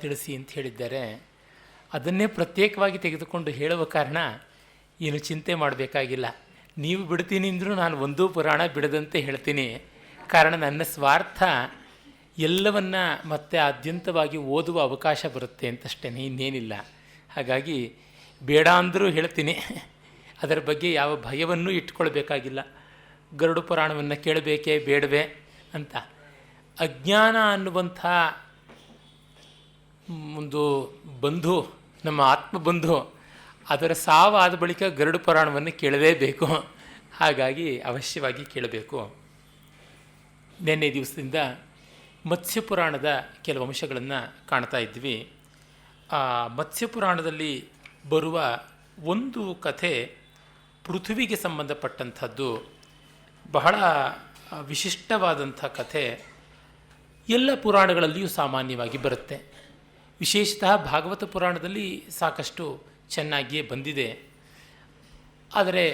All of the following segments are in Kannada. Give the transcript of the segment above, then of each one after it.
ತಿಳಿಸಿ ಅಂತ ಹೇಳಿದ್ದಾರೆ. ಅದನ್ನೇ ಪ್ರತ್ಯೇಕವಾಗಿ ತೆಗೆದುಕೊಂಡು ಹೇಳುವ ಕಾರಣ ಏನು ಚಿಂತೆ ಮಾಡಬೇಕಾಗಿಲ್ಲ. ನೀವು ಬಿಡ್ತೀನಿ ಅಂದರೂ ನಾನು ಒಂದೂ ಪುರಾಣ ಬಿಡದಂತೆ ಹೇಳ್ತೀನಿ. ಕಾರಣ ನನ್ನ ಸ್ವಾರ್ಥ ಎಲ್ಲವನ್ನ ಮತ್ತೆ ಆದ್ಯಂತವಾಗಿ ಓದುವ ಅವಕಾಶ ಬರುತ್ತೆ ಅಂತಷ್ಟೇ, ಇನ್ನೇನಿಲ್ಲ. ಹಾಗಾಗಿ ಬೇಡ ಅಂದರೂ ಹೇಳ್ತೀನಿ. ಅದರ ಬಗ್ಗೆ ಯಾವ ಭಯವನ್ನೂ ಇಟ್ಕೊಳ್ಬೇಕಾಗಿಲ್ಲ. ಗರುಡ ಪುರಾಣವನ್ನು ಕೇಳಬೇಕೇ ಬೇಡವೇ ಅಂತ. ಅಜ್ಞಾನ ಅನ್ನುವಂಥ ಒಂದು ಬಂಧು, ನಮ್ಮ ಆತ್ಮಬಂಧು, ಅದರ ಸಾವಾದ ಬಳಿಕ ಗರುಡ ಪುರಾಣವನ್ನು ಕೇಳಲೇಬೇಕು. ಹಾಗಾಗಿ ಅವಶ್ಯವಾಗಿ ಕೇಳಬೇಕು. ನಿನ್ನೆ ದಿವಸದಿಂದ ಮತ್ಸ್ಯಪುರಾಣದ ಕೆಲವು ಅಂಶಗಳನ್ನು ಕಾಣ್ತಾ ಇದ್ವಿ. ಆ ಮತ್ಸ್ಯಪುರಾಣದಲ್ಲಿ ಬರುವ ಒಂದು ಕಥೆ ಪೃಥ್ವಿಗೆ ಸಂಬಂಧಪಟ್ಟಂಥದ್ದು. ಬಹಳ ವಿಶಿಷ್ಟವಾದಂಥ ಕಥೆ. ಎಲ್ಲ ಪುರಾಣಗಳಲ್ಲಿಯೂ ಸಾಮಾನ್ಯವಾಗಿ ಬರುತ್ತೆ. ವಿಶೇಷತಃ ಭಾಗವತ ಪುರಾಣದಲ್ಲಿ ಸಾಕಷ್ಟು ಚೆನ್ನಾಗಿಯೇ ಬಂದಿದೆ. ಆದರೆ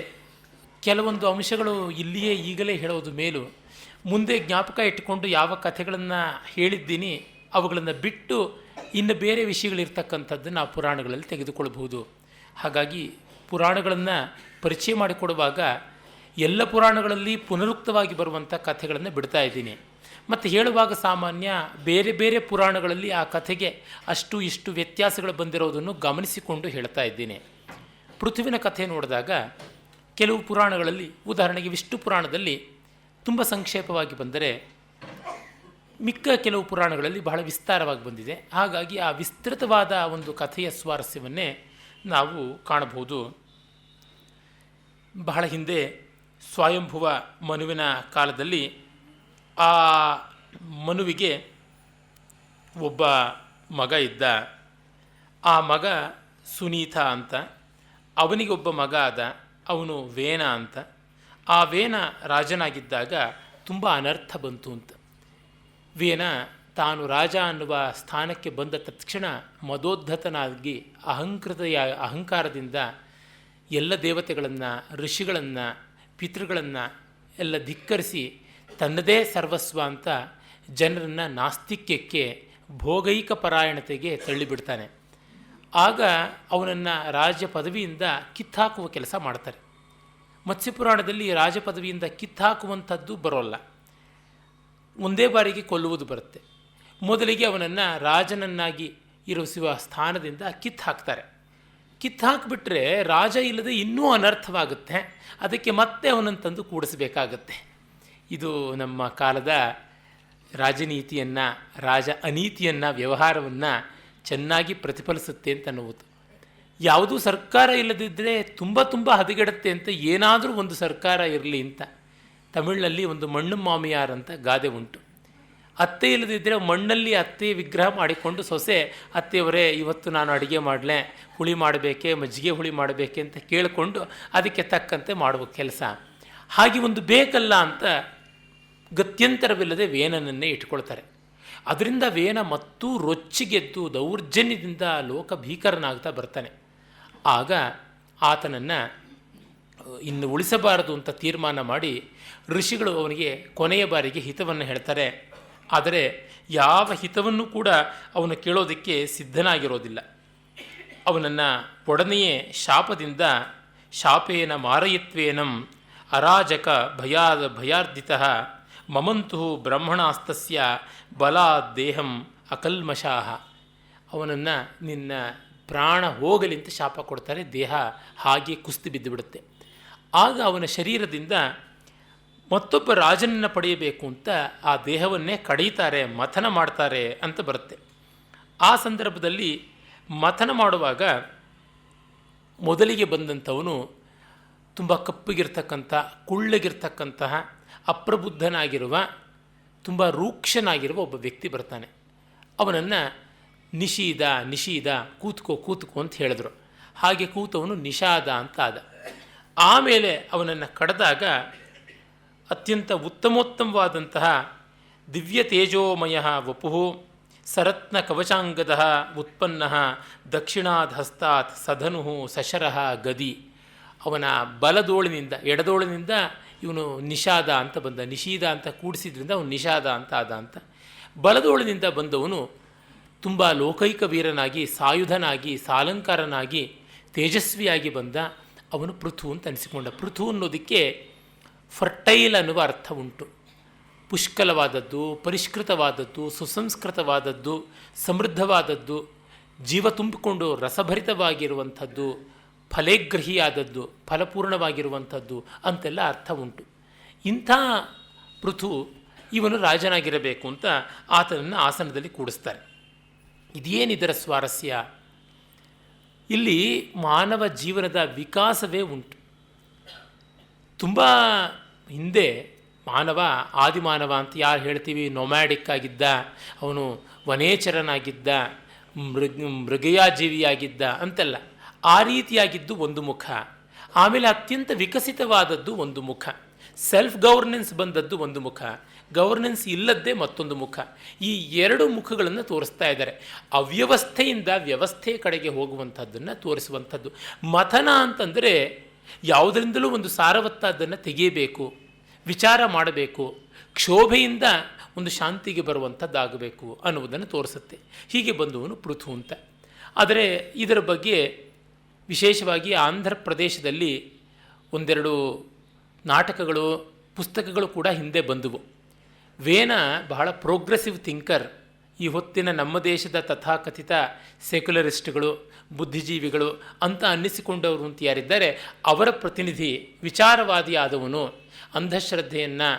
ಕೆಲವೊಂದು ಅಂಶಗಳು ಇಲ್ಲಿಯೇ ಈಗಲೇ ಹೇಳೋದು ಮೇಲು. ಮುಂದೆ ಜ್ಞಾಪಕ ಇಟ್ಟುಕೊಂಡು ಯಾವ ಕಥೆಗಳನ್ನು ಹೇಳಿದ್ದೀನಿ ಅವುಗಳನ್ನು ಬಿಟ್ಟು ಇನ್ನು ಬೇರೆ ವಿಷಯಗಳಿರ್ತಕ್ಕಂಥದ್ದನ್ನು ಆ ಪುರಾಣಗಳಲ್ಲಿ ತೆಗೆದುಕೊಳ್ಬಹುದು. ಹಾಗಾಗಿ ಪುರಾಣಗಳನ್ನು ಪರಿಚಯ ಮಾಡಿಕೊಡುವಾಗ ಎಲ್ಲ ಪುರಾಣಗಳಲ್ಲಿ ಪುನರುಕ್ತವಾಗಿ ಬರುವಂಥ ಕಥೆಗಳನ್ನು ಬಿಡ್ತಾ ಇದ್ದೀನಿ. ಮತ್ತು ಹೇಳುವಾಗ ಸಾಮಾನ್ಯ ಬೇರೆ ಬೇರೆ ಪುರಾಣಗಳಲ್ಲಿ ಆ ಕಥೆಗೆ ಅಷ್ಟು ಇಷ್ಟು ವ್ಯತ್ಯಾಸಗಳು ಬಂದಿರೋದನ್ನು ಗಮನಿಸಿಕೊಂಡು ಹೇಳ್ತಾ ಇದ್ದೀನಿ. ಪೃಥ್ವಿನ ಕಥೆ ನೋಡಿದಾಗ ಕೆಲವು ಪುರಾಣಗಳಲ್ಲಿ, ಉದಾಹರಣೆಗೆ ವಿಷ್ಣು ಪುರಾಣದಲ್ಲಿ ತುಂಬ ಸಂಕ್ಷೇಪವಾಗಿ ಬಂದರೆ, ಮಿಕ್ಕ ಕೆಲವು ಪುರಾಣಗಳಲ್ಲಿ ಬಹಳ ವಿಸ್ತಾರವಾಗಿ ಬಂದಿದೆ. ಹಾಗಾಗಿ ಆ ವಿಸ್ತೃತವಾದ ಒಂದು ಕಥೆಯ ಸ್ವಾರಸ್ಯವನ್ನೇ ನಾವು ಕಾಣಬಹುದು. ಬಹಳ ಹಿಂದೆ ಸ್ವಯಂಭುವ ಮನುವಿನ ಕಾಲದಲ್ಲಿ ಆ ಮನುವಿಗೆ ಒಬ್ಬ ಮಗ ಇದ್ದ. ಆ ಮಗ ಸುನೀತ ಅಂತ. ಅವನಿಗೆ ಒಬ್ಬ ಮಗ ಆದ, ಅವನು ವೇನ ಅಂತ. ಆ ವೇನ ರಾಜನಾಗಿದ್ದಾಗ ತುಂಬ ಅನರ್ಥ ಬಂತು ಅಂತ. ವೇನ ತಾನು ರಾಜ ಅನ್ನುವ ಸ್ಥಾನಕ್ಕೆ ಬಂದ ತಕ್ಷಣ ಮದೋದ್ಧತನಾಗಿ ಅಹಂಕಾರದಿಂದ ಎಲ್ಲ ದೇವತೆಗಳನ್ನು, ಋಷಿಗಳನ್ನು, ಪಿತೃಗಳನ್ನು ಎಲ್ಲ ಧಿಕ್ಕರಿಸಿ ತನ್ನದೇ ಸರ್ವಸ್ವ ಅಂತ ಜನರನ್ನು ನಾಸ್ತಿಕ್ಯಕ್ಕೆ, ಭೋಗೈಕ ಪರಾಯಣತೆಗೆ ತಳ್ಳಿಬಿಡ್ತಾನೆ. ಆಗ ಅವನನ್ನು ರಾಜ ಪದವಿಯಿಂದ ಕಿತ್ತಾಕುವ ಕೆಲಸ ಮಾಡ್ತಾರೆ. ಮತ್ಸ್ಯಪುರಾಣದಲ್ಲಿ ರಾಜ ಪದವಿಯಿಂದ ಕಿತ್ತಾಕುವಂಥದ್ದು ಬರೋಲ್ಲ, ಒಂದೇ ಬಾರಿಗೆ ಕೊಲ್ಲುವುದು ಬರುತ್ತೆ. ಮೊದಲಿಗೆ ಅವನನ್ನು ರಾಜನನ್ನಾಗಿ ಇರಿಸುವ ಸ್ಥಾನದಿಂದ ಕಿತ್ತಾಕ್ತಾರೆ. ಕಿತ್ತಾಕ್ಬಿಟ್ರೆ ರಾಜ ಇಲ್ಲದೆ ಇನ್ನೂ ಅನರ್ಥವಾಗುತ್ತೆ. ಅದಕ್ಕೆ ಮತ್ತೆ ಅವನನ್ನು ತಂದು ಕೂಡಿಸಬೇಕಾಗತ್ತೆ. ಇದು ನಮ್ಮ ಕಾಲದ ರಾಜನೀತಿಯನ್ನು, ರಾಜ ಅನೀತಿಯನ್ನು, ವ್ಯವಹಾರವನ್ನು ಚೆನ್ನಾಗಿ ಪ್ರತಿಫಲಿಸುತ್ತೆ ಅಂತ ಅನ್ನುವುದು. ಯಾವುದೂ ಸರ್ಕಾರ ಇಲ್ಲದಿದ್ದರೆ ತುಂಬ ಹದಗೆಡುತ್ತೆ ಅಂತ ಏನಾದರೂ ಒಂದು ಸರ್ಕಾರ ಇರಲಿ ಅಂತ. ತಮಿಳಿನಲ್ಲಿ ಒಂದು ಮಣ್ಣು ಮಾಮಿಯಾರ್ ಅಂತ ಗಾದೆ ಉಂಟು. ಅತ್ತೆ ಇಲ್ಲದಿದ್ದರೆ ಮಣ್ಣಲ್ಲಿ ಅತ್ತೆ ವಿಗ್ರಹ ಮಾಡಿಕೊಂಡು ಸೊಸೆ, ಅತ್ತೆಯವರೇ ಇವತ್ತು ನಾನು ಅಡುಗೆ ಮಾಡಲೇ, ಹುಳಿ ಮಾಡಬೇಕೆ, ಮಜ್ಜಿಗೆ ಹುಳಿ ಮಾಡಬೇಕೆ ಅಂತ ಕೇಳಿಕೊಂಡು ಅದಕ್ಕೆ ತಕ್ಕಂತೆ ಮಾಡುವ ಕೆಲಸ. ಹಾಗೆ ಒಂದು ಬೇಕಲ್ಲ ಅಂತ ಗತ್ಯಂತರವಿಲ್ಲದೆ ವೇನನನ್ನೇ ಇಟ್ಕೊಳ್ತಾರೆ. ಅದರಿಂದ ವೇನ ಮತ್ತೂ ರೊಚ್ಚಿಗೆದ್ದು ದೌರ್ಜನ್ಯದಿಂದ ಲೋಕ ಭೀಕರನಾಗ್ತಾ ಬರ್ತಾನೆ. ಆಗ ಆತನನ್ನು ಇನ್ನು ಉಳಿಸಬಾರದು ಅಂತ ತೀರ್ಮಾನ ಮಾಡಿ ಋಷಿಗಳು ಅವನಿಗೆ ಕೊನೆಯ ಬಾರಿಗೆ ಹಿತವನ್ನು ಹೇಳ್ತಾರೆ. ಆದರೆ ಯಾವ ಹಿತವನ್ನು ಕೂಡ ಅವನು ಕೇಳೋದಕ್ಕೆ ಸಿದ್ಧನಾಗಿರೋದಿಲ್ಲ. ಅವನನ್ನು ಒಡನೆಯೇ ಶಾಪದಿಂದ, ಶಾಪೇನ ಮಾರಯಿತ್ವೇನಂ ಅರಾಜಕ ಭಯಾರ್ದಿತಃ ಮಮಂತು ಬ್ರಹ್ಮಣಾಸ್ತಸ್ಯ ಬಲಾತ್ ದೇಹಂ ಅಕಲ್ಮಷಾಹ, ಅವನನ್ನು ನಿನ್ನ ಪ್ರಾಣ ಹೋಗಲಿ ಅಂತ ಶಾಪ ಕೊಡ್ತಾರೆ. ದೇಹ ಹಾಗೆ ಕುಸ್ತು ಬಿದ್ದು ಬಿಡುತ್ತೆ. ಆಗ ಅವನ ಶರೀರದಿಂದ ಮತ್ತೊಬ್ಬ ರಾಜನನ್ನು ಪಡೆಯಬೇಕು ಅಂತ ಆ ದೇಹವನ್ನೇ ಕಡಿತಾರೆ, ಮಥನ ಮಾಡ್ತಾರೆ ಅಂತ ಬರುತ್ತೆ. ಆ ಸಂದರ್ಭದಲ್ಲಿ ಮಥನ ಮಾಡುವಾಗ ಮೊದಲಿಗೆ ಬಂದಂಥವನು ತುಂಬ ಕಪ್ಪಗಿರ್ತಕ್ಕಂಥ, ಕುಳ್ಳಗಿರ್ತಕ್ಕಂತಹ, ಅಪ್ರಬುದ್ಧನಾಗಿರುವ, ತುಂಬ ರೂಕ್ಷನಾಗಿರುವ ಒಬ್ಬ ವ್ಯಕ್ತಿ ಬರ್ತಾನೆ. ಅವನನ್ನು ನಿಷೀದ ಕೂತ್ಕೋ ಅಂತ ಹೇಳಿದ್ರು. ಹಾಗೆ ಕೂತವನು ನಿಷಾದ ಅಂತ ಆದ. ಆಮೇಲೆ ಅವನನ್ನು ಕಡಿದಾಗ ಅತ್ಯಂತ ಉತ್ತಮೋತ್ತಮವಾದಂತಹ ದಿವ್ಯ ತೇಜೋಮಯ ವಪು ಸರತ್ನ ಕವಚಾಂಗದ ಉತ್ಪನ್ನ ದಕ್ಷಿಣಾದ್ ಹಸ್ತಾತ್ ಸಧನು ಸಶರಃ ಗದಿ. ಅವನ ಬಲದೋಳಿನಿಂದ, ಎಡದೋಳಿನಿಂದ ಇವನು ನಿಷಾದ ಅಂತ ಬಂದ. ನಿಷೀದ ಅಂತ ಕೂಡಿಸಿದ್ರಿಂದ ಅವನು ನಿಷಾದ ಅಂತ ಆದ ಅಂತ. ಬಲದೋಳಿನಿಂದ ಬಂದವನು ತುಂಬ ಲೋಕೈಕ ವೀರನಾಗಿ, ಸಾಯುಧನಾಗಿ, ಸಾಲಂಕಾರನಾಗಿ, ತೇಜಸ್ವಿಯಾಗಿ ಬಂದ ಅವನು ಪೃಥು ಅಂತ ಅನಿಸಿಕೊಂಡ. ಪೃಥು ಅನ್ನೋದಕ್ಕೆ ಫರ್ಟೈಲ್ ಅನ್ನುವ ಅರ್ಥ ಉಂಟು. ಪುಷ್ಕಲವಾದದ್ದು, ಪರಿಷ್ಕೃತವಾದದ್ದು, ಸುಸಂಸ್ಕೃತವಾದದ್ದು, ಸಮೃದ್ಧವಾದದ್ದು, ಜೀವ ತುಂಬಿಕೊಂಡು ರಸಭರಿತವಾಗಿರುವಂಥದ್ದು, ಫಲೇಗ್ರಹಿಯಾದದ್ದು, ಫಲಪೂರ್ಣವಾಗಿರುವಂಥದ್ದು ಅಂತೆಲ್ಲ ಅರ್ಥ ಉಂಟು. ಇಂಥ ಪೃಥು ಇವನು ರಾಜನಾಗಿರಬೇಕು ಅಂತ ಆತನನ್ನು ಆಸನದಲ್ಲಿ ಕೂಡಿಸ್ತಾರೆ. ಇದೇನಿದರ ಸ್ವಾರಸ್ಯ? ಇಲ್ಲಿ ಮಾನವ ಜೀವನದ ವಿಕಾಸವೇ ಉಂಟು. ತುಂಬ ಹಿಂದೆ ಮಾನವ, ಆದಿಮಾನವ ಅಂತ ಯಾರು ಹೇಳ್ತೀವಿ, ನೊಮ್ಯಾಡಿಕ್ ಆಗಿದ್ದ, ಅವನು ವನೇಚರನಾಗಿದ್ದ, ಮೃಗಯಾಜೀವಿಯಾಗಿದ್ದ ಅಂತೆಲ್ಲ, ಆ ರೀತಿಯಾಗಿದ್ದು ಒಂದು ಮುಖ. ಆಮೇಲೆ ಅತ್ಯಂತ ವಿಕಸಿತವಾದದ್ದು ಒಂದು ಮುಖ. ಸೆಲ್ಫ್ ಗವರ್ನೆನ್ಸ್ ಬಂದದ್ದು ಒಂದು ಮುಖ, ಗವರ್ನೆನ್ಸ್ ಇಲ್ಲದ್ದೇ ಮತ್ತೊಂದು ಮುಖ. ಈ ಎರಡು ಮುಖಗಳನ್ನು ತೋರಿಸ್ತಾ ಇದ್ದಾರೆ. ಅವ್ಯವಸ್ಥೆಯಿಂದ ವ್ಯವಸ್ಥೆಯ ಕಡೆಗೆ ಹೋಗುವಂಥದ್ದನ್ನು ತೋರಿಸುವಂಥದ್ದು. ಮಥನ ಅಂತಂದರೆ ಯಾವುದರಿಂದಲೂ ಒಂದು ಸಾರವತ್ತಾದ್ದನ್ನು ತೆಗೆಯಬೇಕು, ವಿಚಾರ ಮಾಡಬೇಕು, ಕ್ಷೋಭೆಯಿಂದ ಒಂದು ಶಾಂತಿಗೆ ಬರುವಂಥದ್ದಾಗಬೇಕು ಅನ್ನುವುದನ್ನು ತೋರಿಸುತ್ತೆ. ಹೀಗೆ ಬಂದವನು ಪೃಥು ಅಂತ. ಆದರೆ ಇದರ ಬಗ್ಗೆ ವಿಶೇಷವಾಗಿ ಆಂಧ್ರ ಪ್ರದೇಶದಲ್ಲಿ ಒಂದೆರಡು ನಾಟಕಗಳು, ಪುಸ್ತಕಗಳು ಕೂಡ ಹಿಂದೆ ಬಂದವು. ವೇನ ಬಹಳ ಪ್ರೋಗ್ರೆಸಿವ್ ಥಿಂಕರ್. ಈ ಹೊತ್ತಿನ ನಮ್ಮ ದೇಶದ ತಥಾಕಥಿತ ಸೆಕ್ಯುಲರಿಸ್ಟ್ಗಳು, ಬುದ್ಧಿಜೀವಿಗಳು ಅಂತ ಅನ್ನಿಸಿಕೊಂಡವರು ಅಂತ ಯಾರಿದ್ದಾರೆ, ಅವರ ಪ್ರತಿನಿಧಿ, ವಿಚಾರವಾದಿ ಆದವನು. ಅಂಧಶ್ರದ್ಧೆಯನ್ನು,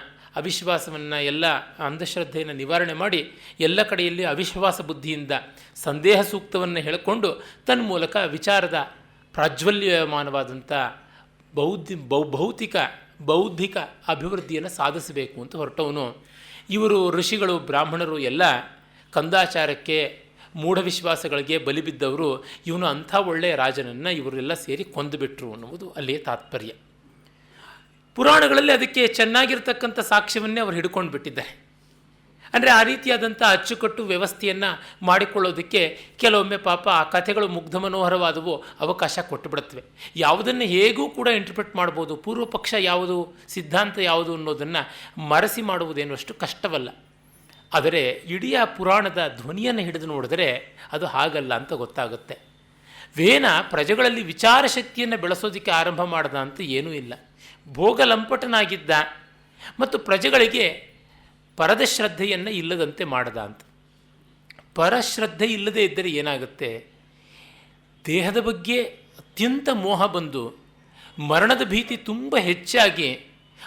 ಅವಿಶ್ವಾಸವನ್ನು, ಎಲ್ಲ ಅಂಧಶ್ರದ್ಧೆಯನ್ನು ನಿವಾರಣೆ ಮಾಡಿ ಎಲ್ಲ ಕಡೆಯಲ್ಲಿ ಅವಿಶ್ವಾಸ ಬುದ್ಧಿಯಿಂದ ಸಂದೇಹ ಸೂಕ್ತವನ್ನು ಹೇಳಿಕೊಂಡು ತನ್ಮೂಲಕ ವಿಚಾರದ ಪ್ರಾಜ್ವಲ್ಯಮಾನವಾದಂಥ ಬೌದ್ಧಿಕ ಅಭಿವೃದ್ಧಿಯನ್ನು ಸಾಧಿಸಬೇಕು ಅಂತ ಹೊರಟವನು. ಇವರು ಋಷಿಗಳು, ಬ್ರಾಹ್ಮಣರು ಎಲ್ಲ ಕಂದಾಚಾರಕ್ಕೆ, ಮೂಢವಿಶ್ವಾಸಗಳಿಗೆ ಬಲಿಬಿದ್ದವರು. ಇವನು ಅಂಥ ಒಳ್ಳೆಯ ರಾಜನನ್ನು ಇವರೆಲ್ಲ ಸೇರಿ ಕೊಂದುಬಿಟ್ರು ಅನ್ನುವುದು ಅಲ್ಲಿಯೇ ತಾತ್ಪರ್ಯ. ಪುರಾಣಗಳಲ್ಲಿ ಅದಕ್ಕೆ ಚೆನ್ನಾಗಿರ್ತಕ್ಕಂಥ ಸಾಕ್ಷ್ಯವನ್ನೇ ಅವರು ಹಿಡ್ಕೊಂಡು ಬಿಟ್ಟಿದ್ದಾರೆ. ಅಂದರೆ ಆ ರೀತಿಯಾದಂಥ ಅಚ್ಚುಕಟ್ಟು ವ್ಯವಸ್ಥೆಯನ್ನು ಮಾಡಿಕೊಳ್ಳೋದಕ್ಕೆ ಕೆಲವೊಮ್ಮೆ ಪಾಪ ಆ ಕಥೆಗಳು ಮುಗ್ಧ ಮನೋಹರವಾದವು ಅವಕಾಶ ಕೊಟ್ಟುಬಿಡುತ್ತವೆ. ಯಾವುದನ್ನು ಹೇಗೂ ಕೂಡ ಇಂಟರ್ಪ್ರೆಟ್ ಮಾಡ್ಬೋದು. ಪೂರ್ವ ಪಕ್ಷ ಯಾವುದು, ಸಿದ್ಧಾಂತ ಯಾವುದು ಅನ್ನೋದನ್ನು ಮರೆಸಿ ಮಾಡುವುದೇನು ಅಷ್ಟು ಕಷ್ಟವಲ್ಲ. ಆದರೆ ಇಡೀ ಆ ಪುರಾಣದ ಧ್ವನಿಯನ್ನು ಹಿಡಿದು ನೋಡಿದರೆ ಅದು ಹಾಗಲ್ಲ ಅಂತ ಗೊತ್ತಾಗುತ್ತೆ. ವೇನ ಪ್ರಜೆಗಳಲ್ಲಿ ವಿಚಾರ ಶಕ್ತಿಯನ್ನು ಬೆಳೆಸೋದಕ್ಕೆ ಆರಂಭ ಮಾಡ್ದ ಅಂತ ಏನೂ ಇಲ್ಲ. ಭೋಗಲಂಪಟನಾಗಿದ್ದ ಮತ್ತು ಪ್ರಜೆಗಳಿಗೆ ಪರದ ಶ್ರದ್ಧೆಯನ್ನು ಇಲ್ಲದಂತೆ ಮಾಡದ ಅಂತ. ಪರಶ್ರದ್ಧೆ ಇಲ್ಲದೇ ಇದ್ದರೆ ಏನಾಗುತ್ತೆ? ದೇಹದ ಬಗ್ಗೆ ಅತ್ಯಂತ ಮೋಹ ಬಂದು ಮರಣದ ಭೀತಿ ತುಂಬ ಹೆಚ್ಚಾಗಿ,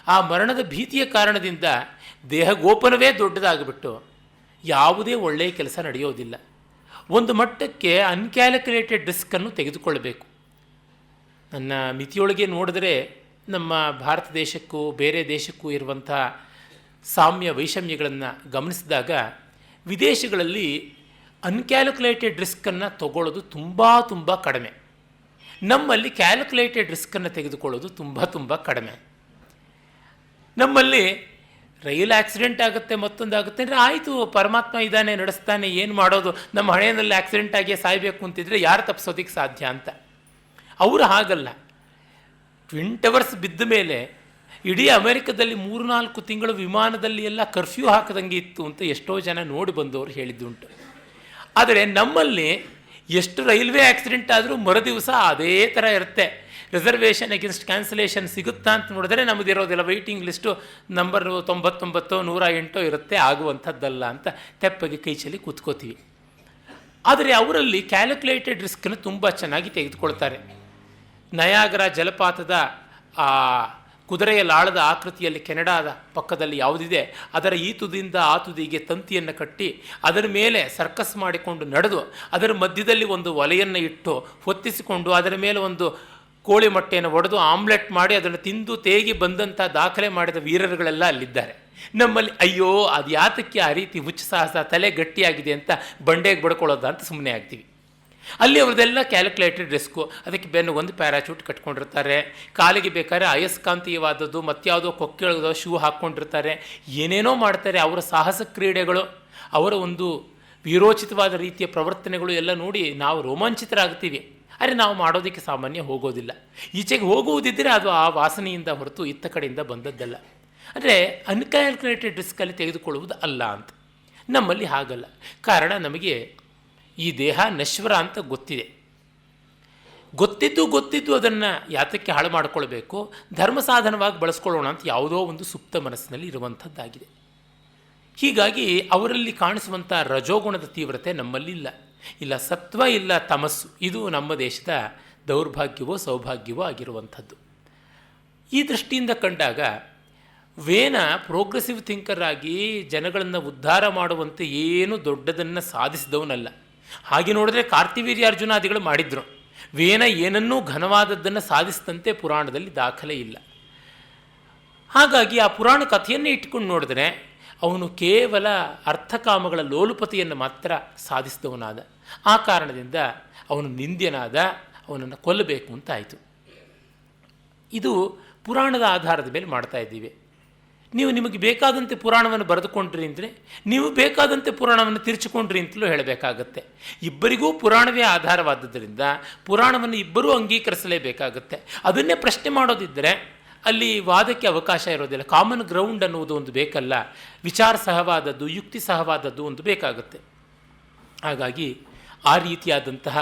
ಆ ಮರಣದ ಭೀತಿಯ ಕಾರಣದಿಂದ ದೇಹಗೋಪನವೇ ದೊಡ್ಡದಾಗಿಬಿಟ್ಟು ಯಾವುದೇ ಒಳ್ಳೆಯ ಕೆಲಸ ನಡೆಯೋದಿಲ್ಲ. ಒಂದು ಮಟ್ಟಕ್ಕೆ ಅನ್ಕ್ಯಾಲ್ಕುಲೇಟೆಡ್ ರಿಸ್ಕನ್ನು ತೆಗೆದುಕೊಳ್ಳಬೇಕು. ನನ್ನ ಮಿತಿಯೊಳಗೆ ನೋಡಿದ್ರೆ ನಮ್ಮ ಭಾರತ ದೇಶಕ್ಕೂ ಬೇರೆ ದೇಶಕ್ಕೂ ಇರುವಂಥ ಸಾಮ್ಯ ವೈಷಮ್ಯಗಳನ್ನು ಗಮನಿಸಿದಾಗ ವಿದೇಶಗಳಲ್ಲಿ ಅನ್ಕ್ಯಾಲ್ಕುಲೇಟೆಡ್ ರಿಸ್ಕನ್ನು ತಗೊಳ್ಳೋದು ತುಂಬ ಕಡಿಮೆ. ನಮ್ಮಲ್ಲಿ ಕ್ಯಾಲ್ಕುಲೇಟೆಡ್ ರಿಸ್ಕನ್ನು ತೆಗೆದುಕೊಳ್ಳೋದು ತುಂಬ ಕಡಿಮೆ. ನಮ್ಮಲ್ಲಿ ರೈಲ್ ಆಕ್ಸಿಡೆಂಟ್ ಆಗುತ್ತೆ, ಮತ್ತೊಂದಾಗುತ್ತೆ ಅಂದರೆ ಆಯಿತು, ಪರಮಾತ್ಮ ಇದ್ದಾನೆ, ನಡೆಸ್ತಾನೆ, ಏನು ಮಾಡೋದು, ನಮ್ಮ ಹಣೆಯಲ್ಲಿ ಆಕ್ಸಿಡೆಂಟ್ ಆಗಿ ಸಾಯಬೇಕು ಅಂತಿದ್ರೆ ಯಾರು ತಪ್ಪಿಸೋದಕ್ಕೆ ಸಾಧ್ಯ ಅಂತ. ಅವರು ಹಾಗಲ್ಲ. ಟ್ವಿನ್ ಟವರ್ಸ್ ಬಿದ್ದ ಮೇಲೆ ಇಡೀ ಅಮೆರಿಕದಲ್ಲಿ 3-4 ತಿಂಗಳು ವಿಮಾನದಲ್ಲಿ ಎಲ್ಲ ಕರ್ಫ್ಯೂ ಹಾಕದಂಗೆ ಇತ್ತು ಅಂತ ಎಷ್ಟೋ ಜನ ನೋಡಿ ಬಂದವರು ಹೇಳಿದ್ದುಂಟು. ಆದರೆ ನಮ್ಮಲ್ಲಿ ಎಷ್ಟು ರೈಲ್ವೆ ಆಕ್ಸಿಡೆಂಟ್ ಆದರೂ ಮರುದಿವಸ ಅದೇ ಥರ ಇರುತ್ತೆ. ರಿಸರ್ವೇಷನ್ ಅಗೇನ್ಸ್ಟ್ ಕ್ಯಾನ್ಸಲೇಷನ್ ಸಿಗುತ್ತಾ ಅಂತ ನೋಡಿದ್ರೆ ನಮ್ಮದಿರೋದಿಲ್ಲ. ವೆಯ್ಟಿಂಗ್ ಲಿಸ್ಟು ನಂಬರ್ 99, 108 ಇರುತ್ತೆ, ಆಗುವಂಥದ್ದಲ್ಲ ಅಂತ ತೆಪ್ಪಗೆ ಕೈಚಲ್ಲಿ ಕೂತ್ಕೋತೀವಿ. ಆದರೆ ಅವರಲ್ಲಿ ಕ್ಯಾಲ್ಕುಲೇಟೆಡ್ ರಿಸ್ಕನ್ನು ತುಂಬ ಚೆನ್ನಾಗಿ ತೆಗೆದುಕೊಳ್ತಾರೆ. ನಯಾಗರ ಜಲಪಾತದ ಆ ಕುದುರೆಯ ಲಾಳದ ಆಕೃತಿಯಲ್ಲಿ ಕೆನಡಾದ ಪಕ್ಕದಲ್ಲಿ ಯಾವುದಿದೆ ಅದರ ಈ ತುದಿಯಿಂದ ಆ ತುದಿಗೆ ತಂತಿಯನ್ನು ಕಟ್ಟಿ ಅದರ ಮೇಲೆ ಸರ್ಕಸ್ ಮಾಡಿಕೊಂಡು ನಡೆದು ಅದರ ಮಧ್ಯದಲ್ಲಿ ಒಂದು ಒಲೆಯನ್ನು ಇಟ್ಟು ಹೊತ್ತಿಸಿಕೊಂಡು ಅದರ ಮೇಲೆ ಒಂದು ಕೋಳಿ ಮೊಟ್ಟೆಯನ್ನು ಒಡೆದು ಆಮ್ಲೆಟ್ ಮಾಡಿ ಅದನ್ನು ತಿಂದು ತೇಗಿ ಬಂದಂಥ ದಾಖಲೆ ಮಾಡಿದ ವೀರರುಗಳೆಲ್ಲ ಅಲ್ಲಿದ್ದಾರೆ. ನಮ್ಮಲ್ಲಿ ಅಯ್ಯೋ ಅದು ಯಾತಕ್ಕೆ ಆ ರೀತಿ ಹುಚ್ಚು ಸಾಹಸ, ತಲೆ ಗಟ್ಟಿಯಾಗಿದೆ ಅಂತ ಬಂಡೆಗೆ ಬಡ್ಕೊಳ್ಳೋದ ಅಂತ ಸುಮ್ಮನೆ ಆಗ್ತೀವಿ. ಅಲ್ಲಿ ಅವ್ರದ್ದೆಲ್ಲ ಕ್ಯಾಲ್ಕುಲೇಟೆಡ್ ರಿಸ್ಕು. ಅದಕ್ಕೆ ಬೆನ್ನು ಒಂದು ಪ್ಯಾರಾಚೂಟ್ ಕಟ್ಕೊಂಡಿರ್ತಾರೆ, ಕಾಲಿಗೆ ಬೇಕಾದ್ರೆ ಅಯಸ್ಕಾಂತೀಯವಾದದ್ದು ಮತ್ತಾವುದೋ ಕೊಕ್ಕೆಳದೋ ಶೂ ಹಾಕ್ಕೊಂಡಿರ್ತಾರೆ, ಏನೇನೋ ಮಾಡ್ತಾರೆ. ಅವರ ಸಾಹಸ ಕ್ರೀಡೆಗಳು, ಅವರ ಒಂದು ವೀರೋಚಿತವಾದ ರೀತಿಯ ಪ್ರವರ್ತನೆಗಳು ಎಲ್ಲ ನೋಡಿ ನಾವು ರೋಮಾಂಚಿತರಾಗ್ತೀವಿ. ಆದರೆ ನಾವು ಮಾಡೋದಕ್ಕೆ ಸಾಮಾನ್ಯ ಹೋಗೋದಿಲ್ಲ. ಈಚೆಗೆ ಹೋಗುವುದಿದ್ದರೆ ಅದು ಆ ವಾಸನೆಯಿಂದ ಹೊರತು ಇತ್ತ ಕಡೆಯಿಂದ ಬಂದದ್ದಲ್ಲ. ಅಂದರೆ ಅನ್ಕ್ಯಾಲ್ಕುಲೇಟೆಡ್ ರಿಸ್ಕಲ್ಲಿ ತೆಗೆದುಕೊಳ್ಳುವುದು ಅಲ್ಲ ಅಂತ. ನಮ್ಮಲ್ಲಿ ಹಾಗಲ್ಲ. ಕಾರಣ ನಮಗೆ ಈ ದೇಹ ನಶ್ವರ ಅಂತ ಗೊತ್ತಿದೆ. ಗೊತ್ತಿದ್ದು ಅದನ್ನು ಯಾತಕ್ಕೆ ಹಾಳು ಮಾಡಿಕೊಳ್ಬೇಕು, ಧರ್ಮ ಸಾಧನವಾಗಿ ಬಳಸ್ಕೊಳ್ಳೋಣ ಅಂತ ಯಾವುದೋ ಒಂದು ಸುಪ್ತ ಮನಸ್ಸಿನಲ್ಲಿ ಇರುವಂಥದ್ದಾಗಿದೆ. ಹೀಗಾಗಿ ಅವರಲ್ಲಿ ಕಾಣಿಸುವಂಥ ರಜೋಗುಣದ ತೀವ್ರತೆ ನಮ್ಮಲ್ಲಿಲ್ಲ. ಇಲ್ಲ ಸತ್ವ, ಇಲ್ಲ ತಮಸ್ಸು. ಇದು ನಮ್ಮ ದೇಶದ ದೌರ್ಭಾಗ್ಯವೋ ಸೌಭಾಗ್ಯವೋ ಆಗಿರುವಂಥದ್ದು. ಈ ದೃಷ್ಟಿಯಿಂದ ಕಂಡಾಗ ವೇನ ಪ್ರೋಗ್ರೆಸಿವ್ ಥಿಂಕರ್ ಆಗಿ ಜನಗಳನ್ನು ಉದ್ಧಾರ ಮಾಡುವಂತೆ ಏನು ದೊಡ್ಡದನ್ನು ಸಾಧಿಸಿದವನಲ್ಲ. ಹಾಗೆ ನೋಡಿದ್ರೆ ಕಾರ್ತಿವೀರ್ಯಾರ್ಜುನಾದಿಗಳು ಮಾಡಿದ್ರು. ವೇನ ಏನನ್ನೂ ಘನವಾದದ್ದನ್ನು ಸಾಧಿಸಿದಂತೆ ಪುರಾಣದಲ್ಲಿ ದಾಖಲೆ ಇಲ್ಲ. ಹಾಗಾಗಿ ಆ ಪುರಾಣ ಕಥೆಯನ್ನೇ ಇಟ್ಕೊಂಡು ನೋಡಿದ್ರೆ ಅವನು ಕೇವಲ ಅರ್ಥಕಾಮಗಳ ಲೋಲುಪತೆಯನ್ನು ಮಾತ್ರ ಸಾಧಿಸಿದವನಾದ. ಆ ಕಾರಣದಿಂದ ಅವನು ನಿಂದ್ಯನಾದ, ಅವನನ್ನು ಕೊಲ್ಲಬೇಕು ಅಂತ ಆಯಿತು. ಇದು ಪುರಾಣದ ಆಧಾರದ ಮೇಲೆ ಮಾಡ್ತಾ ಇದ್ದೀವಿ. ನೀವು ನಿಮಗೆ ಬೇಕಾದಂತೆ ಪುರಾಣವನ್ನು ಬರೆದುಕೊಂಡ್ರಿ ಅಂದರೆ ನೀವು ಬೇಕಾದಂತೆ ಪುರಾಣವನ್ನು ತಿರ್ಚಿಕೊಂಡ್ರಿ ಅಂತಲೂ ಹೇಳಬೇಕಾಗತ್ತೆ. ಇಬ್ಬರಿಗೂ ಪುರಾಣವೇ ಆಧಾರವಾದದ್ದರಿಂದ ಪುರಾಣವನ್ನು ಇಬ್ಬರೂ ಅಂಗೀಕರಿಸಲೇಬೇಕಾಗತ್ತೆ. ಅದನ್ನೇ ಪ್ರಶ್ನೆ ಮಾಡೋದಿದ್ದರೆ ಅಲ್ಲಿ ವಾದಕ್ಕೆ ಅವಕಾಶ ಇರೋದಿಲ್ಲ. ಕಾಮನ್ ಗ್ರೌಂಡ್ ಅನ್ನುವುದು ಒಂದು ಬೇಕಲ್ಲ, ವಿಚಾರ ಸಹವಾದದ್ದು, ಯುಕ್ತಿ ಸಹವಾದದ್ದು ಒಂದು ಬೇಕಾಗುತ್ತೆ. ಹಾಗಾಗಿ ಆ ರೀತಿಯಾದಂತಹ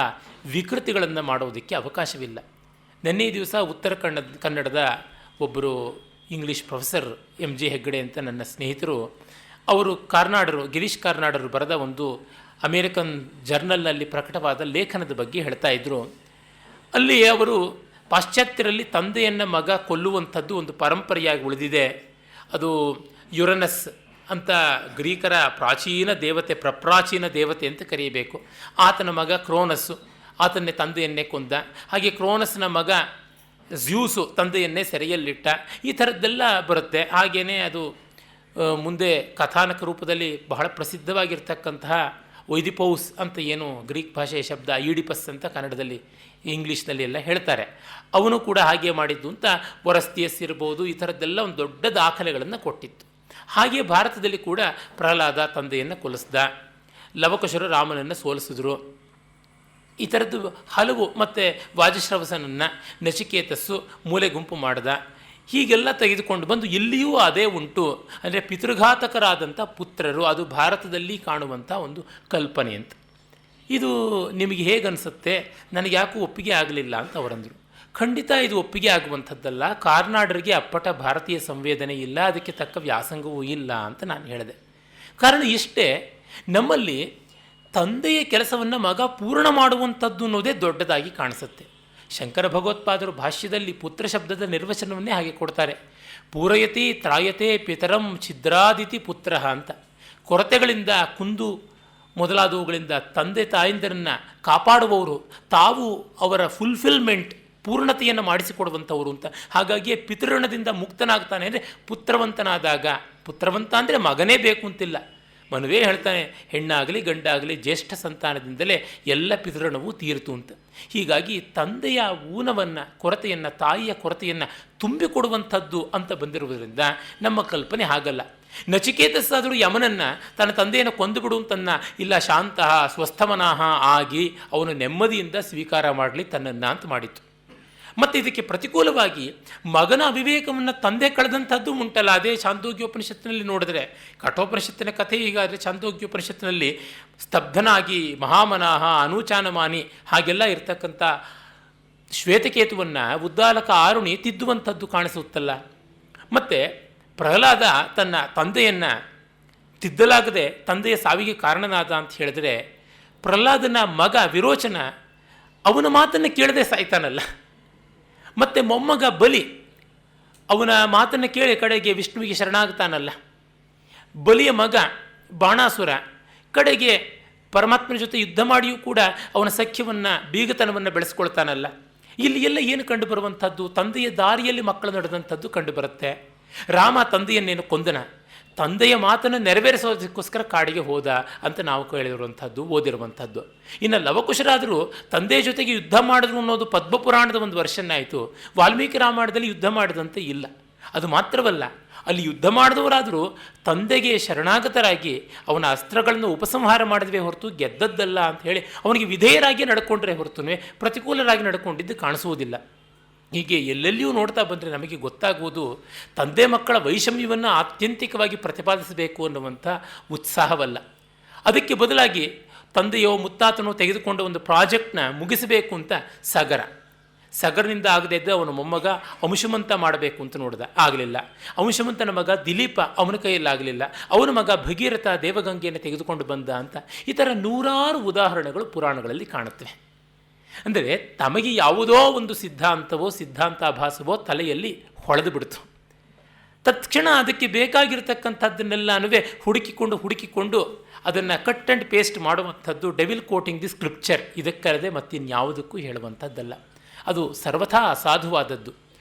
ವಿಕೃತಿಗಳನ್ನು ಮಾಡೋದಕ್ಕೆ ಅವಕಾಶವಿಲ್ಲ. ನಿನ್ನೆ ದಿವಸ ಉತ್ತರ ಕನ್ನಡದ ಒಬ್ಬರು English professor M G Heggade ಅಂತ ನನ್ನ ಸ್ನೇಹಿತರು, ಅವರು ಗಿರೀಶ್ ಕಾರ್ನಾಡರು ಬರೆದ ಒಂದು ಅಮೇರಿಕನ್ ಜರ್ನಲ್ನಲ್ಲಿ ಪ್ರಕಟವಾದ ಲೇಖನದ ಬಗ್ಗೆ ಹೇಳ್ತಾ ಇದ್ದರು. ಅಲ್ಲಿ ಅವರು ಪಾಶ್ಚಾತ್ಯರಲ್ಲಿ ತಂದೆಯನ್ನು ಮಗ ಕೊಲ್ಲುವಂಥದ್ದು ಒಂದು ಪರಂಪರೆಯಾಗಿ ಉಳಿದಿದೆ. ಅದು ಯುರನಸ್ ಅಂತ ಗ್ರೀಕರ ಪ್ರಾಚೀನ ದೇವತೆ, ಪ್ರಪ್ರಾಚೀನ ದೇವತೆ ಅಂತ ಕರೆಯಬೇಕು. ಆತನ ಮಗ ಕ್ರೋನಸ್ಸು, ಆತನ್ನೇ ತಂದೆಯನ್ನೇ ಕೊಂದ. ಹಾಗೆ ಕ್ರೋನಸ್ನ ಮಗ ಜ್ಯೂಸು ತಂದೆಯನ್ನೇ ಸೆರೆಯಲ್ಲಿಟ್ಟ. ಈ ಥರದ್ದೆಲ್ಲ ಬರುತ್ತೆ. ಹಾಗೆಯೇ ಅದು ಮುಂದೆ ಕಥಾನಕ ರೂಪದಲ್ಲಿ ಬಹಳ ಪ್ರಸಿದ್ಧವಾಗಿರ್ತಕ್ಕಂತಹ ಒಯ್ದಿಪೌಸ್ ಅಂತ ಏನು ಗ್ರೀಕ್ ಭಾಷೆಯ ಶಬ್ದ, ಈಡಿಪಸ್ ಅಂತ ಕನ್ನಡದಲ್ಲಿ ಇಂಗ್ಲೀಷ್ನಲ್ಲಿ ಎಲ್ಲ ಹೇಳ್ತಾರೆ, ಅವನು ಕೂಡ ಹಾಗೆ ಮಾಡಿದ್ದು ಅಂತ ಒರಸ್ತಿಯಸ್ ಇರ್ಬೋದು, ಈ ಥರದ್ದೆಲ್ಲ ಒಂದು ದೊಡ್ಡ ದಾಖಲೆಗಳನ್ನು ಕೊಟ್ಟಿತ್ತು. ಹಾಗೆ ಭಾರತದಲ್ಲಿ ಕೂಡ ಪ್ರಹ್ಲಾದ ತಂದೆಯನ್ನು ಕೊಲ್ಲಿಸ್ದ, ಲವಕುಶರು ರಾಮನನ್ನು ಸೋಲಿಸಿದ್ರು, ಈ ಥರದ್ದು ಹಲವು. ಮತ್ತು ವಾಜಶ್ರವಸನನ್ನು ನಚಿಕೇತಸ್ಸು ಮೂಲೆ ಗುಂಪು ಮಾಡ್ದ. ಹೀಗೆಲ್ಲ ತೆಗೆದುಕೊಂಡು ಬಂದು ಇಲ್ಲಿಯೂ ಅದೇ ಉಂಟು. ಅಂದರೆ ಪಿತೃಘಾತಕರಾದಂಥ ಪುತ್ರರು, ಅದು ಭಾರತದಲ್ಲಿ ಕಾಣುವಂಥ ಒಂದು ಕಲ್ಪನೆ ಅಂತ. ಇದು ನಿಮಗೆ ಹೇಗನ್ನಿಸುತ್ತೆ? ನನಗೆ ಯಾಕೂ ಒಪ್ಪಿಗೆ ಆಗಲಿಲ್ಲ ಅಂತ ಅವರಂದರು. ಖಂಡಿತ ಇದು ಒಪ್ಪಿಗೆ ಆಗುವಂಥದ್ದಲ್ಲ. ಕಾರ್ನಾಡರಿಗೆ ಅಪ್ಪಟ ಭಾರತೀಯ ಸಂವೇದನೆ ಇಲ್ಲ, ಅದಕ್ಕೆ ತಕ್ಕ ವ್ಯಾಸಂಗವೂ ಇಲ್ಲ ಅಂತ ನಾನು ಹೇಳಿದೆ. ಕಾರಣ ಇಷ್ಟೇ, ನಮ್ಮಲ್ಲಿ ತಂದೆಯ ಕೆಲಸವನ್ನು ಮಗ ಪೂರ್ಣ ಮಾಡುವಂಥದ್ದು ಅನ್ನೋದೇ ದೊಡ್ಡದಾಗಿ ಕಾಣಿಸುತ್ತೆ. ಶಂಕರ ಭಗವತ್ಪಾದರು ಭಾಷ್ಯದಲ್ಲಿ ಪುತ್ರ ಶಬ್ದದ ನಿರ್ವಚನವನ್ನೇ ಹಾಗೆ ಕೊಡ್ತಾರೆ. ಪೂರಯತಿ ತ್ರಾಯತೆ ಪಿತರಂ ಛಿದ್ರಾದಿತಿ ಪುತ್ರ ಅಂತ. ಕೊರತೆಗಳಿಂದ, ಕುಂದು ಮೊದಲಾದವುಗಳಿಂದ ತಂದೆ ತಾಯಂದಿರನ್ನು ಕಾಪಾಡುವವರು, ತಾವು ಅವರ ಫುಲ್ಫಿಲ್ಮೆಂಟ್, ಪೂರ್ಣತೆಯನ್ನು ಮಾಡಿಸಿಕೊಡುವಂಥವರು ಅಂತ. ಹಾಗಾಗಿ ಪಿತೃಋಣದಿಂದ ಮುಕ್ತನಾಗ್ತಾನೆ ಅಂದರೆ ಪುತ್ರವಂತನಾದಾಗ. ಪುತ್ರವಂತ ಅಂದರೆ ಮಗನೇ ಬೇಕು ಅಂತಿಲ್ಲ. ಮನುವೇ ಹೇಳ್ತಾನೆ, ಹೆಣ್ಣಾಗಲಿ ಗಂಡಾಗಲಿ ಜ್ಯೇಷ್ಠ ಸಂತಾನದಿಂದಲೇ ಎಲ್ಲ ಪಿತೃಋಣವೂ ತೀರಿತು ಅಂತ. ಹೀಗಾಗಿ ತಂದೆಯ ಊನವನ್ನು, ಕೊರತೆಯನ್ನು, ತಾಯಿಯ ಕೊರತೆಯನ್ನು ತುಂಬಿಕೊಡುವಂಥದ್ದು ಅಂತ ಬಂದಿರುವುದರಿಂದ ನಮ್ಮ ಕಲ್ಪನೆ ಹಾಗಲ್ಲ. ನಚಿಕೇತಸ್ಸಾದರೂ ಯಮನನ್ನು ತನ್ನ ತಂದೆಯನ್ನು ಕೊಂದುಬಿಡು ಅಂತನ್ನ, ಇಲ್ಲ ಶಾಂತಃ ಸ್ವಸ್ಥಮನಃ ಆಗಿ ಅವನು ನೆಮ್ಮದಿಯಿಂದ ಸ್ವೀಕಾರ ಮಾಡಲಿ ತನ್ನನ್ನು ಅಂತ ಮಾಡಿತ್ತು. ಮತ್ತು ಇದಕ್ಕೆ ಪ್ರತಿಕೂಲವಾಗಿ ಮಗನ ಅವಿವೇಕವನ್ನು ತಂದೆ ಕಳೆದಂಥದ್ದು ಉಂಟಲ್ಲ. ಅದೇ ಛಾಂದೋಗ್ಯೋಪನಿಷತ್ತಿನಲ್ಲಿ ನೋಡಿದ್ರೆ, ಕಠೋಪನಿಷತ್ತಿನ ಕಥೆ ಹೀಗಾದರೆ ಛಾಂದೋಗ್ಯೋಪನಿಷತ್ತಿನಲ್ಲಿ ಸ್ತಬ್ಧನಾಗಿ ಮಹಾಮನಾಹ ಅನೂಚಾನಮಾನಿ ಹಾಗೆಲ್ಲ ಇರ್ತಕ್ಕಂಥ ಶ್ವೇತಕೇತುವನ್ನು ಉದ್ದಾಲಕ ಆರುಣಿ ತಿದ್ದುವಂಥದ್ದು ಕಾಣಿಸುತ್ತಲ್ಲ. ಮತ್ತು ಪ್ರಹ್ಲಾದ ತನ್ನ ತಂದೆಯನ್ನು ತಿದ್ದಲಾಗದೆ ತಂದೆಯ ಸಾವಿಗೆ ಕಾರಣನಾದ ಅಂತ ಹೇಳಿದ್ರೆ, ಪ್ರಹ್ಲಾದನ ಮಗ ವಿರೋಚನ ಅವನ ಮಾತನ್ನು ಕೇಳದೆ ಸಾಯ್ತಾನಲ್ಲ. ಮತ್ತು ಮೊಮ್ಮಗ ಬಲಿ ಅವನ ಮಾತನ್ನು ಕೇಳಿ ಕಡೆಗೆ ವಿಷ್ಣುವಿಗೆ ಶರಣಾಗ್ತಾನಲ್ಲ. ಬಲಿಯ ಮಗ ಬಾಣಾಸುರ ಕಡೆಗೆ ಪರಮಾತ್ಮನ ಜೊತೆ ಯುದ್ಧ ಮಾಡಿಯೂ ಕೂಡ ಅವನ ಸಖ್ಯವನ್ನು, ಬೀಗತನವನ್ನು ಬೆಳೆಸ್ಕೊಳ್ತಾನಲ್ಲ. ಇಲ್ಲಿ ಎಲ್ಲ ಏನು ಕಂಡು ಬರುವಂಥದ್ದು? ತಂದೆಯ ದಾರಿಯಲ್ಲಿ ಮಕ್ಕಳು ನಡೆದಂಥದ್ದು ಕಂಡುಬರುತ್ತೆ. ರಾಮ ತಂದೆಯನ್ನೇನು ಕೊಂದನ, ತಂದೆಯ ಮಾತನ್ನು ನೆರವೇರಿಸೋದಕ್ಕೋಸ್ಕರ ಕಾಡಿಗೆ ಹೋದ ಅಂತ ನಾವು ಕೇಳಿರುವಂಥದ್ದು, ಓದಿರುವಂಥದ್ದು. ಇನ್ನು ಲವಕುಶರಾದರೂ ತಂದೆಯ ಜೊತೆಗೆ ಯುದ್ಧ ಮಾಡಿದ್ರು ಅನ್ನೋದು ಪದ್ಮಪುರಾಣದ ಒಂದು ವರ್ಷನ್ ಆಯಿತು. ವಾಲ್ಮೀಕಿ ರಾಮಾಯಣದಲ್ಲಿ ಯುದ್ಧ ಮಾಡಿದಂತೆ ಇಲ್ಲ. ಅದು ಮಾತ್ರವಲ್ಲ, ಅಲ್ಲಿ ಯುದ್ಧ ಮಾಡಿದವರಾದರೂ ತಂದೆಗೆ ಶರಣಾಗತರಾಗಿ ಅವನ ಅಸ್ತ್ರಗಳನ್ನು ಉಪಸಂಹಾರ ಮಾಡಿದ್ವೇ ಹೊರತು ಗೆದ್ದದ್ದಲ್ಲ ಅಂತ ಹೇಳಿ ಅವನಿಗೆ ವಿಧೇಯರಾಗಿ ನಡ್ಕೊಂಡ್ರೆ ಹೊರತು ಪ್ರತಿಕೂಲರಾಗಿ ನಡ್ಕೊಂಡಿದ್ದು ಕಾಣಿಸುವುದಿಲ್ಲ. ಹೀಗೆ ಎಲ್ಲೆಲ್ಲಿಯೂ ನೋಡ್ತಾ ಬಂದರೆ ನಮಗೆ ಗೊತ್ತಾಗುವುದು ತಂದೆ ಮಕ್ಕಳ ವೈಷಮ್ಯವನ್ನು ಆತ್ಯಂತಿಕವಾಗಿ ಪ್ರತಿಪಾದಿಸಬೇಕು ಅನ್ನುವಂಥ ಉತ್ಸಾಹವಲ್ಲ. ಅದಕ್ಕೆ ಬದಲಾಗಿ ತಂದೆಯೋ ಮುತ್ತಾತನೋ ತೆಗೆದುಕೊಂಡ ಒಂದು ಪ್ರಾಜೆಕ್ಟ್ನ ಮುಗಿಸಬೇಕು ಅಂತ ಸಗರನಿಂದ ಆಗದೇ ಇದ್ದ ಅವನ ಮೊಮ್ಮಗ ಅಂಶುಮಂತ ಮಾಡಬೇಕು ಅಂತ ನೋಡಿದ, ಆಗಲಿಲ್ಲ. ಅಂಶುಮಂತನ ಮಗ ದಿಲೀಪ ಅವನ ಕೈಯಲ್ಲಾಗಲಿಲ್ಲ. ಅವನ ಮಗ ಭಗೀರಥ ದೇವಗಂಗೆಯನ್ನು ತೆಗೆದುಕೊಂಡು ಬಂದ ಅಂತ ಈ ಥರ ನೂರಾರು ಉದಾಹರಣೆಗಳು ಪುರಾಣಗಳಲ್ಲಿ ಕಾಣುತ್ತವೆ. ಅಂದರೆ ತಮಗೆ ಯಾವುದೋ ಒಂದು ಸಿದ್ಧಾಂತಾಭಾಸವೋ ತಲೆಯಲ್ಲಿ ಹೊಳೆದು ಬಿಡ್ತು. ತತ್ಕ್ಷಣ ಅದಕ್ಕೆ ಬೇಕಾಗಿರ್ತಕ್ಕಂಥದ್ದನ್ನೆಲ್ಲನೂ ಹುಡುಕಿಕೊಂಡು ಅದನ್ನು ಕಟ್ ಆ್ಯಂಡ್ ಪೇಸ್ಟ್ ಮಾಡುವಂಥದ್ದು ಡೆವಿಲ್ ಕೋಟಿಂಗ್ ದಿ ಸ್ಕ್ರಿಪ್ಚರ್, ಇದಕ್ಕಲ್ಲದೆ ಮತ್ತಿನ್ಯಾವುದಕ್ಕೂ ಹೇಳುವಂಥದ್ದಲ್ಲ. ಅದು ಸರ್ವಥಾ ಅಸಾಧುವಾದದ್ದು.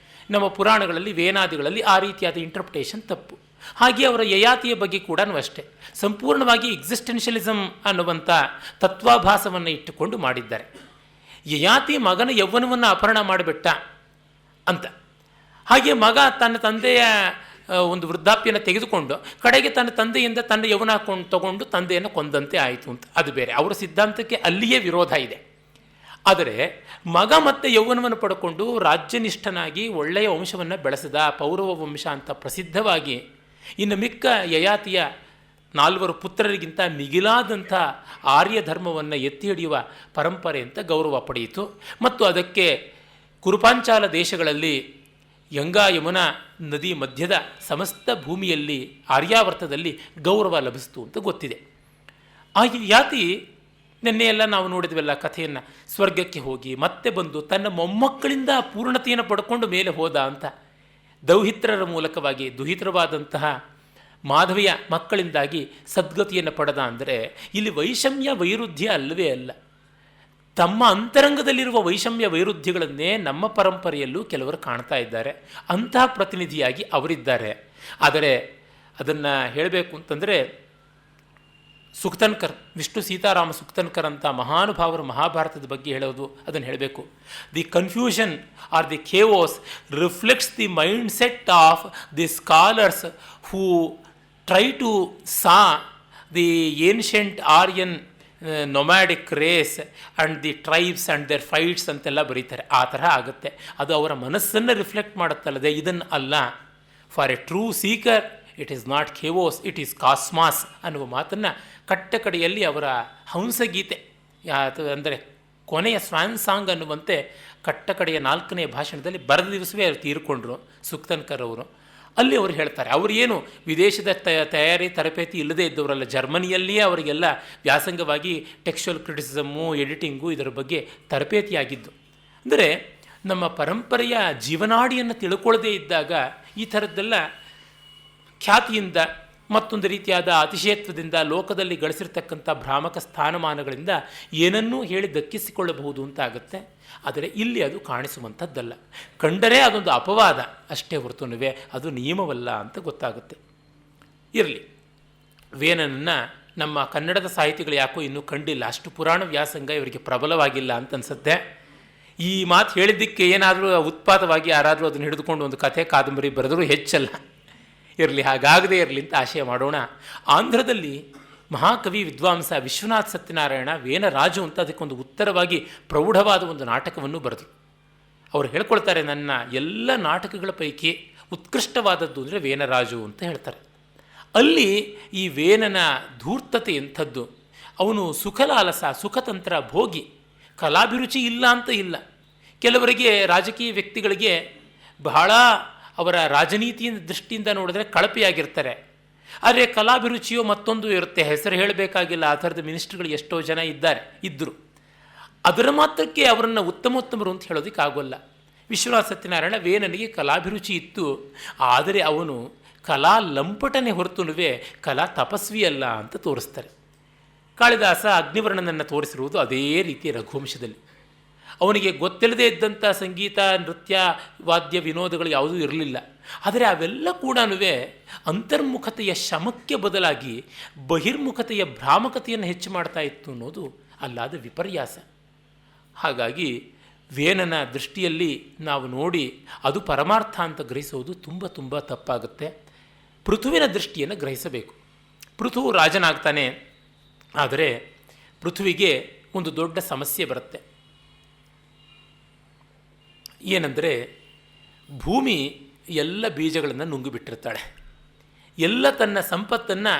ನಮ್ಮ ಪುರಾಣಗಳಲ್ಲಿ ವೇನಾದಿಗಳಲ್ಲಿ ಆ ರೀತಿಯಾದ ಇಂಟರ್ಪ್ರಿಟೇಷನ್ ತಪ್ಪು. ಹಾಗೆ ಅವರ ಯಯಾತಿಯ ಬಗ್ಗೆ ಕೂಡ ಅಷ್ಟೇ ಸಂಪೂರ್ಣವಾಗಿ ಎಕ್ಸಿಸ್ಟೆನ್ಷಿಯಲಿಸಮ್ ಅನ್ನುವಂಥ ತತ್ವಾಭಾಸವನ್ನು ಇಟ್ಟುಕೊಂಡು ಮಾಡಿದ್ದಾರೆ. ಯಯಾತಿ ಮಗನ ಯೌವನವನ್ನು ಅಪಹರಣ ಮಾಡಿಬಿಟ್ಟ ಅಂತ, ಹಾಗೆ ಮಗ ತನ್ನ ತಂದೆಯ ಒಂದು ವೃದ್ಧಾಪ್ಯನ ತೆಗೆದುಕೊಂಡು ಕಡೆಗೆ ತನ್ನ ತಂದೆಯಿಂದ ತನ್ನ ಯೌವನ ತಗೊಂಡು ತಂದೆಯನ್ನು ಕೊಂದಂತೆ ಆಯಿತು ಅಂತ. ಅದು ಬೇರೆ, ಅವರ ಸಿದ್ಧಾಂತಕ್ಕೆ ಅಲ್ಲಿಯೇ ವಿರೋಧ ಇದೆ. ಆದರೆ ಮಗ ಮತ್ತೆ ಯೌವನವನ್ನು ಪಡ್ಕೊಂಡು ರಾಜ್ಯನಿಷ್ಠನಾಗಿ ಒಳ್ಳೆಯ ವಂಶವನ್ನು ಬೆಳೆಸಿದ ಪೌರವ ವಂಶ ಅಂತ ಪ್ರಸಿದ್ಧವಾಗಿ ಇನ್ನು ಮಿಕ್ಕ ಯಯಾತಿಯ 4 ಪುತ್ರರಿಗಿಂತ ಮಿಗಿಲಾದಂಥ ಆರ್ಯ ಧರ್ಮವನ್ನು ಎತ್ತಿ ಹಿಡಿಯುವ ಪರಂಪರೆ ಅಂತ ಗೌರವ ಪಡೆಯಿತು. ಮತ್ತು ಅದಕ್ಕೆ ಕುರುಪಾಂಚಾಲ ದೇಶಗಳಲ್ಲಿ ಗಂಗಾ ಯಮುನಾ ನದಿ ಮಧ್ಯದ ಸಮಸ್ತ ಭೂಮಿಯಲ್ಲಿ ಆರ್ಯಾವರ್ತದಲ್ಲಿ ಗೌರವ ಲಭಿಸಿತು ಅಂತ ಗೊತ್ತಿದೆ. ಆ ಯಾತಿ ನಿನ್ನೆಯೆಲ್ಲ ನಾವು ನೋಡಿದ್ವಲ್ಲ ಕಥೆಯನ್ನು, ಸ್ವರ್ಗಕ್ಕೆ ಹೋಗಿ ಮತ್ತೆ ಬಂದು ತನ್ನ ಮೊಮ್ಮಕ್ಕಳಿಂದ ಪೂರ್ಣತೆಯನ್ನು ಪಡ್ಕೊಂಡು ಮೇಲೆ ಹೋದ ಅಂತ. ದೌಹಿತ್ರರ ಮೂಲಕವಾಗಿ ದುಹಿತರವಾದಂತಹ ಮಾಧವಿಯ ಮಕ್ಕಳಿಂದಾಗಿ ಸದ್ಗತಿಯನ್ನು ಪಡೆದ ಅಂದರೆ ಇಲ್ಲಿ ವೈಷಮ್ಯ ವೈರುಧ್ಯ ಅಲ್ಲವೇ ಅಲ್ಲ. ತಮ್ಮ ಅಂತರಂಗದಲ್ಲಿರುವ ವೈಷಮ್ಯ ವೈರುಧ್ಯಗಳನ್ನೇ ನಮ್ಮ ಪರಂಪರೆಯಲ್ಲೂ ಕೆಲವರು ಕಾಣ್ತಾ ಇದ್ದಾರೆ. ಅಂತಹ ಪ್ರತಿನಿಧಿಯಾಗಿ ಅವರಿದ್ದಾರೆ. ಆದರೆ ಅದನ್ನು ಹೇಳಬೇಕು ಅಂತಂದರೆ ಸುಕ್ತನ್ಕರ್, ವಿಷ್ಣು ಸೀತಾರಾಮ ಸುಕ್ತನ್ಕರ್ ಅಂತ ಮಹಾನುಭಾವರು ಮಹಾಭಾರತದ ಬಗ್ಗೆ ಹೇಳೋದು ಅದನ್ನು ಹೇಳಬೇಕು. The confusion or the chaos reflects the mindset of the scholars who try to say the ancient Aryan nomadic race and the tribes and their fights ಅಂತೆಲ್ಲ ಬರೀತಾರೆ. ಆ ಥರ ಆಗುತ್ತೆ. ಅದು ಅವರ ಮನಸ್ಸನ್ನು ರಿಫ್ಲೆಕ್ಟ್ ಮಾಡುತ್ತಲ್ಲದೆ ಇದನ್ನು ಅಲ್ಲ. For a true seeker it is not chaos, it is cosmos ಅನ್ನುವ ಮಾತನ್ನು ಕಟ್ಟಕಡೆಯಲ್ಲಿ ಅವರ ಹಂಸಗೀತೆ ಅಂದರೆ ಕೊನೆಯ ಸ್ವಾನ್ ಸಾಂಗ್ ಅನ್ನುವಂತೆ ಕಟ್ಟಕಡೆಯ 4ನೇ ಭಾಷಣದಲ್ಲಿ ಬರೆದ ದಿವಸವೇ ಅವರು ತೀರ್ಕೊಂಡ್ರು ಸುಕ್ತನ್ಕರ್ ಅವರು. ಅಲ್ಲಿ ಅವರು ಹೇಳ್ತಾರೆ, ಅವರು ಏನು ವಿದೇಶದ ತಯಾರಿ ತರಬೇತಿ ಇಲ್ಲದೇ ಇದ್ದವರಲ್ಲ, ಜರ್ಮನಿಯಲ್ಲಿಯೇ ಅವರಿಗೆಲ್ಲ ವ್ಯಾಸಂಗವಾಗಿ ಟೆಕ್ಸ್ಚುಯಲ್ ಕ್ರಿಟಿಸಿಸಮ್ಮು ಎಡಿಟಿಂಗು ಇದರ ಬಗ್ಗೆ ತರಬೇತಿಯಾಗಿದ್ದು. ಅಂದರೆ ನಮ್ಮ ಪರಂಪರೆಯ ಜೀವನಾಡಿಯನ್ನು ತಿಳ್ಕೊಳ್ಳದೇ ಇದ್ದಾಗ ಈ ಥರದ್ದೆಲ್ಲ ಖ್ಯಾತಿಯಿಂದ ಮತ್ತೊಂದು ರೀತಿಯಾದ ಅತಿಶಯತ್ವದಿಂದ ಲೋಕದಲ್ಲಿ ಗಳಿಸಿರ್ತಕ್ಕಂಥ ಭ್ರಾಮಕ ಸ್ಥಾನಮಾನಗಳಿಂದ ಏನನ್ನೂ ಹೇಳಿ ದಕ್ಕಿಸಿಕೊಳ್ಳಬಹುದು ಅಂತ ಆಗುತ್ತೆ. ಆದರೆ ಇಲ್ಲಿ ಅದು ಕಾಣಿಸುವಂಥದ್ದಲ್ಲ. ಕಂಡರೆ ಅದೊಂದು ಅಪವಾದ ಅಷ್ಟೇ ಹೊರತುನುವೆ ಅದು ನಿಯಮವಲ್ಲ ಅಂತ ಗೊತ್ತಾಗುತ್ತೆ. ಇರಲಿ, ವೇನನನ್ನು ನಮ್ಮ ಕನ್ನಡದ ಸಾಹಿತಿಗಳು ಯಾಕೋ ಇನ್ನೂ ಕಂಡಿಲ್ಲ, ಅಷ್ಟು ಪುರಾಣ ವ್ಯಾಸಂಗ ಇವರಿಗೆ ಪ್ರಬಲವಾಗಿಲ್ಲ ಅಂತ ಅನಿಸುತ್ತೆ. ಈ ಮಾತು ಹೇಳಿದ್ದಕ್ಕೆ ಏನಾದರೂ ಉತ್ಪಾತವಾಗಿ ಯಾರಾದರೂ ಅದನ್ನು ಹಿಡಿದುಕೊಂಡು ಒಂದು ಕಥೆ ಕಾದಂಬರಿ ಬರೆದರೂ ಹೆಚ್ಚಲ್ಲ. ಇರಲಿ, ಹಾಗಾಗದೇ ಇರಲಿ ಅಂತ ಆಶಯ ಮಾಡೋಣ. ಆಂಧ್ರದಲ್ಲಿ ಮಹಾಕವಿ ವಿದ್ವಾಂಸ ವಿಶ್ವನಾಥ್ ಸತ್ಯನಾರಾಯಣ ವೇನರಾಜು ಅಂತ ಅದಕ್ಕೊಂದು ಉತ್ತರವಾಗಿ ಪ್ರೌಢವಾದ ಒಂದು ನಾಟಕವನ್ನು ಬರೆದರು. ಅವರು ಹೇಳ್ಕೊಳ್ತಾರೆ, ನನ್ನ ಎಲ್ಲ ನಾಟಕಗಳ ಪೈಕಿ ಉತ್ಕೃಷ್ಟವಾದದ್ದು ಅಂದರೆ ವೇನರಾಜು ಅಂತ ಹೇಳ್ತಾರೆ. ಅಲ್ಲಿ ಈ ವೇನನ ಧೂರ್ತತೆ ಎಂಥದ್ದು, ಅವನು ಸುಖಲಾಲಸ, ಸುಖತಂತ್ರ, ಭೋಗಿ, ಕಲಾಭಿರುಚಿ ಇಲ್ಲ ಅಂತ ಇಲ್ಲ. ಕೆಲವರಿಗೆ ರಾಜಕೀಯ ವ್ಯಕ್ತಿಗಳಿಗೆ ಬಹಳ ಅವರ ರಾಜನೀತಿಯ ದೃಷ್ಟಿಯಿಂದ ನೋಡಿದ್ರೆ ಕಳಪೆಯಾಗಿರ್ತಾರೆ. ಆದರೆ ಕಲಾಭಿರುಚಿಯೋ ಮತ್ತೊಂದು ಇರುತ್ತೆ, ಹೆಸರು ಹೇಳಬೇಕಾಗಿಲ್ಲ. ಆ ಥರದ ಮಿನಿಸ್ಟ್ರುಗಳು ಎಷ್ಟೋ ಜನ ಇದ್ದರು. ಅದರ ಮಾತ್ರಕ್ಕೆ ಅವರನ್ನು ಉತ್ತಮೋತ್ತಮರು ಅಂತ ಹೇಳೋದಕ್ಕಾಗೋಲ್ಲ. ವಿಶ್ವನಾಥ ಸತ್ಯನಾರಾಯಣ ವೇನನಿಗೆ ಕಲಾಭಿರುಚಿ ಇತ್ತು, ಆದರೆ ಅವನು ಕಲಾ ಲಂಪಟನೆ ಹೊರತುನುವೆ ಕಲಾ ತಪಸ್ವಿ ಅಲ್ಲ ಅಂತ ತೋರಿಸ್ತಾರೆ. ಕಾಳಿದಾಸ ಅಗ್ನಿವರ್ಣನನ್ನು ತೋರಿಸಿರುವುದು ಅದೇ ರೀತಿ ರಘುವಂಶದಲ್ಲಿ. ಅವನಿಗೆ ಗೊತ್ತಿಲ್ಲದೇ ಇದ್ದಂಥ ಸಂಗೀತ, ನೃತ್ಯ, ವಾದ್ಯ, ವಿನೋದಗಳು ಯಾವುದೂ ಇರಲಿಲ್ಲ. ಆದರೆ ಅವೆಲ್ಲ ಕೂಡ ಅಂತರ್ಮುಖತೆಯ ಶಮಕ್ಕೆ ಬದಲಾಗಿ ಬಹಿರ್ಮುಖತೆಯ ಭ್ರಾಮಕತೆಯನ್ನು ಹೆಚ್ಚು ಮಾಡ್ತಾ ಇತ್ತು ಅನ್ನೋದು ಅಲ್ಲಾದ ವಿಪರ್ಯಾಸ. ಹಾಗಾಗಿ ವೇನನ ದೃಷ್ಟಿಯಲ್ಲಿ ನಾವು ನೋಡಿ ಅದು ಪರಮಾರ್ಥ ಅಂತ ಗ್ರಹಿಸೋದು ತುಂಬ ತುಂಬ ತಪ್ಪಾಗುತ್ತೆ. ಪೃಥುವಿನ ದೃಷ್ಟಿಯನ್ನು ಗ್ರಹಿಸಬೇಕು. ಪೃಥು ರಾಜನಾಗ್ತಾನೆ, ಆದರೆ ಪೃಥುವಿಗೆ ಒಂದು ದೊಡ್ಡ ಸಮಸ್ಯೆ ಬರುತ್ತೆ. ಏನಂದರೆ ಭೂಮಿ ಎಲ್ಲ ಬೀಜಗಳನ್ನು ನುಂಗಿಬಿಟ್ಟಿರ್ತಾಳೆ, ಎಲ್ಲ ತನ್ನ ಸಂಪತ್ತನ್ನು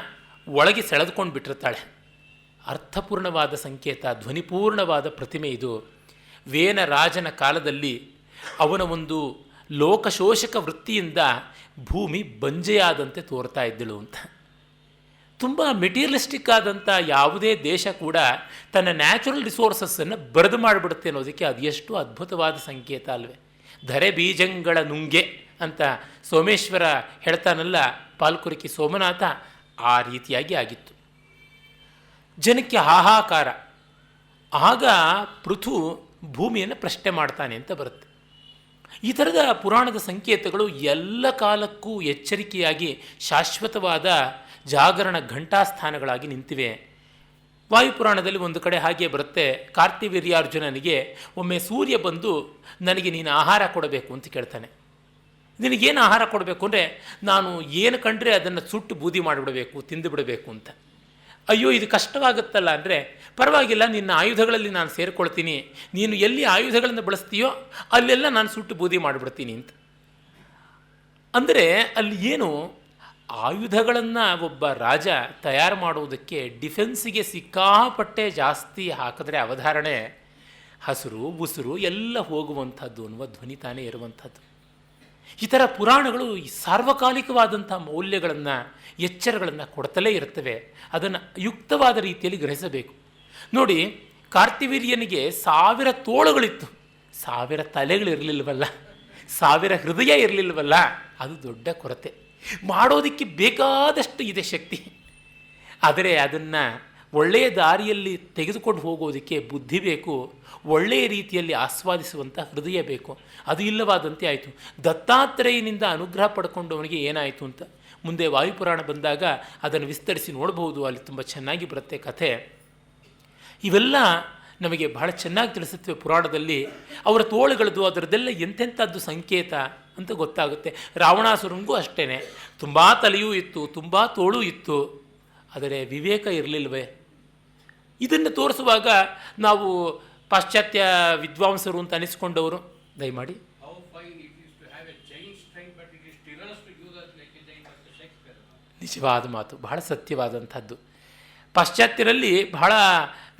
ಒಳಗೆ ಸೆಳೆದುಕೊಂಡು ಬಿಟ್ಟಿರ್ತಾಳೆ. ಅರ್ಥಪೂರ್ಣವಾದ ಸಂಕೇತ, ಧ್ವನಿಪೂರ್ಣವಾದ ಪ್ರತಿಮೆ ಇದು. ವೇನ ರಾಜನ ಕಾಲದಲ್ಲಿ ಅವನ ಒಂದು ಲೋಕಶೋಷಕ ವೃತ್ತಿಯಿಂದ ಭೂಮಿ ಬಂಜೆಯಾದಂತೆ ತೋರ್ತಾ ಇದ್ದಳು ಅಂತ. ತುಂಬ ಮೆಟೀರಿಯಲಿಸ್ಟಿಕ್ ಆದಂಥ ಯಾವುದೇ ದೇಶ ಕೂಡ ತನ್ನ ನ್ಯಾಚುರಲ್ ರಿಸೋರ್ಸಸ್ಸನ್ನು ಬರೆದು ಮಾಡಿಬಿಡುತ್ತೆ ಅನ್ನೋದಕ್ಕೆ ಅದು ಎಷ್ಟು ಅದ್ಭುತವಾದ ಸಂಕೇತ ಅಲ್ವೇ. ಧರೆ ಬೀಜಂಗಳ ನುಂಗೆ ಅಂತ ಸೋಮೇಶ್ವರ ಹೇಳ್ತಾನಲ್ಲ, ಪಾಲ್ಕುರಿಕಿ ಸೋಮನಾಥ, ಆ ರೀತಿಯಾಗಿ ಆಗಿತ್ತು. ಜನಕ್ಕೆ ಹಾಹಾಕಾರ. ಆಗ ಪೃಥು ಭೂಮಿಯನ್ನು ಪ್ರಶ್ನೆ ಮಾಡ್ತಾನೆ ಅಂತ ಬರುತ್ತೆ. ಈ ಥರದ ಪುರಾಣದ ಸಂಕೇತಗಳು ಎಲ್ಲ ಕಾಲಕ್ಕೂ ಎಚ್ಚರಿಕೆಯಾಗಿ ಶಾಶ್ವತವಾದ ಜಾಗರಣ ಘಂಟಾಸ್ಥಾನಗಳಾಗಿ ನಿಂತಿವೆ. ವಾಯುಪುರಾಣದಲ್ಲಿ ಒಂದು ಕಡೆ ಹಾಗೆ ಬರುತ್ತೆ, ಕಾರ್ತಿವೀರ್ಯಾರ್ಜುನನಿಗೆ ಒಮ್ಮೆ ಸೂರ್ಯ ಬಂದು ನನಗೆ ನೀನು ಆಹಾರ ಕೊಡಬೇಕು ಅಂತ ಕೇಳ್ತಾನೆ. ನಿನಗೇನು ಆಹಾರ ಕೊಡಬೇಕು ಅಂದರೆ, ನಾನು ಏನು ಕಂಡ್ರೆ ಅದನ್ನು ಸುಟ್ಟು ಬೂದಿ ಮಾಡಿಬಿಡಬೇಕು, ತಿಂದು ಬಿಡಬೇಕು ಅಂತ. ಅಯ್ಯೋ ಇದು ಕಷ್ಟವಾಗುತ್ತಲ್ಲ ಅಂದರೆ, ಪರವಾಗಿಲ್ಲ, ನಿನ್ನ ಆಯುಧಗಳಲ್ಲಿ ನಾನು ಸೇರಿಕೊಳ್ತೀನಿ, ನೀನು ಎಲ್ಲಿ ಆಯುಧಗಳನ್ನು ಬಳಸ್ತೀಯೋ ಅಲ್ಲೆಲ್ಲ ನಾನು ಸುಟ್ಟು ಬೂದಿ ಮಾಡಿಬಿಡ್ತೀನಿ ಅಂತ. ಅಂದರೆ ಅಲ್ಲಿ ಏನು, ಆಯುಧಗಳನ್ನು ಒಬ್ಬ ರಾಜ ತಯಾರು ಮಾಡುವುದಕ್ಕೆ ಡಿಫೆನ್ಸಿಗೆ ಸಿಕ್ಕಾಪಟ್ಟೆ ಜಾಸ್ತಿ ಹಾಕಿದ್ರೆ ಅವಧಾರಣೆ ಹಸಿರು ಉಸಿರು ಎಲ್ಲ ಹೋಗುವಂಥದ್ದು ಅನ್ನುವ ಧ್ವನಿ ತಾನೇ ಇರುವಂಥದ್ದು. ಈ ಥರ ಪುರಾಣಗಳು ಸಾರ್ವಕಾಲಿಕವಾದಂಥ ಮೌಲ್ಯಗಳನ್ನು, ಎಚ್ಚರಗಳನ್ನು ಕೊಡ್ತಲೇ ಇರ್ತವೆ. ಅದನ್ನು ಯುಕ್ತವಾದ ರೀತಿಯಲ್ಲಿ ಗ್ರಹಿಸಬೇಕು. ನೋಡಿ, ಕಾರ್ತಿವೀರ್ಯನಿಗೆ 1000 ತೋಳುಗಳಿತ್ತು, 1000 ತಲೆಗಳಿರಲಿಲ್ವಲ್ಲ, 1000 ಹೃದಯ ಇರಲಿಲ್ವಲ್ಲ, ಅದು ದೊಡ್ಡ ಕೊರತೆ. ಮಾಡೋದಕ್ಕೆ ಬೇಕಾದಷ್ಟು ಇದೆ ಶಕ್ತಿ, ಆದರೆ ಅದನ್ನು ಒಳ್ಳೆಯ ದಾರಿಯಲ್ಲಿ ತೆಗೆದುಕೊಂಡು ಹೋಗೋದಕ್ಕೆ ಬುದ್ಧಿ ಬೇಕು, ಒಳ್ಳೆಯ ರೀತಿಯಲ್ಲಿ ಆಸ್ವಾದಿಸುವಂಥ ಹೃದಯ ಬೇಕು. ಅದು ಇಲ್ಲವಾದಂತೆ ಆಯಿತು. ದತ್ತಾತ್ರೇಯನಿಂದ ಅನುಗ್ರಹ ಪಡ್ಕೊಂಡವನಿಗೆ ಏನಾಯಿತು ಅಂತ ಮುಂದೆ ವಾಯುಪುರಾಣ ಬಂದಾಗ ಅದನ್ನು ವಿಸ್ತರಿಸಿ ನೋಡಬಹುದು. ಅಲ್ಲಿ ತುಂಬ ಚೆನ್ನಾಗಿ ಬರುತ್ತೆ ಕಥೆ. ಇವೆಲ್ಲ ನಮಗೆ ಬಹಳ ಚೆನ್ನಾಗಿ ತಿಳಿಸುತ್ತವೆ ಪುರಾಣದಲ್ಲಿ. ಅವರ ತೋಳುಗಳದ್ದು ಅದರದ್ದೆಲ್ಲ ಎಂತೆಂಥದ್ದು ಸಂಕೇತ ಅಂತ ಗೊತ್ತಾಗುತ್ತೆ. ರಾವಣಾಸುರಂಗೂ ಅಷ್ಟೇ, ತುಂಬ ತಲೆಯೂ ಇತ್ತು, ತುಂಬ ತೋಳು ಇತ್ತು, ಆದರೆ ವಿವೇಕ ಇರಲಿಲ್ವೇ? ಇದನ್ನು ತೋರಿಸುವಾಗ ನಾವು ಪಾಶ್ಚಾತ್ಯ ವಿದ್ವಾಂಸರು ಅಂತ ಅನಿಸ್ಕೊಂಡವರು ದಯಮಾಡಿ ನಿಜವಾದ ಮಾತು, ಬಹಳ ಸತ್ಯವಾದಂಥದ್ದು. ಪಾಶ್ಚಾತ್ಯರಲ್ಲಿ ಬಹಳ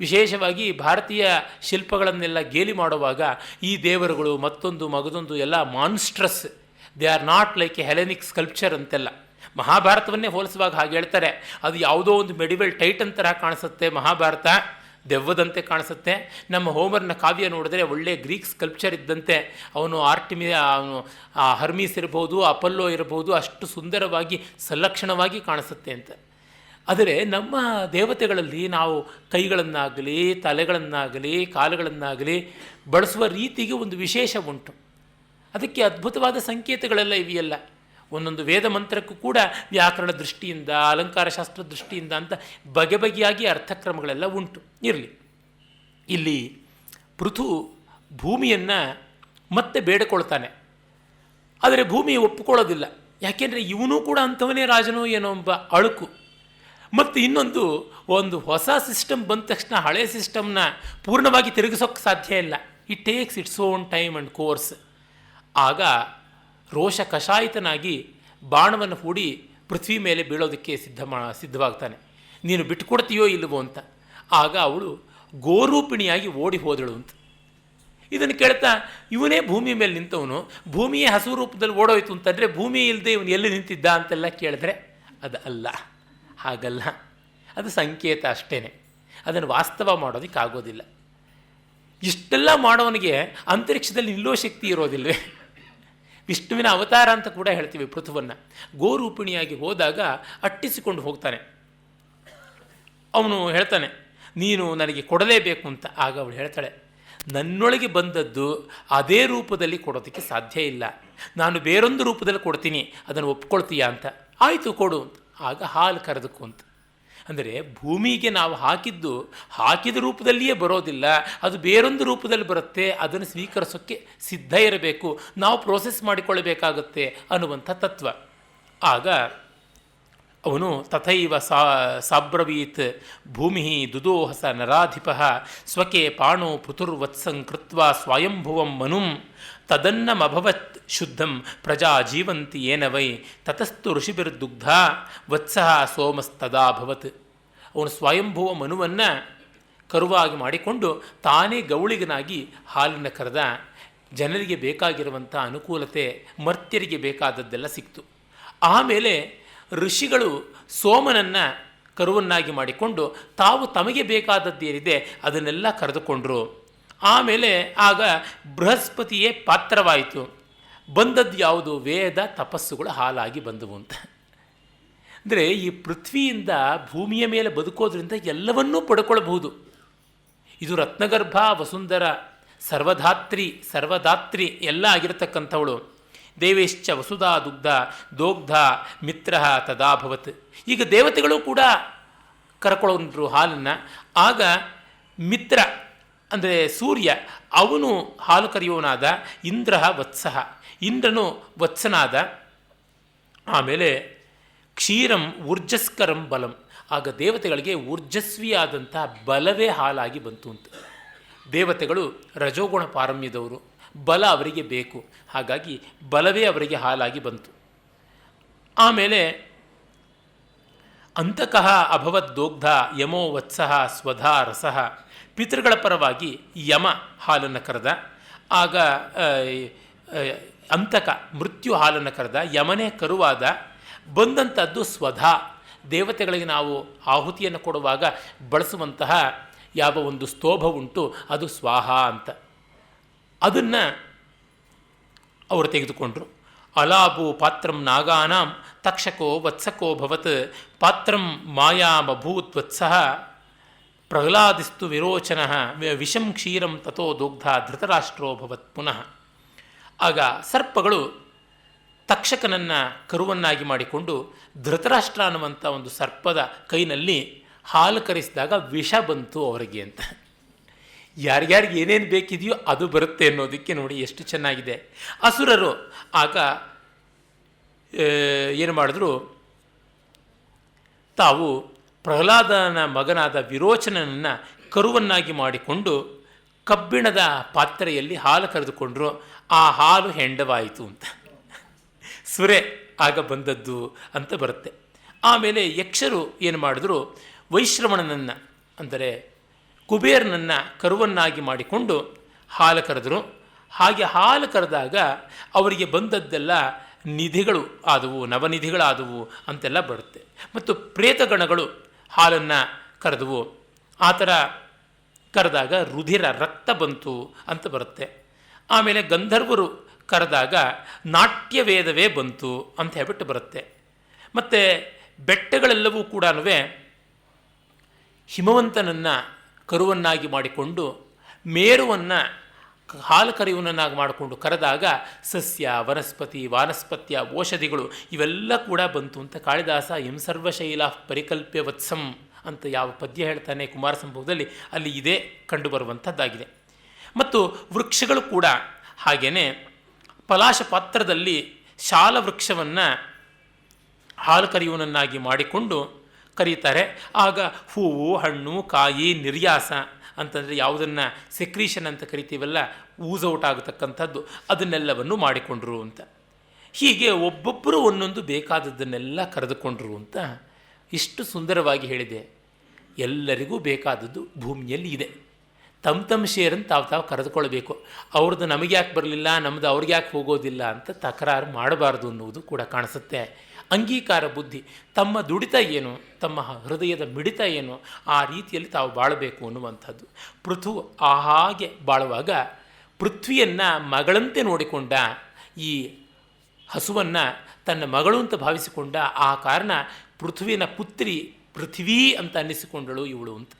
ವಿಶೇಷವಾಗಿ ಭಾರತೀಯ ಶಿಲ್ಪಗಳನ್ನೆಲ್ಲ ಗೇಲಿ ಮಾಡುವಾಗ ಈ ದೇವರುಗಳು ಮತ್ತೊಂದು ಮಗದೊಂದು ಎಲ್ಲ monstrous, they are not like a Hellenic sculpture ಅಂತೆಲ್ಲ. ಮಹಾಭಾರತವನ್ನೇ ಹೋಲಿಸುವಾಗ ಹಾಗೆ ಹೇಳ್ತಾರೆ, ಅದು ಯಾವುದೋ ಒಂದು ಮೆಡಿವಲ್ ಟೈಟನ್ ಥರ ಕಾಣಿಸುತ್ತೆ, ಮಹಾಭಾರತ ದೆವ್ವದಂತೆ ಕಾಣಿಸುತ್ತೆ. ನಮ್ಮ ಹೋಮರ್ನ ಕಾವ್ಯ ನೋಡಿದ್ರೆ ಒಳ್ಳೆ ಗ್ರೀಕ್ ಸ್ಕಲ್ಪ್ಚರ್ ಇದ್ದಂತೆ, ಅವನು ಅವನು ಹರ್ಮೀಸ್ ಇರ್ಬೋದು, ಅಪಲ್ಲೋ ಇರ್ಬೋದು, ಅಷ್ಟು ಸುಂದರವಾಗಿ ಸಲಕ್ಷಣವಾಗಿ ಕಾಣಿಸುತ್ತೆ ಅಂತ. ಆದರೆ ನಮ್ಮ ದೇವತೆಗಳಲ್ಲಿ ನಾವು ಕೈಗಳನ್ನಾಗಲಿ ತಲೆಗಳನ್ನಾಗಲಿ ಕಾಲುಗಳನ್ನಾಗಲಿ ಬಳಸುವ ರೀತಿಗೆ ಒಂದು ವಿಶೇಷ ಉಂಟು. ಅದಕ್ಕೆ ಅದ್ಭುತವಾದ ಸಂಕೇತಗಳೆಲ್ಲ ಇವೆಯಲ್ಲ. ಒಂದೊಂದು ವೇದ ಮಂತ್ರಕ್ಕೂ ಕೂಡ ವ್ಯಾಕರಣ ದೃಷ್ಟಿಯಿಂದ, ಅಲಂಕಾರ ಶಾಸ್ತ್ರ ದೃಷ್ಟಿಯಿಂದ ಅಂತ ಬಗೆ ಬಗೆಯಾಗಿ ಅರ್ಥಕ್ರಮಗಳೆಲ್ಲ ಉಂಟು. ಇರಲಿ, ಇಲ್ಲಿ ಪೃಥು ಭೂಮಿಯನ್ನು ಮತ್ತೆ ಬೇಡಿಕೊಳ್ತಾನೆ. ಆದರೆ ಭೂಮಿ ಒಪ್ಪಿಕೊಳ್ಳೋದಿಲ್ಲ. ಯಾಕೆಂದರೆ ಇವನೂ ಕೂಡ ಅಂಥವನೇ ರಾಜನೋ ಏನೋ ಎಂಬ ಅಳುಕು. ಮತ್ತು ಇನ್ನೊಂದು, ಒಂದು ಹೊಸ ಸಿಸ್ಟಮ್ ಬಂದ ತಕ್ಷಣ ಹಳೆ ಸಿಸ್ಟಮ್ನ ಪೂರ್ಣವಾಗಿ ತಿರುಗಿಸೋಕ್ಕೆ ಸಾಧ್ಯ ಇಲ್ಲ. It takes its own time and course. ಆಗ ರೋಷ ಕಷಾಯಿತನಾಗಿ ಬಾಣವನ್ನು ಹೂಡಿ ಪೃಥ್ವಿ ಮೇಲೆ ಬೀಳೋದಕ್ಕೆ ಸಿದ್ಧವಾಗ್ತಾನೆ. ನೀನು ಬಿಟ್ಟುಕೊಡ್ತೀಯೋ ಇಲ್ಲವೋ ಅಂತ. ಆಗ ಅವಳು ಗೋರೂಪಿಣಿಯಾಗಿ ಓಡಿ ಹೋದಳು ಅಂತ. ಇದನ್ನು ಕೇಳ್ತಾ ಇವನೇ ಭೂಮಿ ಮೇಲೆ ನಿಂತವನು, ಭೂಮಿಯೇ ಹಸು ರೂಪದಲ್ಲಿ ಓಡೋಯ್ತು ಅಂತಂದರೆ ಭೂಮಿ ಇಲ್ಲದೆ ಇವನು ಎಲ್ಲಿ ನಿಂತಿದ್ದ ಅಂತೆಲ್ಲ ಕೇಳಿದ್ರೆ ಅದು ಅಲ್ಲ, ಹಾಗಲ್ಲ. ಅದು ಸಂಕೇತ ಅಷ್ಟೇ, ಅದನ್ನು ವಾಸ್ತವ ಮಾಡೋದಕ್ಕಾಗೋದಿಲ್ಲ. ಇಷ್ಟೆಲ್ಲ ಮಾಡೋನಿಗೆ ಅಂತರಿಕ್ಷದಲ್ಲಿ ನಿಲ್ಲೋ ಶಕ್ತಿ ಇರೋದಿಲ್ವೇ? ವಿಷ್ಣುವಿನ ಅವತಾರ ಅಂತ ಕೂಡ ಹೇಳ್ತೀವಿ ಪೃಥುವನ್ನು. ಗೋರೂಪಿಣಿಯಾಗಿ ಹೋದಾಗ ಅಟ್ಟಿಸಿಕೊಂಡು ಹೋಗ್ತಾನೆ. ಅವನು ಹೇಳ್ತಾನೆ, ನೀನು ನನಗೆ ಕೊಡಲೇಬೇಕು ಅಂತ. ಆಗ ಅವಳು ಹೇಳ್ತಾಳೆ, ನನ್ನೊಳಗೆ ಬಂದದ್ದು ಅದೇ ರೂಪದಲ್ಲಿ ಕೊಡೋದಕ್ಕೆ ಸಾಧ್ಯ ಇಲ್ಲ, ನಾನು ಬೇರೊಂದು ರೂಪದಲ್ಲಿ ಕೊಡ್ತೀನಿ, ಅದನ್ನು ಒಪ್ಕೊಳ್ತೀಯಾ ಅಂತ. ಆಯಿತು ಕೊಡು ಅಂತ. ಆಗ ಹಾಲು ಕರೆದಕ್ಕು ಅಂತ. ಅಂದರೆ ಭೂಮಿಗೆ ನಾವು ಹಾಕಿದ ರೂಪದಲ್ಲಿಯೇ ಬರೋದಿಲ್ಲ, ಅದು ಬೇರೊಂದು ರೂಪದಲ್ಲಿ ಬರುತ್ತೆ. ಅದನ್ನು ಸ್ವೀಕರಿಸೋಕ್ಕೆ ಸಿದ್ಧ ಇರಬೇಕು, ನಾವು ಪ್ರೋಸೆಸ್ ಮಾಡಿಕೊಳ್ಳಬೇಕಾಗುತ್ತೆ ಅನ್ನುವಂಥ ತತ್ವ. ಆಗ ಅವನು ತಥೈವ ಸಾಬ್ರವೀತ್ ಭೂಮಿ ದುದೋಹಸ ನರಾಧಿಪ ಸ್ವಕೆ ಪಾಣೋ ಪೃಥುರ್ವತ್ಸಂ ಕೃತ್ವಾ ಸ್ವಯಂಭುವಂ ಮನುಂ ತದನ್ನಮಭವತ್ ಶುದ್ಧಂ ಪ್ರಜಾ ಜೀವಂತಿ ಏನ ವೈ ತತಸ್ತು ಋಷಿಭಿರ್ದುಗ್ಧ ವತ್ಸಃ ಸೋಮಸ್ತದಾಭವತ್. ಅವನು ಸ್ವಯಂಭುವ ಮನುವನ್ನು ಕರುವಾಗಿ ಮಾಡಿಕೊಂಡು ತಾನೇ ಗೌಳಿಗನಾಗಿ ಹಾಲನ್ನು ಕರೆದ. ಜನರಿಗೆ ಬೇಕಾಗಿರುವಂಥ ಅನುಕೂಲತೆ, ಮರ್ತ್ಯರಿಗೆ ಬೇಕಾದದ್ದೆಲ್ಲ ಸಿಕ್ತು. ಆಮೇಲೆ ಋಷಿಗಳು ಸೋಮನನ್ನು ಕರುವನ್ನಾಗಿ ಮಾಡಿಕೊಂಡು ತಾವು ತಮಗೆ ಬೇಕಾದದ್ದೇನಿದೆ ಅದನ್ನೆಲ್ಲ ಕರೆದುಕೊಂಡರು. ಆಮೇಲೆ ಆಗ ಬೃಹಸ್ಪತಿಯೇ ಪಾತ್ರವಾಯಿತು. ಬಂದದ್ದು ಯಾವುದು? ವೇದ ತಪಸ್ಸುಗಳು ಹಾಲಾಗಿ ಬಂದವು ಅಂತ. ಅಂದರೆ ಈ ಪೃಥ್ವಿಯಿಂದ ಭೂಮಿಯ ಮೇಲೆ ಬದುಕೋದ್ರಿಂದ ಎಲ್ಲವನ್ನೂ ಪಡ್ಕೊಳ್ಬಹುದು. ಇದು ರತ್ನಗರ್ಭ ವಸುಂಧರ ಸರ್ವದಾತ್ರಿ ಎಲ್ಲ ಆಗಿರತಕ್ಕಂಥವಳು. ದೇವೇಶ್ಚ ವಸುಧಾ ದುಗ್ಧ ದೋಗ್ಧ ಮಿತ್ರ ತದಾಭವತ್. ಈಗ ದೇವತೆಗಳು ಕೂಡ ಕರ್ಕೊಳ್ಳೋರು ಹಾಲನ್ನು. ಆಗ ಮಿತ್ರ ಅಂದರೆ ಸೂರ್ಯ, ಅವನು ಹಾಲು ಕರೆಯುವನಾದ. ಇಂದ್ರ ವತ್ಸಃ, ಇಂದ್ರನು ವತ್ಸನಾದ. ಆಮೇಲೆ ಕ್ಷೀರಂ ಊರ್ಜಸ್ಕರಂ ಬಲಂ, ಆಗ ದೇವತೆಗಳಿಗೆ ಊರ್ಜಸ್ವಿಯಾದಂಥ ಬಲವೇ ಹಾಲಾಗಿ ಬಂತು ಅಂತ. ದೇವತೆಗಳು ರಜೋಗುಣ ಪಾರಮ್ಯದವರು, ಬಲ ಅವರಿಗೆ ಬೇಕು, ಹಾಗಾಗಿ ಬಲವೇ ಅವರಿಗೆ ಹಾಲಾಗಿ ಬಂತು. ಆಮೇಲೆ ಅಂತಕಃ ಅಭವದ್ದೋಗ್ಧ ಯಮೋ ವತ್ಸಃ ಸ್ವಧಾ ರಸಃ, ಪಿತೃಗಳ ಪರವಾಗಿ ಯಮ ಹಾಲನ್ನು ಕರೆದ. ಆಗ ಅಂತಕ ಮೃತ್ಯು ಹಾಲನ್ನು ಕರೆದ, ಯಮನೇ ಕರುವಾದ. ಬಂದಂಥದ್ದು ಸ್ವಧಾ, ದೇವತೆಗಳಿಗೆ ನಾವು ಆಹುತಿಯನ್ನು ಕೊಡುವಾಗ ಬಳಸುವಂತಹ ಯಾವ ಒಂದು ಸ್ತೋಭ ಉಂಟು ಅದು ಸ್ವಾಹ ಅಂತ. ಅದನ್ನು ಅವರು ತೆಗೆದುಕೊಂಡರು. ಅಲಾಭು ಪಾತ್ರಂ ನಾಗಾನಾಂ ತಕ್ಷಕೋ ವತ್ಸಕೋ ಭವತ್ ಪಾತ್ರಂ ಮಾಯಾಮಭೂತ್ ವತ್ಸಃ ಪ್ರಹ್ಲಾದಿಸ್ತು ವಿರೋಚನಃ ವಿಷಂ ಕ್ಷೀರಂ ತಥೋ ದೋಗ್ಧ ಧೃತರಾಷ್ಟ್ರೋ ಭವತ್ ಪುನಃ. ಆಗ ಸರ್ಪಗಳು ತಕ್ಷಕನನ್ನು ಕರುವನ್ನಾಗಿ ಮಾಡಿಕೊಂಡು ಧೃತರಾಷ್ಟ್ರ ಅನ್ನುವಂಥ ಒಂದು ಸರ್ಪದ ಕೈನಲ್ಲಿ ಹಾಲು ಕರೆಸಿದಾಗ ವಿಷ ಬಂತು ಅವರಿಗೆ ಅಂತ. ಯಾರ್ಯಾರಿಗೆ ಏನೇನು ಬೇಕಿದೆಯೋ ಅದು ಬರುತ್ತೆ ಅನ್ನೋದಕ್ಕೆ ನೋಡಿ ಎಷ್ಟು ಚೆನ್ನಾಗಿದೆ. ಅಸುರರು ಆಗ ಏನು ಮಾಡಿದ್ರು, ತಾವು ಪ್ರಹ್ಲಾದನ ಮಗನಾದ ವಿರೋಚನನನ್ನು ಕರುವನ್ನಾಗಿ ಮಾಡಿಕೊಂಡು ಕಬ್ಬಿಣದ ಪಾತ್ರೆಯಲ್ಲಿ ಹಾಲು ಕರೆದುಕೊಂಡ್ರು. ಆ ಹಾಲು ಹೆಂಡವಾಯಿತು ಅಂತ, ಸುರೆ ಆಗ ಬಂದದ್ದು ಅಂತ ಬರುತ್ತೆ. ಆಮೇಲೆ ಯಕ್ಷರು ಏನು ಮಾಡಿದ್ರು, ವೈಶ್ರವಣನನ್ನು ಅಂದರೆ ಕುಬೇರನನ್ನು ಕರುವನ್ನಾಗಿ ಮಾಡಿಕೊಂಡು ಹಾಲು ಕರೆದರು. ಹಾಗೆ ಹಾಲು ಕರೆದಾಗ ಅವರಿಗೆ ಬಂದದ್ದೆಲ್ಲ ನಿಧಿಗಳು ಆದವು, ನವನಿಧಿಗಳಾದವು ಅಂತೆಲ್ಲ ಬರುತ್ತೆ. ಮತ್ತು ಪ್ರೇತಗಣಗಳು ಹಾಲನ್ನು ಕರೆದವು. ಆ ಥರ ಕರೆದಾಗ ರುಧಿರ ರಕ್ತ ಬಂತು ಅಂತ ಬರುತ್ತೆ. ಆಮೇಲೆ ಗಂಧರ್ವರು ಕರೆದಾಗ ನಾಟ್ಯವೇದವೇ ಬಂತು ಅಂತ ಹೇಳ್ಬಿಟ್ಟು ಬರುತ್ತೆ. ಮತ್ತು ಬೆಟ್ಟಗಳೆಲ್ಲವೂ ಕೂಡ ಹಿಮವಂತನನ್ನು ಕರುವನ್ನಾಗಿ ಮಾಡಿಕೊಂಡು ಮೇರುವನ್ನು ಹಾಲು ಕರೆಯುವನ್ನಾಗಿ ಮಾಡಿಕೊಂಡು ಕರೆದಾಗ ಸಸ್ಯ ವನಸ್ಪತಿ ವಾನಸ್ಪತ್ಯ ಔಷಧಿಗಳು ಇವೆಲ್ಲ ಕೂಡ ಬಂತು ಅಂತ ಕಾಳಿದಾಸ ಎಂ ಸರ್ವಶೈಲ ಪರಿಕಲ್ಪ್ಯ ವತ್ಸಂ ಅಂತ ಯಾವ ಪದ್ಯ ಹೇಳ್ತಾನೆ ಕುಮಾರ ಸಂಭವದಲ್ಲಿ, ಅಲ್ಲಿ ಇದೇ ಕಂಡುಬರುವಂಥದ್ದಾಗಿದೆ. ಮತ್ತು ವೃಕ್ಷಗಳು ಕೂಡ ಹಾಗೆಯೇ ಪಲಾಶ ಪಾತ್ರದಲ್ಲಿ ಶಾಲ ವೃಕ್ಷವನ್ನು ಹಾಲು ಕರೆಯುವನನ್ನಾಗಿ ಮಾಡಿಕೊಂಡು ಕರೀತಾರೆ. ಆಗ ಹೂವು ಹಣ್ಣು ಕಾಯಿ ನಿರ್ಯಾಸ ಅಂತಂದರೆ ಯಾವುದನ್ನು ಸೆಕ್ರೀಷನ್ ಅಂತ ಕರಿತೀವಲ್ಲ, ಊಸೌಟ್ ಆಗತಕ್ಕಂಥದ್ದು, ಅದನ್ನೆಲ್ಲವನ್ನು ಮಾಡಿಕೊಂಡ್ರು ಅಂತ. ಹೀಗೆ ಒಬ್ಬೊಬ್ಬರು ಒಂದೊಂದು ಬೇಕಾದದ್ದನ್ನೆಲ್ಲ ಕರೆದುಕೊಂಡ್ರು ಅಂತ ಇಷ್ಟು ಸುಂದರವಾಗಿ ಹೇಳಿದೆ. ಎಲ್ಲರಿಗೂ ಬೇಕಾದದ್ದು ಭೂಮಿಯಲ್ಲಿ ಇದೆ. ತಮ್ಮ ಶೇರನ್ನು ತಾವು ಕರೆದುಕೊಳ್ಬೇಕು. ಅವ್ರದ್ದು ನಮಗೆ ಯಾಕೆ ಬರಲಿಲ್ಲ, ನಮ್ಮದು ಅವ್ರಿಗೆ ಯಾಕೆ ಹೋಗೋದಿಲ್ಲ ಅಂತ ತಕರಾರು ಮಾಡಬಾರ್ದು ಅನ್ನುವುದು ಕೂಡ ಕಾಣಿಸುತ್ತೆ. ಅಂಗೀಕಾರ ಬುದ್ಧಿ, ತಮ್ಮ ದುಡಿತ ಏನು, ತಮ್ಮ ಹೃದಯದ ಮಿಡಿತ ಏನು, ಆ ರೀತಿಯಲ್ಲಿ ತಾವು ಬಾಳಬೇಕು ಅನ್ನುವಂಥದ್ದು. ಪೃಥು ಹಾಗೆ ಬಾಳುವಾಗ ಪೃಥ್ವಿಯನ್ನು ಮಗಳಂತೆ ನೋಡಿಕೊಂಡ, ಈ ಹಸುವನ್ನು ತನ್ನ ಮಗಳು ಅಂತ ಭಾವಿಸಿಕೊಂಡ. ಆ ಕಾರಣ ಪೃಥ್ವಿನ ಪುತ್ರಿ ಪೃಥ್ವೀ ಅಂತ ಅನ್ನಿಸಿಕೊಂಡಳು ಇವಳು ಅಂತ.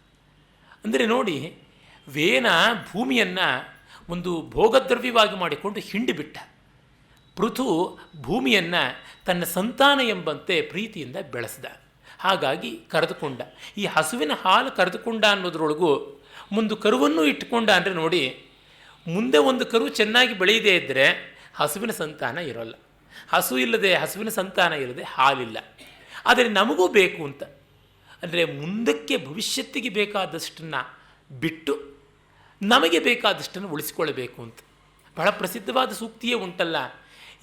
ಅಂದರೆ ನೋಡಿ, ವೇನ ಭೂಮಿಯನ್ನು ಒಂದು ಭೋಗದ್ರವ್ಯವಾಗಿ ಮಾಡಿಕೊಂಡು ಹಿಂಡಿಬಿಟ್ಟ. ಪೃಥು ಭೂಮಿಯನ್ನು ತನ್ನ ಸಂತಾನ ಎಂಬಂತೆ ಪ್ರೀತಿಯಿಂದ ಬೆಳೆಸಿದ. ಹಾಗಾಗಿ ಕರೆದುಕೊಂಡ. ಈ ಹಸುವಿನ ಹಾಲು ಕರೆದುಕೊಂಡ ಅನ್ನೋದ್ರೊಳಗೂ ಒಂದು ಕರುವನ್ನು ಇಟ್ಟುಕೊಂಡ ಅಂದರೆ ನೋಡಿ, ಮುಂದೆ ಒಂದು ಕರು ಚೆನ್ನಾಗಿ ಬೆಳೆಯದೇ ಇದ್ದರೆ ಹಸುವಿನ ಸಂತಾನ ಇರೋಲ್ಲ. ಹಸುವಿನ ಸಂತಾನ ಇಲ್ಲದೆ ಹಾಲಿಲ್ಲ. ಆದರೆ ನಮಗೂ ಬೇಕು ಅಂತ ಅಂದರೆ ಮುಂದಕ್ಕೆ ಭವಿಷ್ಯತ್ತಿಗೆ ಬೇಕಾದಷ್ಟನ್ನು ಬಿಟ್ಟು ನಮಗೆ ಬೇಕಾದಷ್ಟನ್ನು ಉಳಿಸಿಕೊಳ್ಳಬೇಕು ಅಂತ. ಬಹಳ ಪ್ರಸಿದ್ಧವಾದ ಸೂಕ್ತಿಯೇ ಉಂಟಲ್ಲ,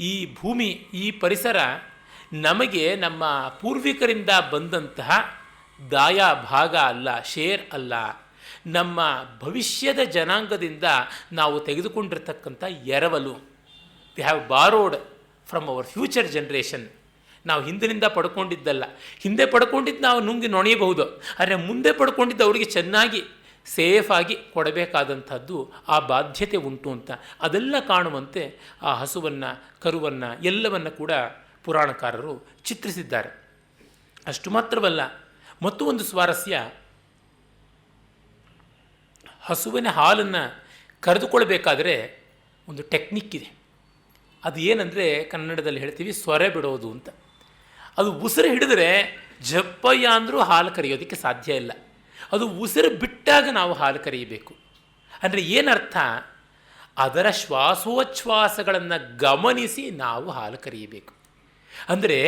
ಈ ಭೂಮಿ ಈ ಪರಿಸರ ನಮಗೆ ನಮ್ಮ ಪೂರ್ವಿಕರಿಂದ ಬಂದಂತಹ ದಾಯ ಭಾಗ ಅಲ್ಲ, ಶೇರ್ ಅಲ್ಲ. ನಮ್ಮ ಭವಿಷ್ಯದ ಜನಾಂಗದಿಂದ ನಾವು ತೆಗೆದುಕೊಂಡಿರ್ತಕ್ಕಂಥ ಎರವಲು. We have borrowed from our future generation. ನಾವು ಹಿಂದಿನಿಂದ ಪಡ್ಕೊಂಡಿದ್ದಲ್ಲ. ಹಿಂದೆ ಪಡ್ಕೊಂಡಿದ್ದು ನಾವು ನುಂಗಿ ನೊಣೆಯಬಹುದು, ಆದರೆ ಮುಂದೆ ಪಡ್ಕೊಂಡಿದ್ದು ಅವರಿಗೆ ಚೆನ್ನಾಗಿ ಸೇಫಾಗಿ ಕೊಡಬೇಕಾದಂಥದ್ದು ಆ ಬಾಧ್ಯತೆ ಉಂಟು ಅಂತ ಅದೆಲ್ಲ ಕಾಣುವಂತೆ ಆ ಹಸುವನ್ನು, ಕರುವನ್ನು ಎಲ್ಲವನ್ನು ಕೂಡ ಪುರಾಣಕಾರರು ಚಿತ್ರಿಸಿದ್ದಾರೆ. ಅಷ್ಟು ಮಾತ್ರವಲ್ಲ, ಮತ್ತು ಒಂದು ಸ್ವಾರಸ್ಯ, ಹಸುವಿನ ಹಾಲನ್ನು ಕರೆದುಕೊಳ್ಬೇಕಾದ್ರೆ ಒಂದು ಟೆಕ್ನಿಕ್ ಇದೆ. ಅದು ಏನಂದರೆ, ಕನ್ನಡದಲ್ಲಿ ಹೇಳ್ತೀವಿ ಸ್ವರೆ ಬಿಡೋದು ಅಂತ. ಅದು ಉಸಿರು ಹಿಡಿದ್ರೆ ಜಪ್ಪಯ್ಯ ಅಂದರೂ ಹಾಲು ಕರೆಯೋದಕ್ಕೆ ಸಾಧ್ಯ ಇಲ್ಲ. ಅದು ಉಸಿರು ಬಿಟ್ಟಾಗ ನಾವು ಹಾಲು ಕರೆಯಬೇಕು. ಅಂದರೆ ಏನರ್ಥ? ಅದರ ಶ್ವಾಸೋಚ್ಛ್ವಾಸಗಳನ್ನು ಗಮನಿಸಿ ನಾವು ಹಾಲು ಕರೆಯಬೇಕು. ಅಂದರೆ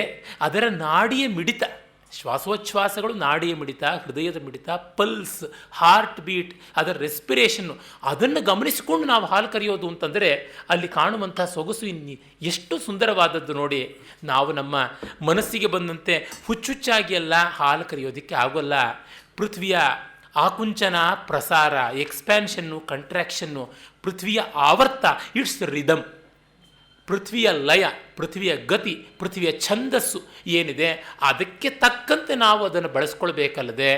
ಅದರ ನಾಡಿಯ ಮಿಡಿತ, ಶ್ವಾಸೋಚ್ಛ್ವಾಸಗಳು, ನಾಡಿಯ ಮಿಡಿತ, ಹೃದಯದ ಮಿಡಿತ, ಪಲ್ಸ್, ಹಾರ್ಟ್ ಬೀಟ್, ಅದರ ರೆಸ್ಪಿರೇಷನ್ನು, ಅದನ್ನು ಗಮನಿಸಿಕೊಂಡು ನಾವು ಹಾಲು ಕರೆಯೋದು ಅಂತಂದರೆ ಅಲ್ಲಿ ಕಾಣುವಂಥ ಸೊಗಸು ಎಷ್ಟು ಸುಂದರವಾದದ್ದು ನೋಡಿ. ನಾವು ನಮ್ಮ ಮನಸ್ಸಿಗೆ ಬಂದಂತೆ ಹುಚ್ಚುಚ್ಚಾಗಿ ಎಲ್ಲ ಹಾಲು ಕರೆಯೋದಕ್ಕೆ ಆಗೋಲ್ಲ. ಪೃಥ್ವಿಯ ಆಕುಂಚನ ಪ್ರಸಾರ, ಎಕ್ಸ್ಪ್ಯಾನ್ಷನ್ನು, ಕಂಟ್ರ್ಯಾಕ್ಷನ್ನು, ಪೃಥ್ವಿಯ ಆವರ್ತ, ಇಟ್ಸ್ ರಿದಮ್, ಪೃಥ್ವಿಯ ಲಯ, ಪೃಥ್ವಿಯ ಗತಿ, ಪೃಥ್ವಿಯ ಛಂದಸ್ಸು ಏನಿದೆ ಅದಕ್ಕೆ ತಕ್ಕಂತೆ ನಾವು ಅದನ್ನು ಬಳಸ್ಕೊಳ್ಬೇಕಲ್ಲದೆ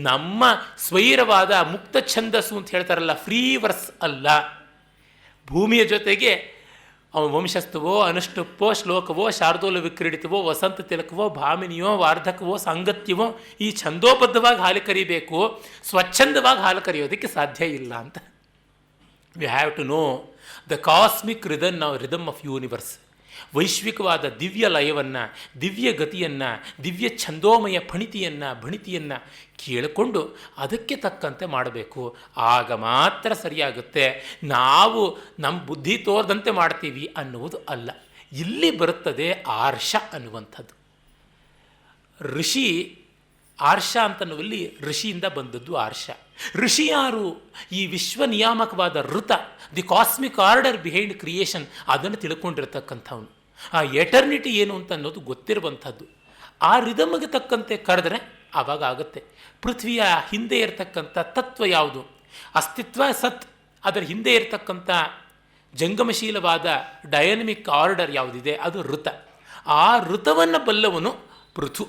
ನಮ್ಮ ಸ್ವೈರವಾದ ಮುಕ್ತ ಛಂದಸ್ಸು ಅಂತ ಹೇಳ್ತಾರಲ್ಲ, ಫ್ರೀ ವರ್ಸ್ ಅಲ್ಲ. ಭೂಮಿಯ ಜೊತೆಗೆ ವಂಶಸ್ಥವೋ, ಅನುಷ್ಠುಪ್ಪೋ, ಶ್ಲೋಕವೋ, ಶಾರ್ದೂಲ ವಿಕ್ರೀಡಿತವೋ, ವಸಂತ ತಿಲಕವೋ, ಭಾಮಿನಿಯೋ, ವಾರ್ಧಕವೋ, ಸಾಂಗತ್ಯವೋ ಈ ಛಂದೋಬದ್ಧವಾಗಿ ಹಾಲು ಕರಿಬೇಕು, ಸ್ವಚ್ಛಂದವಾಗಿ ಹಾಲು ಕರೆಯೋದಕ್ಕೆ ಸಾಧ್ಯ ಇಲ್ಲ ಅಂತ. We have to know the cosmic rhythm of universe. ವೈಶ್ವಿಕವಾದ ದಿವ್ಯ ಲಯವನ್ನು, ದಿವ್ಯ ಗತಿಯನ್ನು, ದಿವ್ಯ ಛಂದೋಮಯ ಭಣಿತಿಯನ್ನು ಕೇಳಿಕೊಂಡು ಅದಕ್ಕೆ ತಕ್ಕಂತೆ ಮಾಡಬೇಕು. ಆಗ ಮಾತ್ರ ಸರಿಯಾಗುತ್ತೆ. ನಾವು ನಮ್ಮ ಬುದ್ಧಿ ತೋರದಂತೆ ಮಾಡ್ತೀವಿ ಅನ್ನುವುದು ಅಲ್ಲ. ಇಲ್ಲಿ ಬರುತ್ತದೆ ಆರ್ಷ ಅನ್ನುವಂಥದ್ದು. ಋಷಿ ಆರ್ಷ ಅಂತನ್ನುವಲ್ಲಿ ಋಷಿಯಿಂದ ಬಂದದ್ದು ಆರ್ಷ. ಋಷಿ ಯಾರು? ಈ ವಿಶ್ವ ನಿಯಾಮಕವಾದ ಋತ, the cosmic order behind creation, ಅದನ್ನು ತಿಳ್ಕೊಂಡಿರ್ತಕ್ಕಂಥವನು. ಆ ಎಟರ್ನಿಟಿ ಏನು ಅಂತ ಅನ್ನೋದು ಗೊತ್ತಿರುವಂಥದ್ದು. ಆ ರಿದಮ್ಗೆ ತಕ್ಕಂತೆ ಕರೆದ್ರೆ ಆವಾಗ ಆಗುತ್ತೆ. ಪೃಥ್ವಿಯ ಹಿಂದೆ ಇರತಕ್ಕಂಥ ತತ್ವ ಯಾವುದು? ಅಸ್ತಿತ್ವ ಸತ್. ಅದರ ಹಿಂದೆ ಇರತಕ್ಕಂಥ ಜಂಗಮಶೀಲವಾದ ಡೈನಮಿಕ್ ಆರ್ಡರ್ ಯಾವುದಿದೆ ಅದು ಋತ. ಆ ಋತವನ್ನು ಬಲ್ಲವನು ಪೃಥು.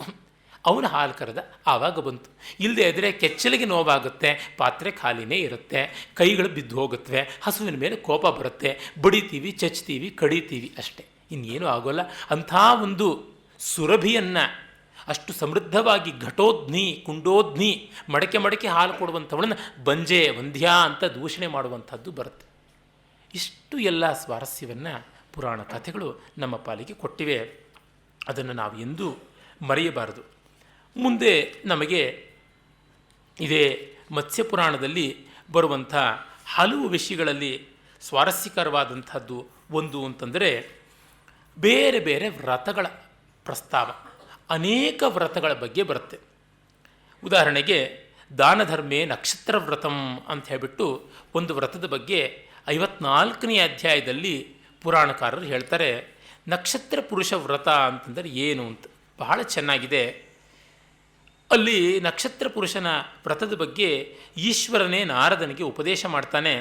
ಅವನು ಹಾಲು ಕರೆದ, ಆವಾಗ ಬಂತು. ಇಲ್ಲದೆ ಇದ್ದರೆ ಕೆಚ್ಚಲಿಗೆ ನೋವಾಗುತ್ತೆ, ಪಾತ್ರೆ ಖಾಲಿನೇ ಇರುತ್ತೆ, ಕೈಗಳು ಬಿದ್ದು ಹೋಗುತ್ತವೆ, ಹಸುವಿನ ಮೇಲೆ ಕೋಪ ಬರುತ್ತೆ, ಬಡಿತೀವಿ, ಚಚ್ತೀವಿ, ಕಡಿತೀವಿ, ಅಷ್ಟೇ, ಇನ್ನೇನು ಆಗೋಲ್ಲ. ಅಂಥ ಒಂದು ಸುರಭಿಯನ್ನು ಅಷ್ಟು ಸಮೃದ್ಧವಾಗಿ ಘಟೋಧ್ನಿ, ಕುಂಡೋಧ್ನಿ, ಮಡಕೆ ಮಡಕೆ ಹಾಲು ಕೊಡುವಂಥವಳನ್ನು ಬಂಜೆ, ವಂದ್ಯ ಅಂತ ದೂಷಣೆ ಮಾಡುವಂಥದ್ದು ಬರುತ್ತೆ. ಇಷ್ಟು ಎಲ್ಲ ಸ್ವಾರಸ್ಯವನ್ನು ಪುರಾಣ ಕಥೆಗಳು ನಮ್ಮ ಪಾಲಿಗೆ ಕೊಟ್ಟಿವೆ. ಅದನ್ನು ನಾವು ಎಂದೂ ಮರೆಯಬಾರದು. ಮುಂದೆ ನಮಗೆ ಇದೇ ಮತ್ಸ್ಯಪುರಾಣದಲ್ಲಿ ಬರುವಂಥ ಹಲವು ವಿಷಯಗಳಲ್ಲಿ ಸ್ವಾರಸ್ಯಕರವಾದಂಥದ್ದು ಒಂದು ಅಂತಂದರೆ ಬೇರೆ ಬೇರೆ ವ್ರತಗಳ ಪ್ರಸ್ತಾವ. ಅನೇಕ ವ್ರತಗಳ ಬಗ್ಗೆ ಬರುತ್ತೆ. ಉದಾಹರಣೆಗೆ ದಾನಧರ್ಮೇ ನಕ್ಷತ್ರ ವ್ರತಂ ಅಂತ ಹೇಳಿಬಿಟ್ಟು ಒಂದು ವ್ರತದ ಬಗ್ಗೆ 54ನೇ ಅಧ್ಯಾಯದಲ್ಲಿ ಪುರಾಣಕಾರರು ಹೇಳ್ತಾರೆ. ನಕ್ಷತ್ರ ಪುರುಷ ವ್ರತ ಅಂತಂದರೆ ಏನು ಅಂತ ಬಹಳ ಚೆನ್ನಾಗಿದೆ. ಅಲ್ಲಿ ನಕ್ಷತ್ರ ಪುರುಷನ ವ್ರತದ ಬಗ್ಗೆ ಈಶ್ವರನೇ ನಾರದನಿಗೆ ಉಪದೇಶ ಮಾಡ್ತಾನೆ.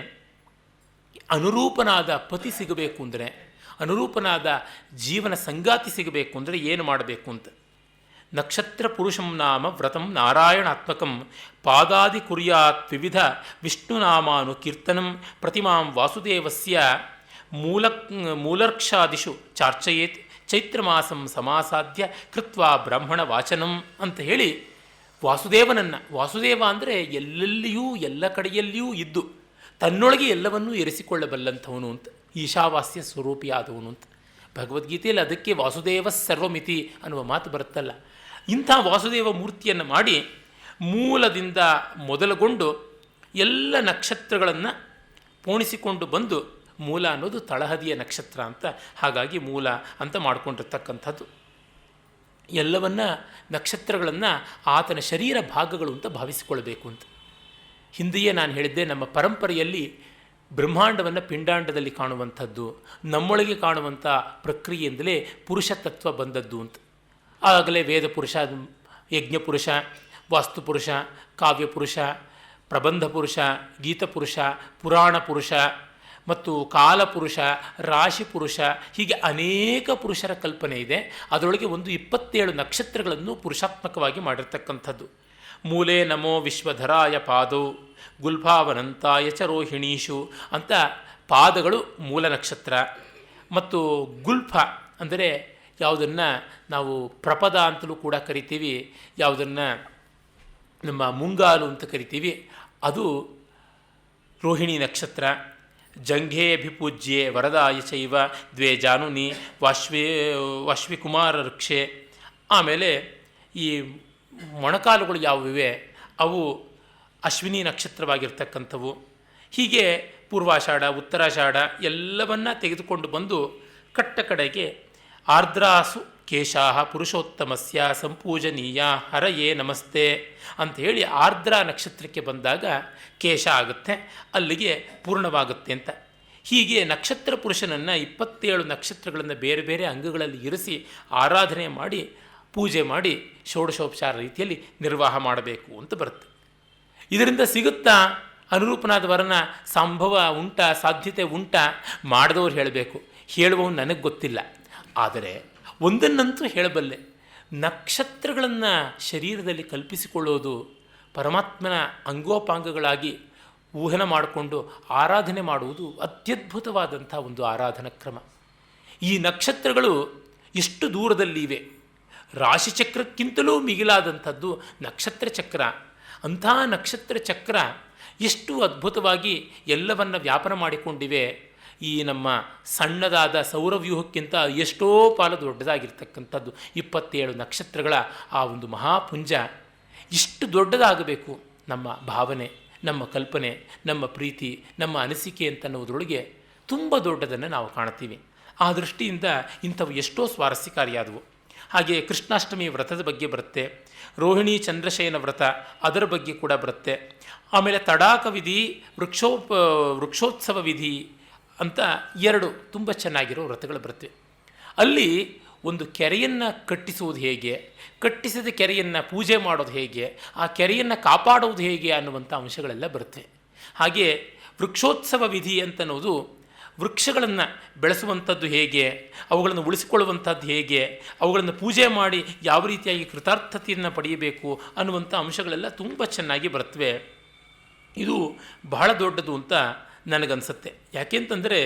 ಅನುರೂಪನಾದ ಪತಿ ಸಿಗಬೇಕು ಅಂದರೆ, ಅನುರೂಪನಾದ ಜೀವನ ಸಂಗಾತಿ ಸಿಗಬೇಕು ಅಂದರೆ ಏನು ಮಾಡಬೇಕು ಅಂತ. ನಕ್ಷತ್ರ ಪುರುಷಂ ನಾಮ ವ್ರತಂ ನಾರಾಯಣಾತ್ಮಕಂ ಪಾದಾದಿ ಕುರ್ಯಾತ್ ವಿವಿಧ ವಿಷ್ಣುನಾಮಾನು ಕೀರ್ತನಂ ಪ್ರತಿಮಾಂ ವಾಸುದೇವಸ್ಯ ಮೂಲರ್ಕ್ಷಾದಿಷು ಚಾರ್ಚಯೇತ್ ಚೈತ್ರಮಾಸಂ ಸಮಾಸಾಧ್ಯ ಕೃತ್ವಾ ಬ್ರಾಹ್ಮಣ ವಾಚನಂ ಅಂತ ಹೇಳಿ ವಾಸುದೇವನನ್ನು, ವಾಸುದೇವ ಅಂದರೆ ಎಲ್ಲೆಲ್ಲಿಯೂ ಎಲ್ಲ ಕಡೆಯಲ್ಲಿಯೂ ಇದ್ದು ತನ್ನೊಳಗೆ ಎಲ್ಲವನ್ನೂ ಇರಿಸಿಕೊಳ್ಳಬಲ್ಲಂಥವನು ಅಂತ, ಈಶಾವಾಸ್ಯ ಸ್ವರೂಪಿಯಾದವನು ಅಂತ. ಭಗವದ್ಗೀತೆಯಲ್ಲಿ ಅದಕ್ಕೆ ವಾಸುದೇವ ಸರ್ವಮಿತಿ ಅನ್ನುವ ಮಾತು ಬರುತ್ತಲ್ಲ. ಇಂಥ ವಾಸುದೇವ ಮೂರ್ತಿಯನ್ನು ಮಾಡಿ ಮೂಲದಿಂದ ಮೊದಲುಗೊಂಡು ಎಲ್ಲ ನಕ್ಷತ್ರಗಳನ್ನು ಪೋಣಿಸಿಕೊಂಡು ಬಂದು, ಮೂಲ ಅನ್ನೋದು ತಳಹದಿಯ ನಕ್ಷತ್ರ ಅಂತ, ಹಾಗಾಗಿ ಮೂಲ ಅಂತ ಮಾಡಿಕೊಂಡಿರ್ತಕ್ಕಂಥದ್ದು. ಎಲ್ಲವನ್ನ ನಕ್ಷತ್ರಗಳನ್ನು ಆತನ ಶರೀರ ಭಾಗಗಳು ಅಂತ ಭಾವಿಸಿಕೊಳ್ಬೇಕು ಅಂತ. ಹಿಂದೆಯೇ ನಾನು ಹೇಳಿದ್ದೆ, ನಮ್ಮ ಪರಂಪರೆಯಲ್ಲಿ ಬ್ರಹ್ಮಾಂಡವನ್ನು ಪಿಂಡಾಂಡದಲ್ಲಿ ಕಾಣುವಂಥದ್ದು, ನಮ್ಮೊಳಗೆ ಕಾಣುವಂಥ ಪ್ರಕ್ರಿಯೆಯಿಂದಲೇ ಪುರುಷ ತತ್ವ ಬಂದದ್ದು ಅಂತ. ಆಗಲೇ ವೇದ ಪುರುಷ, ಯಜ್ಞ ಪುರುಷ, ವಾಸ್ತುಪುರುಷ, ಕಾವ್ಯಪುರುಷ, ಪ್ರಬಂಧಪುರುಷ, ಗೀತಪುರುಷ, ಪುರಾಣ ಪುರುಷ ಮತ್ತು ಕಾಲಪುರುಷ, ರಾಶಿಪುರುಷ, ಹೀಗೆ ಅನೇಕ ಪುರುಷರ ಕಲ್ಪನೆ ಇದೆ. ಅದರೊಳಗೆ ಒಂದು 27 ನಕ್ಷತ್ರಗಳನ್ನು ಪುರುಷಾತ್ಮಕವಾಗಿ ಮಾಡಿರ್ತಕ್ಕಂಥದ್ದು. ಮೂಲೆ ನಮೋ ವಿಶ್ವಧರಾಯ ಪಾದೌ ಗುಲ್ಫಾವನಂತಾಯ ಚ ರೋಹಿಣೀಷು ಅಂತ ಪಾದಗಳು ಮೂಲ ನಕ್ಷತ್ರ. ಮತ್ತು ಗುಲ್ಫ ಅಂದರೆ ಯಾವುದನ್ನು ನಾವು ಪ್ರಪದ ಅಂತಲೂ ಕೂಡ ಕರಿತೀವಿ, ಯಾವುದನ್ನು ನಮ್ಮ ಮುಂಗಾಲು ಅಂತ ಕರಿತೀವಿ, ಅದು ರೋಹಿಣಿ ನಕ್ಷತ್ರ. ಜಂಘೇ ಅಭಿಪೂಜ್ಯೆ ವರದಾಯ ಚೈವ ದ್ವೇ ಜಾನುನಿ ವಾಶ್ವಿಕುಮಾರ ವೃಕ್ಷೆ. ಆಮೇಲೆ ಈ ಮೊಣಕಾಲುಗಳು ಯಾವುವಿವೆ ಅವು ಅಶ್ವಿನಿ ನಕ್ಷತ್ರವಾಗಿರ್ತಕ್ಕಂಥವು. ಹೀಗೆ ಪೂರ್ವಾಷಾಢ, ಉತ್ತರಾಷಾಢ ಎಲ್ಲವನ್ನ ತೆಗೆದುಕೊಂಡು ಬಂದು ಕಟ್ಟ ಕಡೆಗೆ ಆರ್ದ್ರಾಸು ಕೇಶಾಹ ಪುರುಷೋತ್ತಮಸ್ಯ ಸಂಪೂಜನೀಯ ಹರಯೇ ನಮಸ್ತೆ ಅಂತ ಹೇಳಿ ಆರ್ದ್ರ ನಕ್ಷತ್ರಕ್ಕೆ ಬಂದಾಗ ಕೇಶ ಆಗುತ್ತೆ, ಅಲ್ಲಿಗೆ ಪೂರ್ಣವಾಗುತ್ತೆ ಅಂತ. ಹೀಗೆ ನಕ್ಷತ್ರ ಪುರುಷನನ್ನು 27 ನಕ್ಷತ್ರಗಳನ್ನು ಬೇರೆ ಬೇರೆ ಅಂಗಗಳಲ್ಲಿ ಇರಿಸಿ ಆರಾಧನೆ ಮಾಡಿ ಪೂಜೆ ಮಾಡಿ ಷೋಡಶೋಪಚಾರ ರೀತಿಯಲ್ಲಿ ನಿರ್ವಾಹ ಮಾಡಬೇಕು ಅಂತ ಬರುತ್ತೆ. ಇದರಿಂದ ಸಿಗುತ್ತಾ ಅನುರೂಪನಾದ ವರನ ಸಂಭವ ಉಂಟಾ, ಸಾಧ್ಯತೆ ಉಂಟಾ? ಮಾಡಿದವ್ರು ಹೇಳಬೇಕು, ಹೇಳುವವನು ನನಗೆ ಗೊತ್ತಿಲ್ಲ. ಆದರೆ ಒಂದನ್ನಂತೂ ಹೇಳಬಲ್ಲೆ, ನಕ್ಷತ್ರಗಳನ್ನು ಶರೀರದಲ್ಲಿ ಕಲ್ಪಿಸಿಕೊಳ್ಳೋದು ಪರಮಾತ್ಮನ ಅಂಗೋಪಾಂಗಗಳಾಗಿ ಊಹನ ಮಾಡಿಕೊಂಡು ಆರಾಧನೆ ಮಾಡುವುದು ಅತ್ಯದ್ಭುತವಾದಂಥ ಒಂದು ಆರಾಧನಾ ಕ್ರಮ. ಈ ನಕ್ಷತ್ರಗಳು ಎಷ್ಟು ದೂರದಲ್ಲಿವೆ, ರಾಶಿಚಕ್ರಕ್ಕಿಂತಲೂ ಮಿಗಿಲಾದಂಥದ್ದು ನಕ್ಷತ್ರ ಚಕ್ರ. ಅಂಥ ನಕ್ಷತ್ರ ಚಕ್ರ ಎಷ್ಟು ಅದ್ಭುತವಾಗಿ ಎಲ್ಲವನ್ನು ವ್ಯಾಪನ ಮಾಡಿಕೊಂಡಿವೆ. ಈ ನಮ್ಮ ಸಣ್ಣದಾದ ಸೌರವ್ಯೂಹಕ್ಕಿಂತ ಎಷ್ಟೋ ಪಾಲು ದೊಡ್ಡದಾಗಿರ್ತಕ್ಕಂಥದ್ದು 27 ನಕ್ಷತ್ರಗಳ ಆ ಒಂದು ಮಹಾಪುಂಜ. ಇಷ್ಟು ದೊಡ್ಡದಾಗಬೇಕು ನಮ್ಮ ಭಾವನೆ, ನಮ್ಮ ಕಲ್ಪನೆ, ನಮ್ಮ ಪ್ರೀತಿ, ನಮ್ಮ ಅನಿಸಿಕೆ ಅಂತನ್ನುವುದರೊಳಗೆ ತುಂಬ ದೊಡ್ಡದನ್ನು ನಾವು ಕಾಣ್ತೀವಿ. ಆ ದೃಷ್ಟಿಯಿಂದ ಇಂಥವು ಎಷ್ಟೋ ಸ್ವಾರಸ್ಯಕಾರಿಯಾದವು. ಹಾಗೆ ಕೃಷ್ಣಾಷ್ಟಮಿ ವ್ರತದ ಬಗ್ಗೆ ಬರುತ್ತೆ, ರೋಹಿಣಿ ಚಂದ್ರಶಯನ ವ್ರತ ಅದರ ಬಗ್ಗೆ ಕೂಡ ಬರುತ್ತೆ. ಆಮೇಲೆ ತಡಾಕ ವಿಧಿ, ವೃಕ್ಷೋತ್ಸವ ವಿಧಿ ಅಂತ 2 ತುಂಬ ಚೆನ್ನಾಗಿರೋ ವ್ರತಗಳು ಬರ್ತವೆ. ಅಲ್ಲಿ ಒಂದು ಕೆರೆಯನ್ನು ಕಟ್ಟಿಸುವುದು ಹೇಗೆ, ಕಟ್ಟಿಸಿದ ಕೆರೆಯನ್ನು ಪೂಜೆ ಮಾಡೋದು ಹೇಗೆ, ಆ ಕೆರೆಯನ್ನು ಕಾಪಾಡುವುದು ಹೇಗೆ ಅನ್ನುವಂಥ ಅಂಶಗಳೆಲ್ಲ ಬರ್ತವೆ. ಹಾಗೆ ವೃಕ್ಷೋತ್ಸವ ವಿಧಿ ಅಂತನ್ನೋದು ವೃಕ್ಷಗಳನ್ನು ಬೆಳೆಸುವಂಥದ್ದು ಹೇಗೆ, ಅವುಗಳನ್ನು ಉಳಿಸಿಕೊಳ್ಳುವಂಥದ್ದು ಹೇಗೆ, ಅವುಗಳನ್ನು ಪೂಜೆ ಮಾಡಿ ಯಾವ ರೀತಿಯಾಗಿ ಕೃತಾರ್ಥತೆಯನ್ನು ಪಡೆಯಬೇಕು ಅನ್ನುವಂಥ ಅಂಶಗಳೆಲ್ಲ ತುಂಬ ಚೆನ್ನಾಗಿ ಬರ್ತವೆ. ಇದು ಬಹಳ ದೊಡ್ಡದು ಅಂತ ನನಗನ್ಸುತ್ತೆ. ಯಾಕೆಂತಂದರೆ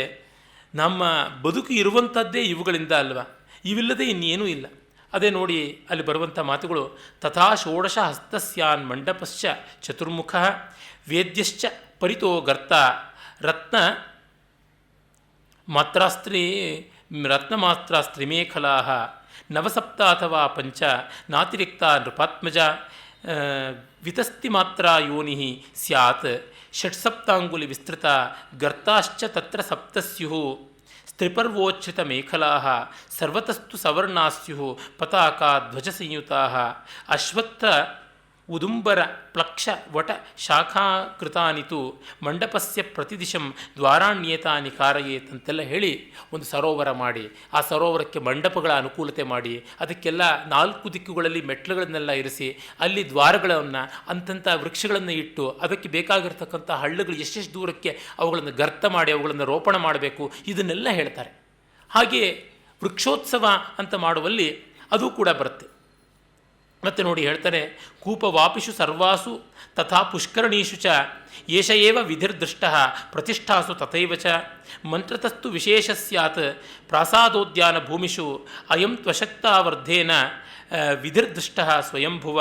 ನಮ್ಮ ಬದುಕು ಇರುವಂಥದ್ದೇ ಇವುಗಳಿಂದ ಅಲ್ವಾ, ಇವಿಲ್ಲದೆ ಇನ್ನೇನೂ ಇಲ್ಲ. ಅದೇ ನೋಡಿ ಅಲ್ಲಿ ಬರುವಂಥ ಮಾತುಗಳು, ತಥಾ ಷೋಡಶ ಹಸ್ತಸ್ಯಾನ್ ಮಂಡಪಶ್ಚ ಚತುರ್ಮುಖ ವೇದ್ಯಶ್ಚ ಪರಿತೋ ಗರ್ತ ರತ್ನಮಾತ್ರಾಸ್ತ್ರಿಮೇಖಲಾ ನವಸಪ್ತ ಅಥವಾ ಪಂಚ ನಾತಿರಿಕ್ತ ನೃಪಾತ್ಮಜ ವಿತಸ್ತಿ ಮಾತ್ರ ಯೋನಿ ಸ್ಯಾತ್ ಷಟ್ಸಪ್ತಾಂಗುಲಿ ವಿಸ್ತೃತ ಗರ್ತಾಶ್ಚ ತತ್ರ ಸಪ್ತ ಸ್ಯು ಸ್ತ್ರಿಪರ್ವೋಚ್ಛ್ರಿತ ಮೇಖಲಾ ಸರ್ವತಸ್ತು ಸವರ್ಣಾಸ್ಯು ಪತಾಕಾ ಧ್ವಜಸಂಯುತಾ ಅಶ್ವತ್ಥ ಉದುಂಬರ ಪ್ಲಕ್ಷ ವಟ ಶಾಖಾಕೃತಾನಿತು ಮಂಡಪಸ್ಯ ಪ್ರತಿದಿಶಂ ದ್ವಾರಾಣ್ಯೇತಾನಿ ಕಾರಯೇತ್ ಅಂತೆಲ್ಲ ಹೇಳಿ ಒಂದು ಸರೋವರ ಮಾಡಿ, ಆ ಸರೋವರಕ್ಕೆ ಮಂಡಪಗಳ ಅನುಕೂಲತೆ ಮಾಡಿ, ಅದಕ್ಕೆಲ್ಲ 4 ದಿಕ್ಕುಗಳಲ್ಲಿ ಮೆಟ್ಲುಗಳನ್ನೆಲ್ಲ ಇರಿಸಿ, ಅಲ್ಲಿ ದ್ವಾರಗಳನ್ನು ಅಂತಂಥ ವೃಕ್ಷಗಳನ್ನು ಇಟ್ಟು, ಅದಕ್ಕೆ ಬೇಕಾಗಿರ್ತಕ್ಕಂಥ ಹಳ್ಳಗಳು ಎಷ್ಟೆಷ್ಟು ದೂರಕ್ಕೆ ಅವುಗಳನ್ನು ಗರ್ತ ಮಾಡಿ ಅವುಗಳನ್ನು ರೋಪಣ ಮಾಡಬೇಕು, ಇದನ್ನೆಲ್ಲ ಹೇಳ್ತಾರೆ. ಹಾಗೆ ವೃಕ್ಷೋತ್ಸವ ಅಂತ ಮಾಡುವಲ್ಲಿ ಅದು ಕೂಡ ಬರುತ್ತೆ. ಮತ್ತು ನೋಡಿ ಹೇಳ್ತಾರೆ, ಕೂಪವಾಪಿಷು ಸರ್ವಾಸು ತಥಾ ಪುಷ್ಕರಣೀಷು ಚ ಏಷ ಏವ ವಿಧಿರ್ದೃಷ್ಟ ಪ್ರತಿಷ್ಠಾಸು ತಥೈವ ಚ ಮಂತ್ರತಸ್ತು ವಿಶೇಷ ಸ್ಯಾತ್ ಪ್ರಾಸಾದೋದ್ಯಾನ ಭೂಮಿಷು ಅಯಂ ತ್ವಶಕ್ತಾವರ್ಧೇನ ವಿಧಿರ್ದೃಷ್ಟ ಸ್ವಯಂಭುವ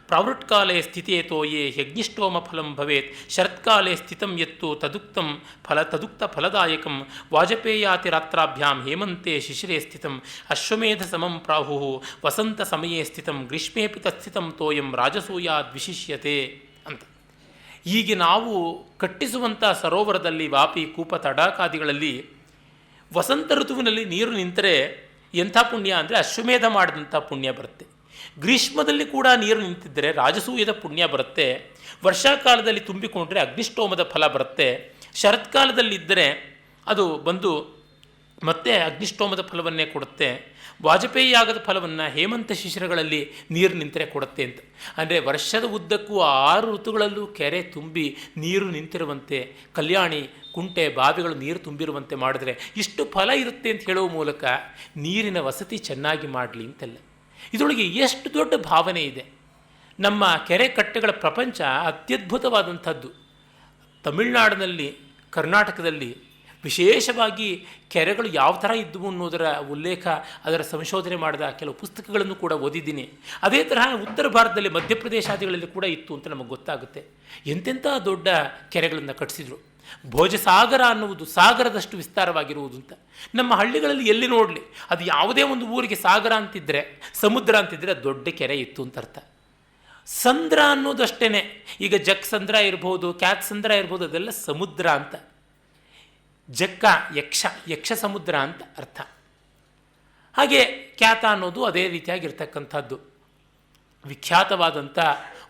ಪ್ರಾವೃಟ್ಕಾಲೇ ಸ್ಥಿತೇ ತೋಯೇ ಯಜ್ಞಿಷ್ಟೋಮ ಫಲಂ ಭವೇತ್ ಶರತ್ಕಾಲೇ ಸ್ಥಿತಂ ಯತ್ತು ತದುಕ್ತಂ ತದುಕ್ತ ಫಲದಾಯಕಂ ವಾಜಪೇಯಾತಿ ರಾತ್ರಾಭ್ಯಾಂ ಹೇಮಂತೆ ಶಿಶಿರೇ ಸ್ಥಿತಂ ಅಶ್ವಮೇಧ ಸಮಂ ಪ್ರಾಹು ವಸಂತ ಸಮಯೇ ಸ್ಥಿತಂ ಗ್ರೀಷ್ಮೇಪಿ ತತ್ಸ್ಥಿತಂ ತೋಯಂ ರಾಜಸೂಯಾದ್ ವಿಶಿಷ್ಯತೆ ಅಂತ. ಹೀಗೆ ನಾವು ಕಟ್ಟಿಸುವಂಥ ಸರೋವರದಲ್ಲಿ ವಾಪಿ ಕೂಪ ತಡಾಕಾದಿಗಳಲ್ಲಿ ವಸಂತ ಋತುವಿನಲ್ಲಿ ನೀರು ನಿಂತರೆ ಎಂಥ ಪುಣ್ಯ ಅಂದರೆ ಅಶ್ವಮೇಧ ಮಾಡಿದಂಥ ಪುಣ್ಯ ಬರುತ್ತೆ. ಗ್ರೀಷ್ಮದಲ್ಲಿ ಕೂಡ ನೀರು ನಿಂತಿದ್ದರೆ ರಾಜಸೂಯದ ಪುಣ್ಯ ಬರುತ್ತೆ. ವರ್ಷಾಕಾಲದಲ್ಲಿ ತುಂಬಿಕೊಂಡ್ರೆ ಅಗ್ನಿಷ್ಟೋಮದ ಫಲ ಬರುತ್ತೆ. ಶರತ್ಕಾಲದಲ್ಲಿದ್ದರೆ ಅದು ಬಂದು ಮತ್ತು ಅಗ್ನಿಷ್ಠೋಮದ ಫಲವನ್ನೇ ಕೊಡುತ್ತೆ. ವಾಜಪೇಯಿ ಯಾಗದ ಫಲವನ್ನು ಹೇಮಂತ ಶಿಶಿರಗಳಲ್ಲಿ ನೀರು ನಿಂತರೆ ಕೊಡುತ್ತೆ ಅಂತ. ಅಂದರೆ ವರ್ಷದ ಉದ್ದಕ್ಕೂ 6 ಋತುಗಳಲ್ಲೂ ಕೆರೆ ತುಂಬಿ ನೀರು ನಿಂತಿರುವಂತೆ, ಕಲ್ಯಾಣಿ ಕುಂಟೆ ಬಾವಿಗಳು ನೀರು ತುಂಬಿರುವಂತೆ ಮಾಡಿದ್ರೆ ಇಷ್ಟು ಫಲ ಇರುತ್ತೆ ಅಂತ ಹೇಳುವ ಮೂಲಕ ನೀರಿನ ವಸತಿ ಚೆನ್ನಾಗಿ ಮಾಡಲಿ ಅಂತೆಲ್ಲ. ಇದರೊಳಗೆ ಎಷ್ಟು ದೊಡ್ಡ ಭಾವನೆ ಇದೆ. ನಮ್ಮ ಕೆರೆ ಕಟ್ಟೆಗಳ ಪ್ರಪಂಚ ಅತ್ಯದ್ಭುತವಾದಂಥದ್ದು. ತಮಿಳುನಾಡಿನಲ್ಲಿ, ಕರ್ನಾಟಕದಲ್ಲಿ ವಿಶೇಷವಾಗಿ ಕೆರೆಗಳು ಯಾವ ಥರ ಇದ್ದವು ಅನ್ನೋದರ ಉಲ್ಲೇಖ, ಅದರ ಸಂಶೋಧನೆ ಮಾಡಿದ ಕೆಲವು ಪುಸ್ತಕಗಳನ್ನು ಕೂಡ ಓದಿದ್ದೀನಿ. ಅದೇ ತರಹ ಉತ್ತರ ಭಾರತದಲ್ಲಿ, ಮಧ್ಯಪ್ರದೇಶಾದಿಗಳಲ್ಲಿ ಕೂಡ ಇತ್ತು ಅಂತ ನಮಗೆ ಗೊತ್ತಾಗುತ್ತೆ. ಎಂತೆಂಥ ದೊಡ್ಡ ಕೆರೆಗಳನ್ನು ಕಟ್ಟಿಸಿದ್ರು. ಭೋಜಸಾಗರ ಅನ್ನುವುದು ಸಾಗರದಷ್ಟು ವಿಸ್ತಾರವಾಗಿರುವುದು ಅಂತ. ನಮ್ಮ ಹಳ್ಳಿಗಳಲ್ಲಿ ಎಲ್ಲಿ ನೋಡಲಿ, ಅದು ಯಾವುದೇ ಒಂದು ಊರಿಗೆ ಸಾಗರ ಅಂತಿದ್ದರೆ, ಸಮುದ್ರ ಅಂತಿದ್ದರೆ ದೊಡ್ಡ ಕೆರೆ ಇತ್ತು ಅಂತ ಅರ್ಥ. ಸಂದ್ರ ಅನ್ನೋದಷ್ಟೇ, ಈಗ ಜಕ್ ಸಂದ್ರ ಇರ್ಬೋದು, ಕ್ಯಾತ್ ಸಂದ್ರ ಇರ್ಬೋದು, ಅದೆಲ್ಲ ಸಮುದ್ರ ಅಂತ. ಜಕ್ಕ ಯಕ್ಷ ಸಮುದ್ರ ಅಂತ ಅರ್ಥ. ಹಾಗೆ ಖ್ಯಾತ ಅನ್ನೋದು ಅದೇ ರೀತಿಯಾಗಿರ್ತಕ್ಕಂಥದ್ದು. ವಿಖ್ಯಾತವಾದಂಥ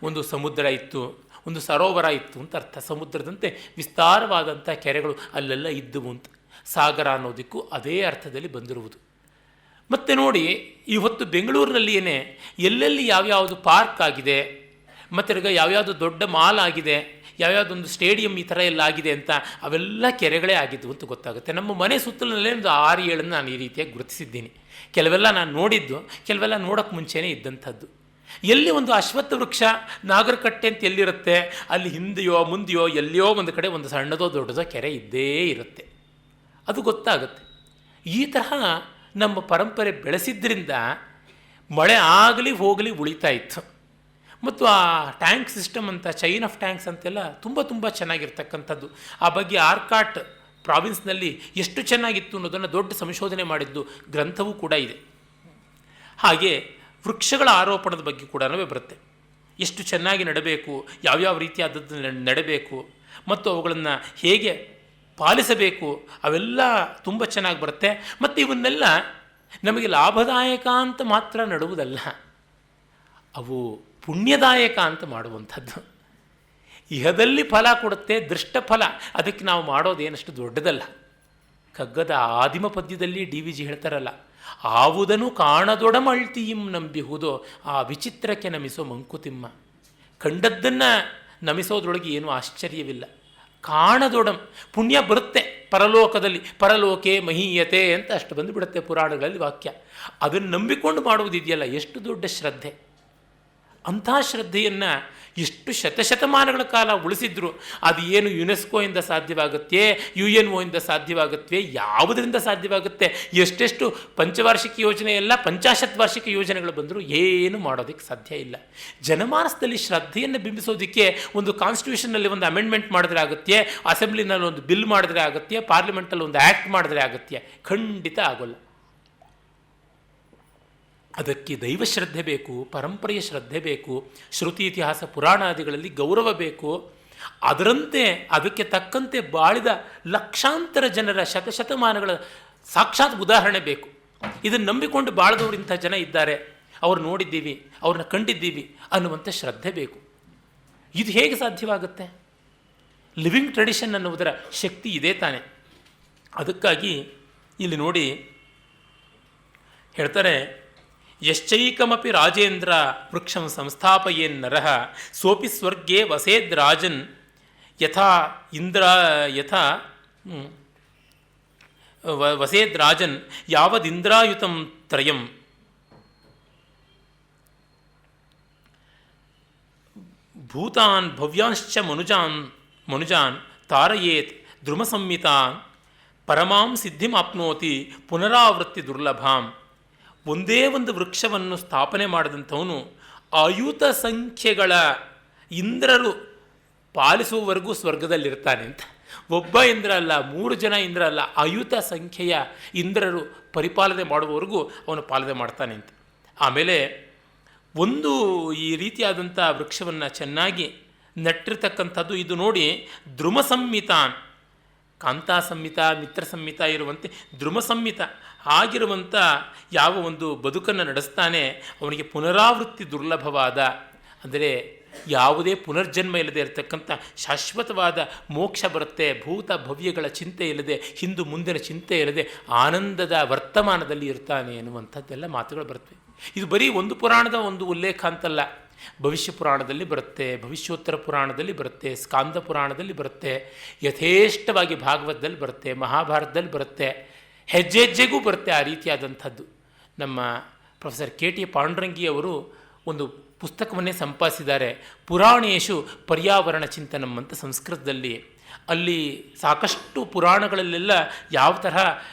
ಒಂದು ಸಮುದ್ರ ಇತ್ತು, ಒಂದು ಸರೋವರ ಇತ್ತು ಅಂತ ಅರ್ಥ. ಸಮುದ್ರದಂತೆ ವಿಸ್ತಾರವಾದಂಥ ಕೆರೆಗಳು ಅಲ್ಲೆಲ್ಲ ಇದ್ದವು ಅಂತ. ಸಾಗರ ಅನ್ನೋದಕ್ಕೂ ಅದೇ ಅರ್ಥದಲ್ಲಿ ಬಂದಿರುವುದು. ಮತ್ತು ನೋಡಿ, ಇವತ್ತು ಬೆಂಗಳೂರಿನಲ್ಲಿಯೇ ಎಲ್ಲೆಲ್ಲಿ ಯಾವ್ಯಾವುದು ಪಾರ್ಕ್ ಆಗಿದೆ, ಮತ್ತು ಯಾವ್ಯಾವುದು ದೊಡ್ಡ ಮಾಲ್ ಆಗಿದೆ, ಯಾವ್ಯಾವುದೊಂದು ಸ್ಟೇಡಿಯಂ ಈ ಥರ ಎಲ್ಲ ಆಗಿದೆ ಅಂತ, ಅವೆಲ್ಲ ಕೆರೆಗಳೇ ಆಗಿದ್ದವು ಅಂತ ಗೊತ್ತಾಗುತ್ತೆ. ನಮ್ಮ ಮನೆ ಸುತ್ತಲಲ್ಲೇ ಒಂದು 6-7 ನಾನು ಈ ರೀತಿಯಾಗಿ ಗುರುತಿಸಿದ್ದೀನಿ. ಕೆಲವೆಲ್ಲ ನಾನು ನೋಡಿದ್ದು, ಕೆಲವೆಲ್ಲ ನೋಡೋಕ್ಕೆ ಮುಂಚೆನೇ ಇದ್ದಂಥದ್ದು. ಎಲ್ಲಿ ಒಂದು ಅಶ್ವತ್ಥ ವೃಕ್ಷ, ನಾಗರಕಟ್ಟೆ ಅಂತ ಎಲ್ಲಿರುತ್ತೆ, ಅಲ್ಲಿ ಹಿಂದೆಯೋ ಮುಂದೆಯೋ ಎಲ್ಲಿಯೋ ಒಂದು ಕಡೆ ಒಂದು ಸಣ್ಣದೋ ದೊಡ್ಡದೋ ಕೆರೆ ಇದ್ದೇ ಇರುತ್ತೆ. ಅದು ಗೊತ್ತಾಗುತ್ತೆ. ಈ ತರಹ ನಮ್ಮ ಪರಂಪರೆ ಬೆಳೆಸಿದ್ರಿಂದ ಮಳೆ ಆಗಲಿ ಹೋಗಲಿ ಉಳಿತಾ ಇತ್ತು. ಮತ್ತು ಆ ಟ್ಯಾಂಕ್ ಸಿಸ್ಟಮ್ ಅಂತ, ಚೈನ್ ಆಫ್ ಟ್ಯಾಂಕ್ಸ್ ಅಂತೆಲ್ಲ ತುಂಬ ಚೆನ್ನಾಗಿರ್ತಕ್ಕಂಥದ್ದು. ಆ ಬಗ್ಗೆ ಆರ್ಕಾಟ್ ಪ್ರಾವಿನ್ಸ್ನಲ್ಲಿ ಎಷ್ಟು ಚೆನ್ನಾಗಿತ್ತು ಅನ್ನೋದನ್ನು ದೊಡ್ಡ ಸಂಶೋಧನೆ ಮಾಡಿದ್ದು ಗ್ರಂಥವೂ ಕೂಡ ಇದೆ. ಹಾಗೆ ವೃಕ್ಷಗಳ ಆರೋಪಣದ ಬಗ್ಗೆ ಕೂಡ ಬರುತ್ತೆ. ಎಷ್ಟು ಚೆನ್ನಾಗಿ ನೆಡಬೇಕು, ಯಾವ್ಯಾವ ರೀತಿಯಾದದ್ದು ನೆಡಬೇಕು ಮತ್ತು ಅವುಗಳನ್ನು ಹೇಗೆ ಪಾಲಿಸಬೇಕು, ಅವೆಲ್ಲ ತುಂಬ ಚೆನ್ನಾಗಿ ಬರುತ್ತೆ. ಮತ್ತು ಇವನ್ನೆಲ್ಲ ನಮಗೆ ಲಾಭದಾಯಕ ಅಂತ ಮಾತ್ರ ನಡುವುದಲ್ಲ, ಅವು ಪುಣ್ಯದಾಯಕ ಅಂತ ಮಾಡುವಂಥದ್ದು. ಇಹದಲ್ಲಿ ಫಲ ಕೊಡುತ್ತೆ, ದೃಷ್ಟ ಫಲ. ಅದಕ್ಕೆ ನಾವು ಮಾಡೋದೇನಷ್ಟು ದೊಡ್ಡದಲ್ಲ. ಕಗ್ಗದ ಆದಿಮ ಪದ್ಯದಲ್ಲಿ DVG ಹೇಳ್ತಾರಲ್ಲ, ಆವುದನ್ನು ಕಾಣದೊಡಮಳ್ತಿಯಿಂ ನಂಬಿಹುದೋ ಆ ವಿಚಿತ್ರಕ್ಕೆ ನಮಿಸೋ ಮಂಕುತಿಮ್ಮ. ಕಂಡದ್ದನ್ನು ನಮಿಸೋದ್ರೊಳಗೆ ಏನೂ ಆಶ್ಚರ್ಯವಿಲ್ಲ. ಕಾಣದೊಡಂ, ಪುಣ್ಯ ಬರುತ್ತೆ ಪರಲೋಕದಲ್ಲಿ, ಪರಲೋಕೆ ಮಹೀಯತೆ ಅಂತ ಅಷ್ಟು ಬಂದುಬಿಡುತ್ತೆ ಪುರಾಣಗಳಲ್ಲಿ ವಾಕ್ಯ. ಅದನ್ನು ನಂಬಿಕೊಂಡು ಮಾಡುವುದಿದೆಯಲ್ಲ, ಎಷ್ಟು ದೊಡ್ಡ ಶ್ರದ್ಧೆ. ಅಂಥ ಶ್ರದ್ಧೆಯನ್ನು ಎಷ್ಟು ಶತಶತಮಾನಗಳ ಕಾಲ ಉಳಿಸಿದ್ರು. ಅದು ಏನು ಯುನೆಸ್ಕೋಯಿಂದ ಸಾಧ್ಯವಾಗುತ್ತೆ, UNO ಇಂದ ಸಾಧ್ಯವಾಗುತ್ತೆ, ಯಾವುದರಿಂದ ಸಾಧ್ಯವಾಗುತ್ತೆ? ಎಷ್ಟೆಷ್ಟು ಪಂಚವಾರ್ಷಿಕ ಯೋಜನೆ ಎಲ್ಲ 50 ವಾರ್ಷಿಕ ಯೋಜನೆಗಳು ಬಂದರೂ ಏನು ಮಾಡೋದಕ್ಕೆ ಸಾಧ್ಯ ಇಲ್ಲ. ಜನಮಾನಸದಲ್ಲಿ ಶ್ರದ್ಧೆಯನ್ನು ಬಿಂಬಿಸೋದಕ್ಕೆ ಒಂದು ಕಾನ್ಸ್ಟಿಟ್ಯೂಷನ್ನಲ್ಲಿ ಒಂದು ಅಮೆಂಡ್ಮೆಂಟ್ ಮಾಡಿದ್ರೆ ಆಗುತ್ತೆ, ಅಸೆಂಬ್ಲಿನಲ್ಲಿ ಒಂದು ಬಿಲ್ ಮಾಡಿದ್ರೆ ಆಗುತ್ತೆ, ಪಾರ್ಲಿಮೆಂಟಲ್ಲಿ ಒಂದು ಆ್ಯಕ್ಟ್ ಮಾಡಿದ್ರೆ ಆಗುತ್ತೆ? ಖಂಡಿತ ಆಗೋಲ್ಲ. ಅದಕ್ಕೆ ದೈವಶ್ರದ್ಧೆ ಬೇಕು, ಪರಂಪರೆಯ ಶ್ರದ್ಧೆ ಬೇಕು, ಶ್ರುತಿ ಇತಿಹಾಸ ಪುರಾಣಾದಿಗಳಲ್ಲಿ ಗೌರವ ಬೇಕು. ಅದರಂತೆ ಅದಕ್ಕೆ ತಕ್ಕಂತೆ ಬಾಳಿದ ಲಕ್ಷಾಂತರ ಜನರ ಶತಶತಮಾನಗಳ ಸಾಕ್ಷಾತ್ ಉದಾಹರಣೆ ಬೇಕು. ಇದನ್ನು ನಂಬಿಕೊಂಡು ಬಾಳದವರು ಇಂಥ ಜನ ಇದ್ದಾರೆ, ಅವ್ರು ನೋಡಿದ್ದೀವಿ, ಅವ್ರನ್ನ ಕಂಡಿದ್ದೀವಿ ಅನ್ನುವಂಥ ಶ್ರದ್ಧೆ ಬೇಕು. ಇದು ಹೇಗೆ ಸಾಧ್ಯವಾಗುತ್ತೆ? ಲಿವಿಂಗ್ ಟ್ರೆಡಿಷನ್ ಅನ್ನುವುದರ ಶಕ್ತಿ ಇದೇ ತಾನೆ. ಅದಕ್ಕಾಗಿ ಇಲ್ಲಿ ನೋಡಿ ಹೇಳ್ತಾರೆ, ಯಶ್ಚೈಕಮಪಿ ರಾಜೇಂದ್ರ ವೃಕ್ಷಂ ಸಂಸ್ಥಾಪಯೇನ್ನರಃ ಸೋಪಿ ಸ್ವರ್ಗೇ ವಸೇದ್ರಾಜನ್ ಯಥಾ ಇಂದ್ರ ಯಥಾ ವಸೇದ್ರಾಜನ್ ಯಾವದಿಂದ್ರಾಯುತಂ ತ್ರಯಂ. ಭೂತಾನ್ ಭವ್ಯಾಂಶ್ಚ ಮನುಜಾನ್ ತಾರಯೇತ್ ದ್ರುಮಸಂಹಿತಾನ್ ಪರಮಾಂ ಸಿದ್ಧಿಮಾಪ್ನೋತಿ ಪುನರಾವೃತ್ತಿ ದುರ್ಲಭಾಂ. ಒಂದೇ ಒಂದು ವೃಕ್ಷವನ್ನು ಸ್ಥಾಪನೆ ಮಾಡಿದಂಥವನು ಅಯುತ ಸಂಖ್ಯೆಗಳ ಇಂದ್ರರು ಪಾಲಿಸುವವರೆಗೂ ಸ್ವರ್ಗದಲ್ಲಿರ್ತಾನೆ ಅಂತ. ಒಬ್ಬ ಇಂದ್ರ ಅಲ್ಲ, 3 ಜನ ಇಂದ್ರ ಅಲ್ಲ, ಅಯುತ ಸಂಖ್ಯೆಯ ಇಂದ್ರರು ಪರಿಪಾಲನೆ ಮಾಡುವವರೆಗೂ ಅವನು ಪಾಲನೆ ಮಾಡ್ತಾನೆ ಅಂತ. ಆಮೇಲೆ ಒಂದು ಈ ರೀತಿಯಾದಂಥ ವೃಕ್ಷವನ್ನು ಚೆನ್ನಾಗಿ ನೆಟ್ಟಿರ್ತಕ್ಕಂಥದ್ದು. ಇದು ನೋಡಿ, ದ್ರುಮ ಸಂಹಿತಾನ್, ಕಾಂತಾ ಸಂಹಿತ, ಮಿತ್ರ ಸಂಹಿತ ಇರುವಂತೆ ದ್ರುಮ ಸಂಹಿತ ಆಗಿರುವಂಥ ಯಾವ ಒಂದು ಬದುಕನ್ನು ನಡೆಸ್ತಾನೆ ಅವನಿಗೆ ಪುನರಾವೃತ್ತಿ ದುರ್ಲಭವಾದ, ಅಂದರೆ ಯಾವುದೇ ಪುನರ್ಜನ್ಮ ಇಲ್ಲದೆ ಇರತಕ್ಕಂಥ ಶಾಶ್ವತವಾದ ಮೋಕ್ಷ ಬರುತ್ತೆ, ಭೂತ ಭವ್ಯಗಳ ಚಿಂತೆ ಇಲ್ಲದೆ, ಹಿಂದು ಮುಂದಿನ ಚಿಂತೆ ಇಲ್ಲದೆ ಆನಂದದ ವರ್ತಮಾನದಲ್ಲಿ ಇರ್ತಾನೆ ಎನ್ನುವಂಥದ್ದೆಲ್ಲ ಮಾತುಗಳು ಬರ್ತವೆ. ಇದು ಬರೀ ಒಂದು ಪುರಾಣದ ಒಂದು ಉಲ್ಲೇಖ ಅಂತಲ್ಲ. ಭವಿಷ್ಯ ಪುರಾಣದಲ್ಲಿ ಬರುತ್ತೆ, ಭವಿಷ್ಯೋತ್ತರ ಪುರಾಣದಲ್ಲಿ ಬರುತ್ತೆ, ಸ್ಕಾಂದ ಪುರಾಣದಲ್ಲಿ ಬರುತ್ತೆ, ಯಥೇಷ್ಟವಾಗಿ ಭಾಗವತದಲ್ಲಿ ಬರುತ್ತೆ, ಮಹಾಭಾರತದಲ್ಲಿ ಬರುತ್ತೆ, ಹೆಜ್ಜೆ ಹೆಜ್ಜೆಗೂ ಬರುತ್ತೆ ಆ ರೀತಿಯಾದಂಥದ್ದು. ನಮ್ಮ ಪ್ರೊಫೆಸರ್ KT ಪಾಂಡುರಂಗಿ ಅವರು ಒಂದು ಪುಸ್ತಕವನ್ನೇ ಸಂಪಾದಿಸಿದ್ದಾರೆ, ಪುರಾಣೇಶು ಪರ್ಯಾವರಣ ಚಿಂತನಂ ಅಂತ ಸಂಸ್ಕೃತದಲ್ಲಿ. ಅಲ್ಲಿ ಸಾಕಷ್ಟು ಪುರಾಣಗಳಲ್ಲೆಲ್ಲ ಯಾವ ತರಹ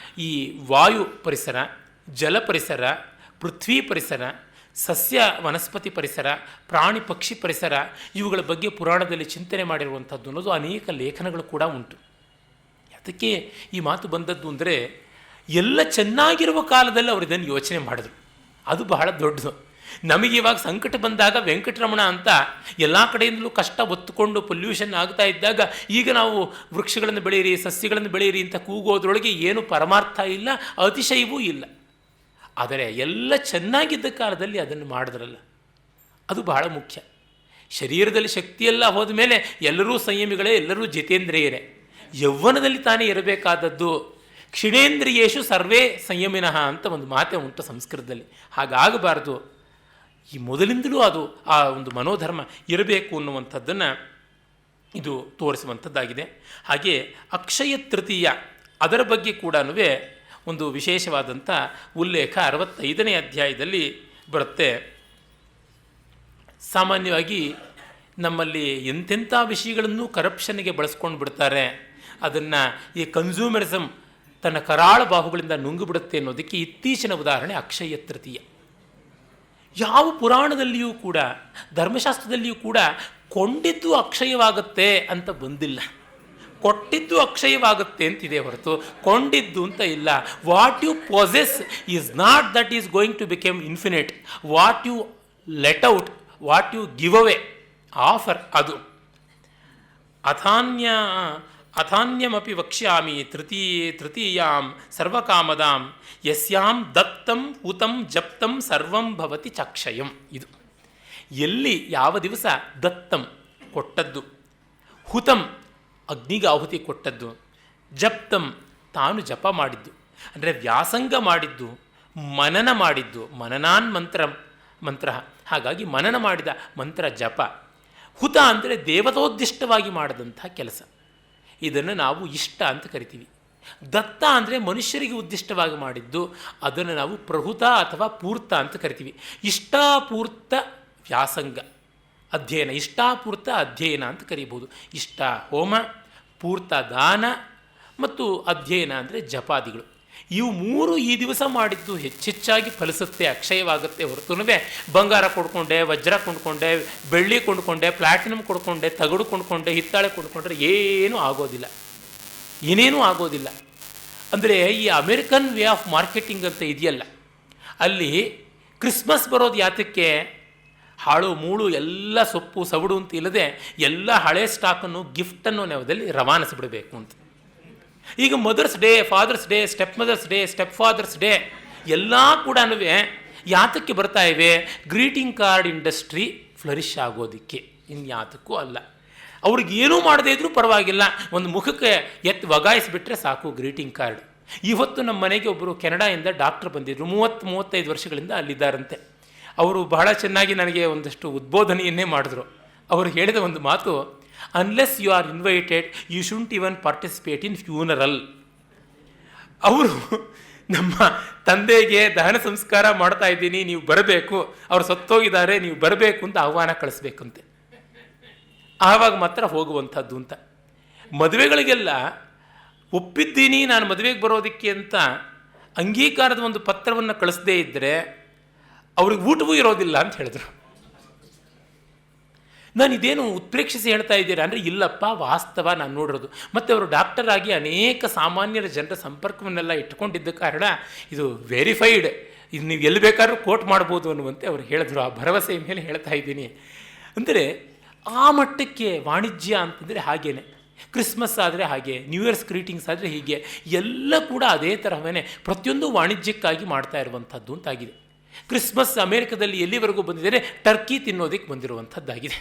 ಈ ವಾಯು ಪರಿಸರ, ಜಲ ಪರಿಸರ, ಪೃಥ್ವಿ ಪರಿಸರ, ಸಸ್ಯ ವನಸ್ಪತಿ ಪರಿಸರ, ಪ್ರಾಣಿ ಪಕ್ಷಿ ಪರಿಸರ ಇವುಗಳ ಬಗ್ಗೆ ಪುರಾಣದಲ್ಲಿ ಚಿಂತನೆ ಮಾಡಿರುವಂಥದ್ದು ಅನ್ನೋದು ಅನೇಕ ಲೇಖನಗಳು ಕೂಡ ಉಂಟು. ಅದಕ್ಕೆ ಈ ಮಾತು ಬಂದದ್ದು ಅಂದರೆ ಎಲ್ಲ ಚೆನ್ನಾಗಿರುವ ಕಾಲದಲ್ಲಿ ಅವರು ಇದನ್ನು ಯೋಚನೆ ಮಾಡಿದ್ರು. ಅದು ಬಹಳ ದೊಡ್ಡದು. ನಮಗೆ ಇವಾಗ ಸಂಕಟ ಬಂದಾಗ ವೆಂಕಟರಮಣ ಅಂತ ಎಲ್ಲ ಕಡೆಯಿಂದಲೂ ಕಷ್ಟ ಒತ್ತುಕೊಂಡು ಪೊಲ್ಯೂಷನ್ ಆಗ್ತಾ ಇದ್ದಾಗ ಈಗ ನಾವು ವೃಕ್ಷಗಳನ್ನು ಬೆಳೆಯಿರಿ, ಸಸ್ಯಗಳನ್ನು ಬೆಳೆಯಿರಿ ಅಂತ ಕೂಗೋದ್ರೊಳಗೆ ಏನು ಪರಮಾರ್ಥ ಇಲ್ಲ, ಅತಿಶಯವೂ ಇಲ್ಲ. ಆದರೆ ಎಲ್ಲ ಚೆನ್ನಾಗಿದ್ದ ಕಾಲದಲ್ಲಿ ಅದನ್ನು ಮಾಡಿದ್ರಲ್ಲ, ಅದು ಬಹಳ ಮುಖ್ಯ. ಶರೀರದಲ್ಲಿ ಶಕ್ತಿಯೆಲ್ಲ ಹೋದ ಮೇಲೆ ಎಲ್ಲರೂ ಸಂಯಮಿಗಳೇ, ಎಲ್ಲರೂ ಜಿತೇಂದ್ರಿಯರೇ. ಯೌವನದಲ್ಲಿ ತಾನೇ ಇರಬೇಕಾದದ್ದು. ಕ್ಷಿಣೇಂದ್ರಿಯೇಶು ಸರ್ವೇ ಸಂಯಮಿನಃ ಅಂತ ಒಂದು ಮಾತೆ ಉಂಟು ಸಂಸ್ಕೃತದಲ್ಲಿ. ಹಾಗಾಗಬಾರ್ದು. ಈ ಮೊದಲಿಂದಲೂ ಅದು ಆ ಒಂದು ಮನೋಧರ್ಮ ಇರಬೇಕು ಅನ್ನುವಂಥದ್ದನ್ನು ಇದು ತೋರಿಸುವಂಥದ್ದಾಗಿದೆ. ಹಾಗೆ ಅಕ್ಷಯ ತೃತೀಯ ಅದರ ಬಗ್ಗೆ ಕೂಡ ಒಂದು ವಿಶೇಷವಾದಂಥ ಉಲ್ಲೇಖ 65ನೇ ಅಧ್ಯಾಯದಲ್ಲಿ ಬರುತ್ತೆ. ಸಾಮಾನ್ಯವಾಗಿ ನಮ್ಮಲ್ಲಿ ಎಂತೆಂಥ ವಿಷಯಗಳನ್ನು ಕರಪ್ಷನ್ಗೆ ಬಳಸ್ಕೊಂಡು ಬಿಡ್ತಾರೆ. ಅದನ್ನು ಈ ಕನ್ಸ್ಯೂಮರಿಸಮ್ ತನ್ನ ಕರಾಳ ಬಾಹುಗಳಿಂದ ನುಂಗಿಬಿಡುತ್ತೆ ಅನ್ನೋದಕ್ಕೆ ಇತ್ತೀಚಿನ ಉದಾಹರಣೆ ಅಕ್ಷಯ ತೃತೀಯ. ಯಾವ ಪುರಾಣದಲ್ಲಿಯೂ ಕೂಡ, ಧರ್ಮಶಾಸ್ತ್ರದಲ್ಲಿಯೂ ಕೂಡ ಕೊಂಡಿದ್ದು ಅಕ್ಷಯವಾಗುತ್ತೆ ಅಂತ ಬಂದಿಲ್ಲ. ಕೊಟ್ಟಿದ್ದು ಅಕ್ಷಯವಾಗುತ್ತೆ ಅಂತಿದೆ ಹೊರತು ಕೊಂಡಿದ್ದು ಅಂತ ಇಲ್ಲ. What you possess is not that is going to become infinite. What you let out, what you give away, offer ಅದು. ಅಥಾನ್ಯಮಪಿ ವಕ್ಷ್ಯಾಮಿ ತೃತೀಯಾಂ ಸರ್ವಕಾಮದಾಂ ಯಸ್ಯಾಂ ದತ್ತಂ ಹುತಂ ಜಪ್ತಂ ಸರ್ವಂ ಭವತಿ ಚಕ್ಷಯಂ. ಇದು ಎಲ್ಲಿ ಯಾವ ದಿವಸ ದತ್ತಂ ಕೊಟ್ಟದ್ದು, ಹುತಂ ಅಗ್ನಿಗೆ ಆಹುತಿ ಕೊಟ್ಟದ್ದು, ಜಪ್ತಂ ತಾನು ಜಪ ಮಾಡಿದ್ದು ಅಂದರೆ ವ್ಯಾಸಂಗ ಮಾಡಿದ್ದು, ಮನನ ಮಾಡಿದ್ದು, ಮನನಾನ್ ಮಂತ್ರ ಹಾಗಾಗಿ ಮನನ ಮಾಡಿದ ಮಂತ್ರ ಜಪ. ಹುತ ಅಂದರೆ ದೇವತೋದ್ದಿಷ್ಟವಾಗಿ ಮಾಡಿದಂಥ ಕೆಲಸ. ಇದನ್ನು ನಾವು ಇಷ್ಟ ಅಂತ ಕರಿತೀವಿ. ದತ್ತ ಅಂದರೆ ಮನುಷ್ಯರಿಗೆ ಉದ್ದಿಷ್ಟವಾಗಿ ಮಾಡಿದ್ದು, ಅದನ್ನು ನಾವು ಪ್ರಹುತ ಅಥವಾ ಪೂರ್ತ ಅಂತ ಕರಿತೀವಿ. ಇಷ್ಟಾಪೂರ್ತ ವ್ಯಾಸಂಗ ಅಧ್ಯಯನ, ಇಷ್ಟಾಪೂರ್ತ ಅಧ್ಯಯನ ಅಂತ ಕರೀಬೋದು. ಇಷ್ಟ ಹೋಮ, ಪೂರ್ತ ದಾನ ಮತ್ತು ಅಧ್ಯಯನ ಅಂದರೆ ಜಪಾದಿಗಳು. ಇವು ಮೂರು ಈ ದಿವಸ ಮಾಡಿದ್ದು ಹೆಚ್ಚೆಚ್ಚಾಗಿ ಫಲಿಸುತ್ತೆ, ಅಕ್ಷಯವಾಗುತ್ತೆ. ಹೊರತುನುವೆ ಬಂಗಾರ ಕೊಂಡ್ಕೊಂಡೆ, ವಜ್ರ ಕೊಂಡ್ಕೊಂಡೆ, ಬೆಳ್ಳಿ ಕೊಂಡ್ಕೊಂಡೆ, ಪ್ಲಾಟಿನಮ್ ಕೊಂಡ್ಕೊಂಡೆ, ತಗಡು ಕೊಂಡ್ಕೊಂಡೆ, ಹಿತ್ತಾಳೆ ಕೊಂಡ್ಕೊಂಡ್ರೆ ಏನೂ ಆಗೋದಿಲ್ಲ, ಏನೇನೂ ಆಗೋದಿಲ್ಲ. ಅಂದರೆ ಈ ಅಮೇರಿಕನ್ ವೇ ಆಫ್ ಮಾರ್ಕೆಟಿಂಗ್ ಅಂತ ಇದೆಯಲ್ಲ, ಅಲ್ಲಿ ಕ್ರಿಸ್ಮಸ್ ಬರೋದು ಯಾತಕ್ಕೆ? ಹಾಳು ಮೂಳು ಎಲ್ಲ ಸೊಪ್ಪು ಸವಡು ಅಂತ ಇಲ್ಲದೆ ಎಲ್ಲ ಹಳೆ ಸ್ಟಾಕನ್ನು ಗಿಫ್ಟನ್ನು ನೆವದಲ್ಲಿ ರವಾನಿಸಿಬಿಡಬೇಕು ಅಂತ. ಈಗ mother's day, father's day, step mother's day, step father's day ಎಲ್ಲ ಕೂಡ ಯಾತಕ್ಕೆ ಬರ್ತಾ ಇವೆ? ಗ್ರೀಟಿಂಗ್ ಕಾರ್ಡ್ ಇಂಡಸ್ಟ್ರಿ ಫ್ಲರಿಶ್ ಆಗೋದಕ್ಕೆ, ಇನ್ಯಾತಕ್ಕೂ ಅಲ್ಲ. ಅವ್ರಿಗೇನೂ ಮಾಡದೇ ಇದ್ರೂ ಪರವಾಗಿಲ್ಲ, ಒಂದು ಮುಖಕ್ಕೆ ವಗಾಯಿಸಿಬಿಟ್ರೆ ಸಾಕು ಗ್ರೀಟಿಂಗ್ ಕಾರ್ಡ್. ಇವತ್ತು ನಮ್ಮ ಮನೆಗೆ ಒಬ್ಬರು ಕೆನಡಾಯಿಂದ ಡಾಕ್ಟರ್ ಬಂದಿದ್ದರು, 30-35 ವರ್ಷಗಳಿಂದ ಅಲ್ಲಿದ್ದಾರಂತೆ. ಅವರು ಬಹಳ ಚೆನ್ನಾಗಿ ನನಗೆ ಒಂದಷ್ಟು ಉದ್ಬೋಧನೆಯನ್ನೇ ಮಾಡಿದ್ರು. ಅವರು ಹೇಳಿದ ಒಂದು ಮಾತು, unless you are invited you shouldn't even participate in funeral. ಅವರು ನಮ್ಮ ತಂದೆಗೆ ದಹನ ಸಂಸ್ಕಾರ ಮಾಡ್ತಾ ಇದ್ದೀನಿ, ನೀವು ಬರಬೇಕು, ಅವರು ಸತ್ತೋಗಿದ್ದಾರೆ, ನೀವು ಬರಬೇಕು ಅಂತ ಆಹ್ವಾನ ಕಳಿಸ್ಬೇಕಂತೆ. ಆವಾಗ ಮಾತ್ರ ಹೋಗುವಂಥದ್ದು ಅಂತ. ಮದುವೆಗಳಿಗೆಲ್ಲ ಒಪ್ಪಿದ್ದೀನಿ ನಾನು ಮದುವೆಗೆ ಬರೋದಕ್ಕೆ ಅಂತ ಅಂಗೀಕಾರದ ಒಂದು ಪತ್ರವನ್ನು ಕಳಿಸದೇ ಇದ್ದರೆ ಅವ್ರಿಗೆ ಊಟವೂ ಇರೋದಿಲ್ಲ ಅಂತ ಹೇಳಿದ್ರು. ನಾನು ಇದೇನು ಉತ್ಪ್ರೇಕ್ಷಿಸಿ ಹೇಳ್ತಾ ಇದ್ದೀರಾ ಅಂದರೆ, ಇಲ್ಲಪ್ಪ ವಾಸ್ತವ ನಾನು ನೋಡಿರೋದು. ಮತ್ತು ಅವರು ಡಾಕ್ಟರ್ ಆಗಿ ಅನೇಕ ಸಾಮಾನ್ಯರ ಜನರ ಸಂಪರ್ಕವನ್ನೆಲ್ಲ ಇಟ್ಕೊಂಡಿದ್ದ ಕಾರಣ ಇದು ವೆರಿಫೈಡ್, ಇದು ನೀವು ಎಲ್ಲಿ ಬೇಕಾದ್ರೂ ಕೋಟ್ ಮಾಡ್ಬೋದು ಅನ್ನುವಂತೆ ಅವರು ಹೇಳಿದ್ರು. ಆ ಭರವಸೆಯ ಮೇಲೆ ಹೇಳ್ತಾ ಇದ್ದೀನಿ. ಅಂದರೆ ಆ ಮಟ್ಟಕ್ಕೆ ವಾಣಿಜ್ಯ ಅಂತಂದರೆ ಹಾಗೇನೆ. ಕ್ರಿಸ್ಮಸ್ ಆದರೆ ಹಾಗೆ, ನ್ಯೂ ಇಯರ್ಸ್ ಗ್ರೀಟಿಂಗ್ಸ್ ಆದರೆ ಹೀಗೆ, ಎಲ್ಲ ಕೂಡ ಅದೇ ತರಹವೇ ಪ್ರತಿಯೊಂದು ವಾಣಿಜ್ಯಕ್ಕಾಗಿ ಮಾಡ್ತಾ ಇರುವಂಥದ್ದು ಅಂತಾಗಿದೆ. ಕ್ರಿಸ್ಮಸ್ ಅಮೇರಿಕದಲ್ಲಿ ಎಲ್ಲಿವರೆಗೂ ಬಂದಿದ್ದಾರೆ, ಟರ್ಕಿ ತಿನ್ನೋದಕ್ಕೆ ಬಂದಿರುವಂಥದ್ದಾಗಿದೆ.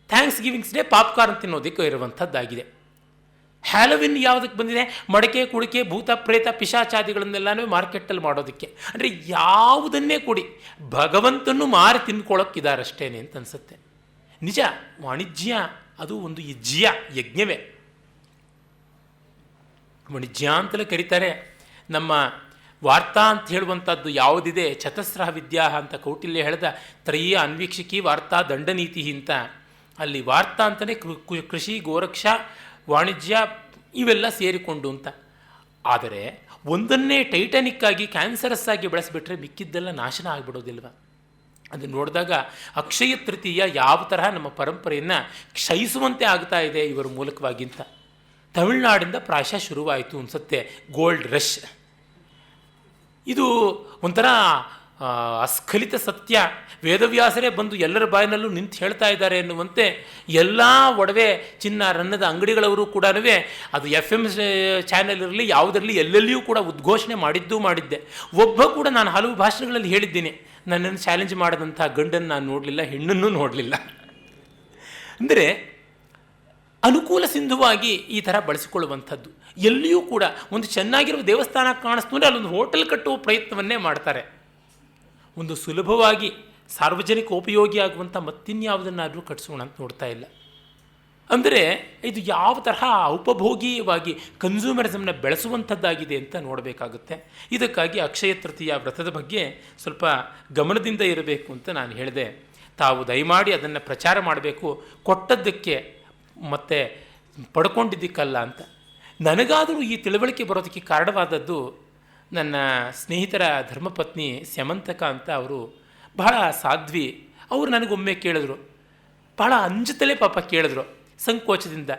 ಥ್ಯಾಂಕ್ಸ್ ಗಿವಿಂಗ್ಸ್ ಡೇ ಪಾಪ್ಕಾರ್ನ್ ತಿನ್ನೋದಕ್ಕೆ ಇರುವಂಥದ್ದಾಗಿದೆ. ಹ್ಯಾಲೋವಿನ್ ಯಾವುದಕ್ಕೆ ಬಂದಿದೆ? ಮಡಕೆ ಕುಡಿಕೆ ಭೂತ ಪ್ರೇತ ಪಿಶಾಚಾದಿಗಳನ್ನೆಲ್ಲನೂ ಮಾರ್ಕೆಟಲ್ಲಿ ಮಾಡೋದಕ್ಕೆ. ಅಂದರೆ ಯಾವುದನ್ನೇ ಕೊಡಿ, ಭಗವಂತನೂ ಮಾರಿ ತಿನ್ಕೊಳ್ಳೋಕ್ಕಿದಾರಷ್ಟೇನೆ ಅಂತ ಅನಿಸುತ್ತೆ. ನಿಜ, ವಾಣಿಜ್ಯ ಅದು ಒಂದು ಯಜ್ಞವೇ. ವಾಣಿಜ್ಯ ಅಂತಲೇ ಕರೀತಾರೆ. ನಮ್ಮ ವಾರ್ತಾ ಅಂತ ಹೇಳುವಂಥದ್ದು ಯಾವುದಿದೆ, ಚತಸ್ರ ವಿದ್ಯಾ ಅಂತ ಕೌಟಿಲ್ಯ ಹೇಳಿದ ತ್ರಯೀಯ ಅನ್ವೀಕ್ಷಕಿ ವಾರ್ತಾ ದಂಡನೀತಿ ಅಂತ, ಅಲ್ಲಿ ವಾರ್ತಾ ಅಂತಲೇ ಕೃಷಿ, ಗೋರಕ್ಷಾ, ವಾಣಿಜ್ಯ ಇವೆಲ್ಲ ಸೇರಿಕೊಂಡು ಅಂತ. ಆದರೆ ಒಂದನ್ನೇ ಟೈಟಾನಿಕ್ ಆಗಿ ಕ್ಯಾನ್ಸರಸ್ ಆಗಿ ಬೆಳೆಸಿಬಿಟ್ರೆ ಮಿಕ್ಕಿದ್ದೆಲ್ಲ ನಾಶನ ಆಗಿಬಿಡೋದಿಲ್ವ? ಅದನ್ನು ನೋಡಿದಾಗ ಅಕ್ಷಯ ತೃತೀಯ ಯಾವ ತರಹ ನಮ್ಮ ಪರಂಪರೆಯನ್ನು ಕ್ಷಯಿಸುವಂತೆ ಆಗ್ತಾ ಇದೆ ಇವರ ಮೂಲಕವಾಗಿಂತ. ತಮಿಳುನಾಡಿಂದ ಪ್ರಾಯಶಃ ಶುರುವಾಯಿತು ಅನಿಸುತ್ತೆ ಗೋಲ್ಡ್ ರಶ್. ಇದು ಒಂಥರ ಅಸ್ಖಲಿತ ಸತ್ಯ. ವೇದವ್ಯಾಸರೇ ಬಂದು ಎಲ್ಲರ ಬಾಯಿನಲ್ಲೂ ನಿಂತು ಹೇಳ್ತಾ ಇದ್ದಾರೆ ಎನ್ನುವಂತೆ ಎಲ್ಲ ಒಡವೆ ಚಿನ್ನ ರನ್ನದ ಅಂಗಡಿಗಳವರು ಕೂಡ ಅದು FM ಚಾನೆಲ್ ಇರಲಿ ಯಾವುದರಲ್ಲಿ ಎಲ್ಲೆಲ್ಲಿಯೂ ಕೂಡ ಉದ್ಘೋಷಣೆ ಮಾಡಿದ್ದೆ. ಒಬ್ಬ ಕೂಡ ನಾನು ಹಲವು ಭಾಷಣಗಳಲ್ಲಿ ಹೇಳಿದ್ದೀನಿ, ನನ್ನನ್ನು ಚಾಲೆಂಜ್ ಮಾಡಿದಂಥ ಗಂಡನ್ನು ನಾನು ನೋಡಲಿಲ್ಲ, ಹೆಣ್ಣನ್ನು ನೋಡಲಿಲ್ಲ. ಅಂದರೆ ಅನುಕೂಲ ಸಿಂಧುವಾಗಿ ಈ ಥರ ಬಳಸಿಕೊಳ್ಳುವಂಥದ್ದು. ಎಲ್ಲಿಯೂ ಕೂಡ ಒಂದು ಚೆನ್ನಾಗಿರುವ ದೇವಸ್ಥಾನ ಕಾಣಿಸ್ತು ಅಂದರೆ ಅಲ್ಲೊಂದು ಹೋಟೆಲ್ ಕಟ್ಟುವ ಪ್ರಯತ್ನವನ್ನೇ ಮಾಡ್ತಾರೆ. ಒಂದು ಸುಲಭವಾಗಿ ಸಾರ್ವಜನಿಕ ಉಪಯೋಗಿ ಆಗುವಂಥ ಮತ್ತಿನ್ಯಾವುದನ್ನಾದರೂ ಕಟ್ಟಿಸೋಣ ಅಂತ ನೋಡ್ತಾ ಇಲ್ಲ. ಅಂದರೆ ಇದು ಯಾವ ತರಹ ಉಪಭೋಗೀಯವಾಗಿ ಕನ್ಸ್ಯೂಮರಿಸಮ್ನ ಬೆಳೆಸುವಂಥದ್ದಾಗಿದೆ ಅಂತ ನೋಡಬೇಕಾಗುತ್ತೆ. ಇದಕ್ಕಾಗಿ ಅಕ್ಷಯ ತೃತೀಯ ವ್ರತದ ಬಗ್ಗೆ ಸ್ವಲ್ಪ ಗಮನದಿಂದ ಇರಬೇಕು ಅಂತ ನಾನು ಹೇಳಿದೆ. ತಾವು ದಯಮಾಡಿ ಅದನ್ನು ಪ್ರಚಾರ ಮಾಡಬೇಕು, ಕೊಟ್ಟದ್ದಕ್ಕೆ ಮತ್ತು ಪಡ್ಕೊಂಡಿದ್ದಕ್ಕಲ್ಲ ಅಂತ. ನನಗಾದರೂ ಈ ತಿಳುವಳಿಕೆ ಬರೋದಕ್ಕೆ ಕಾರಣವಾದದ್ದು ನನ್ನ ಸ್ನೇಹಿತರ ಧರ್ಮಪತ್ನಿ ಸ್ಯಮಂತಕ ಅಂತ, ಅವರು ಬಹಳ ಸಾಧ್ವಿ. ಅವರು ನನಗೊಮ್ಮೆ ಕೇಳಿದ್ರು, ಬಹಳ ಅಂಜುತ್ತಲೇ ಪಾಪ ಕೇಳಿದ್ರು ಸಂಕೋಚದಿಂದ,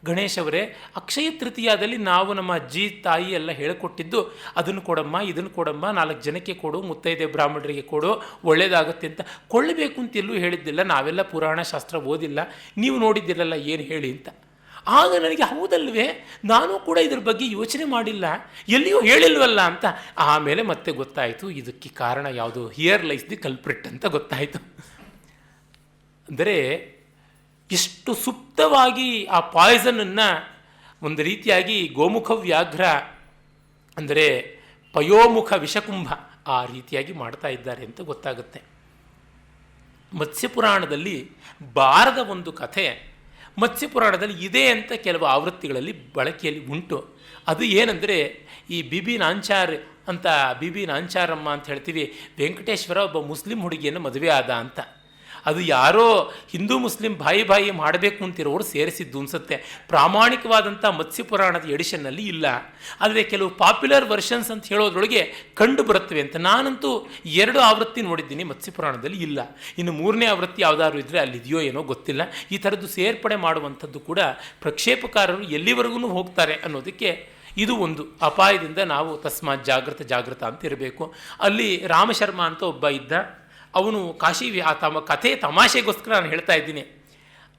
ಗಣೇಶ್ ಅವರೇ, ಅಕ್ಷಯ ತೃತೀಯದಲ್ಲಿ ನಾವು ನಮ್ಮ ಅಜ್ಜಿ ತಾಯಿ ಎಲ್ಲ ಹೇಳಿಕೊಟ್ಟಿದ್ದು ಅದನ್ನು ಕೊಡಮ್ಮ, ಇದನ್ನು ಕೊಡಮ್ಮ, 4 ಜನಕ್ಕೆ ಕೊಡು, ಮುತ್ತೈದೆ ಬ್ರಾಹ್ಮಣರಿಗೆ ಕೊಡು, ಒಳ್ಳೆಯದಾಗುತ್ತೆ ಅಂತ. ಕೊಳ್ಳಬೇಕು ಅಂತ ಎಲ್ಲೂ ಹೇಳಿದ್ದಿಲ್ಲ, ನಾವೆಲ್ಲ ಪುರಾಣ ಶಾಸ್ತ್ರ ಓದಿಲ್ಲ, ನೀವು ನೋಡಿದ್ದಿರಲ್ಲ ಏನು ಹೇಳಿ ಅಂತ. ಆಗ ನನಗೆ ಹೌದಲ್ವೇ, ನಾನು ಕೂಡ ಇದ್ರ ಬಗ್ಗೆ ಯೋಚನೆ ಮಾಡಿಲ್ಲ, ಎಲ್ಲಿಯೂ ಹೇಳಿಲ್ವಲ್ಲ ಅಂತ. ಆಮೇಲೆ ಮತ್ತೆ ಗೊತ್ತಾಯಿತು ಇದಕ್ಕೆ ಕಾರಣ ಯಾವುದು, ಹಿಯರ್ ಲೈಸ್ ದಿ ಕಲ್ಪ್ರಿಟ್ ಅಂತ ಗೊತ್ತಾಯಿತು. ಅಂದರೆ ಎಷ್ಟು ಸುಪ್ತವಾಗಿ ಆ ಪಾಯ್ಸನನ್ನು ಒಂದು ರೀತಿಯಾಗಿ ಗೋಮುಖ ವ್ಯಾಘ್ರ ಅಂದರೆ ಪಯೋಮುಖ ವಿಷಕುಂಭ ಆ ರೀತಿಯಾಗಿ ಮಾಡ್ತಾ ಇದ್ದಾರೆ ಅಂತ ಗೊತ್ತಾಗುತ್ತೆ. ಮತ್ಸ್ಯಪುರಾಣದಲ್ಲಿ ಬಾರದ ಒಂದು ಕಥೆ ಮತ್ಸ್ಯಪುರಾಣದಲ್ಲಿ ಇದೆ ಅಂತ ಕೆಲವು ಆವೃತ್ತಿಗಳಲ್ಲಿ ಬಳಕೆಯಲ್ಲಿ ಉಂಟು. ಅದು ಏನಂದರೆ, ಈ ಬಿಬಿ ನಾಂಚಾರ್ ಅಂತ, ಬಿಬಿ ನಾಂಚಾರಮ್ಮ ಅಂತ ಹೇಳ್ತೀವಿ, ವೆಂಕಟೇಶ್ವರ ಒಬ್ಬ ಮುಸ್ಲಿಂ ಹುಡುಗಿಯನ್ನು ಮದುವೆ ಆದ ಅಂತ. ಅದು ಯಾರೋ ಹಿಂದೂ ಮುಸ್ಲಿಂ ಬಾಯಿ ಮಾಡಬೇಕು ಅಂತಿರೋರು ಸೇರಿಸಿದ್ದು ಅನಿಸುತ್ತೆ. ಪ್ರಾಮಾಣಿಕವಾದಂಥ ಮತ್ಸ್ಯಪುರಾಣದ ಎಡಿಷನ್ನಲ್ಲಿ ಇಲ್ಲ. ಆದರೆ ಕೆಲವು ಪಾಪ್ಯುಲರ್ ವರ್ಷನ್ಸ್ ಅಂತ ಹೇಳೋದ್ರೊಳಗೆ ಕಂಡು ಬರುತ್ತವೆ ಅಂತ. ನಾನಂತೂ 2 ಆವೃತ್ತಿ ನೋಡಿದ್ದೀನಿ, ಮತ್ಸ್ಯಪುರಾಣದಲ್ಲಿ ಇಲ್ಲ. ಇನ್ನು 3ನೇ ಆವೃತ್ತಿ ಯಾವುದಾದ್ರು ಇದ್ದರೆ ಅಲ್ಲಿದೆಯೋ ಏನೋ ಗೊತ್ತಿಲ್ಲ. ಈ ಥರದ್ದು ಸೇರ್ಪಡೆ ಮಾಡುವಂಥದ್ದು ಕೂಡ ಪ್ರಕ್ಷೇಪಕಾರರು ಎಲ್ಲಿವರೆಗೂ ಹೋಗ್ತಾರೆ ಅನ್ನೋದಕ್ಕೆ ಇದು ಒಂದು ಅಪಾಯದಿಂದ ನಾವು ತಸ್ಮಾತ್ ಜಾಗೃತ ಅಂತ ಇರಬೇಕು. ಅಲ್ಲಿ ರಾಮಶರ್ಮ ಅಂತ ಒಬ್ಬ ಇದ್ದ, ಅವನು ಕಾಶಿ ತಮ್ಮ ಕಥೆ ತಮಾಷೆಗೋಸ್ಕರ ನಾನು ಹೇಳ್ತಾ ಇದ್ದೀನಿ.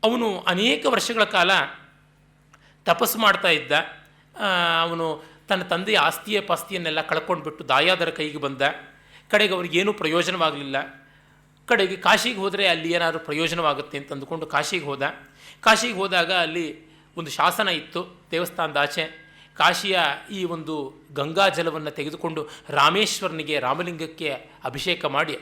ಅವನು ಅನೇಕ ವರ್ಷಗಳ ಕಾಲ ತಪಸ್ಸು ಮಾಡ್ತಾ ಇದ್ದ. ಅವನು ತನ್ನ ತಂದೆಯ ಆಸ್ತಿಯ ಪಾಸ್ತಿಯನ್ನೆಲ್ಲ ಕಳ್ಕೊಂಡ್ಬಿಟ್ಟು ದಾಯಾದರ ಕೈಗೆ ಬಂದ. ಕಡೆಗೆ ಅವ್ರಿಗೇನೂ ಪ್ರಯೋಜನವಾಗಲಿಲ್ಲ. ಕಡೆಗೆ ಕಾಶಿಗೆ ಹೋದರೆ ಅಲ್ಲಿ ಏನಾದರೂ ಪ್ರಯೋಜನವಾಗುತ್ತೆ ಅಂತ ಅಂದುಕೊಂಡು ಕಾಶಿಗೆ ಹೋದ. ಕಾಶಿಗೆ ಹೋದಾಗ ಅಲ್ಲಿ ಒಂದು ಶಾಸನ ಇತ್ತು ದೇವಸ್ಥಾನದ ಆಚೆ. ಕಾಶಿಯ ಈ ಒಂದು ಗಂಗಾ ಜಲವನ್ನು ತೆಗೆದುಕೊಂಡು ರಾಮೇಶ್ವರನಿಗೆ, ರಾಮಲಿಂಗಕ್ಕೆ ಅಭಿಷೇಕ ಮಾಡಿ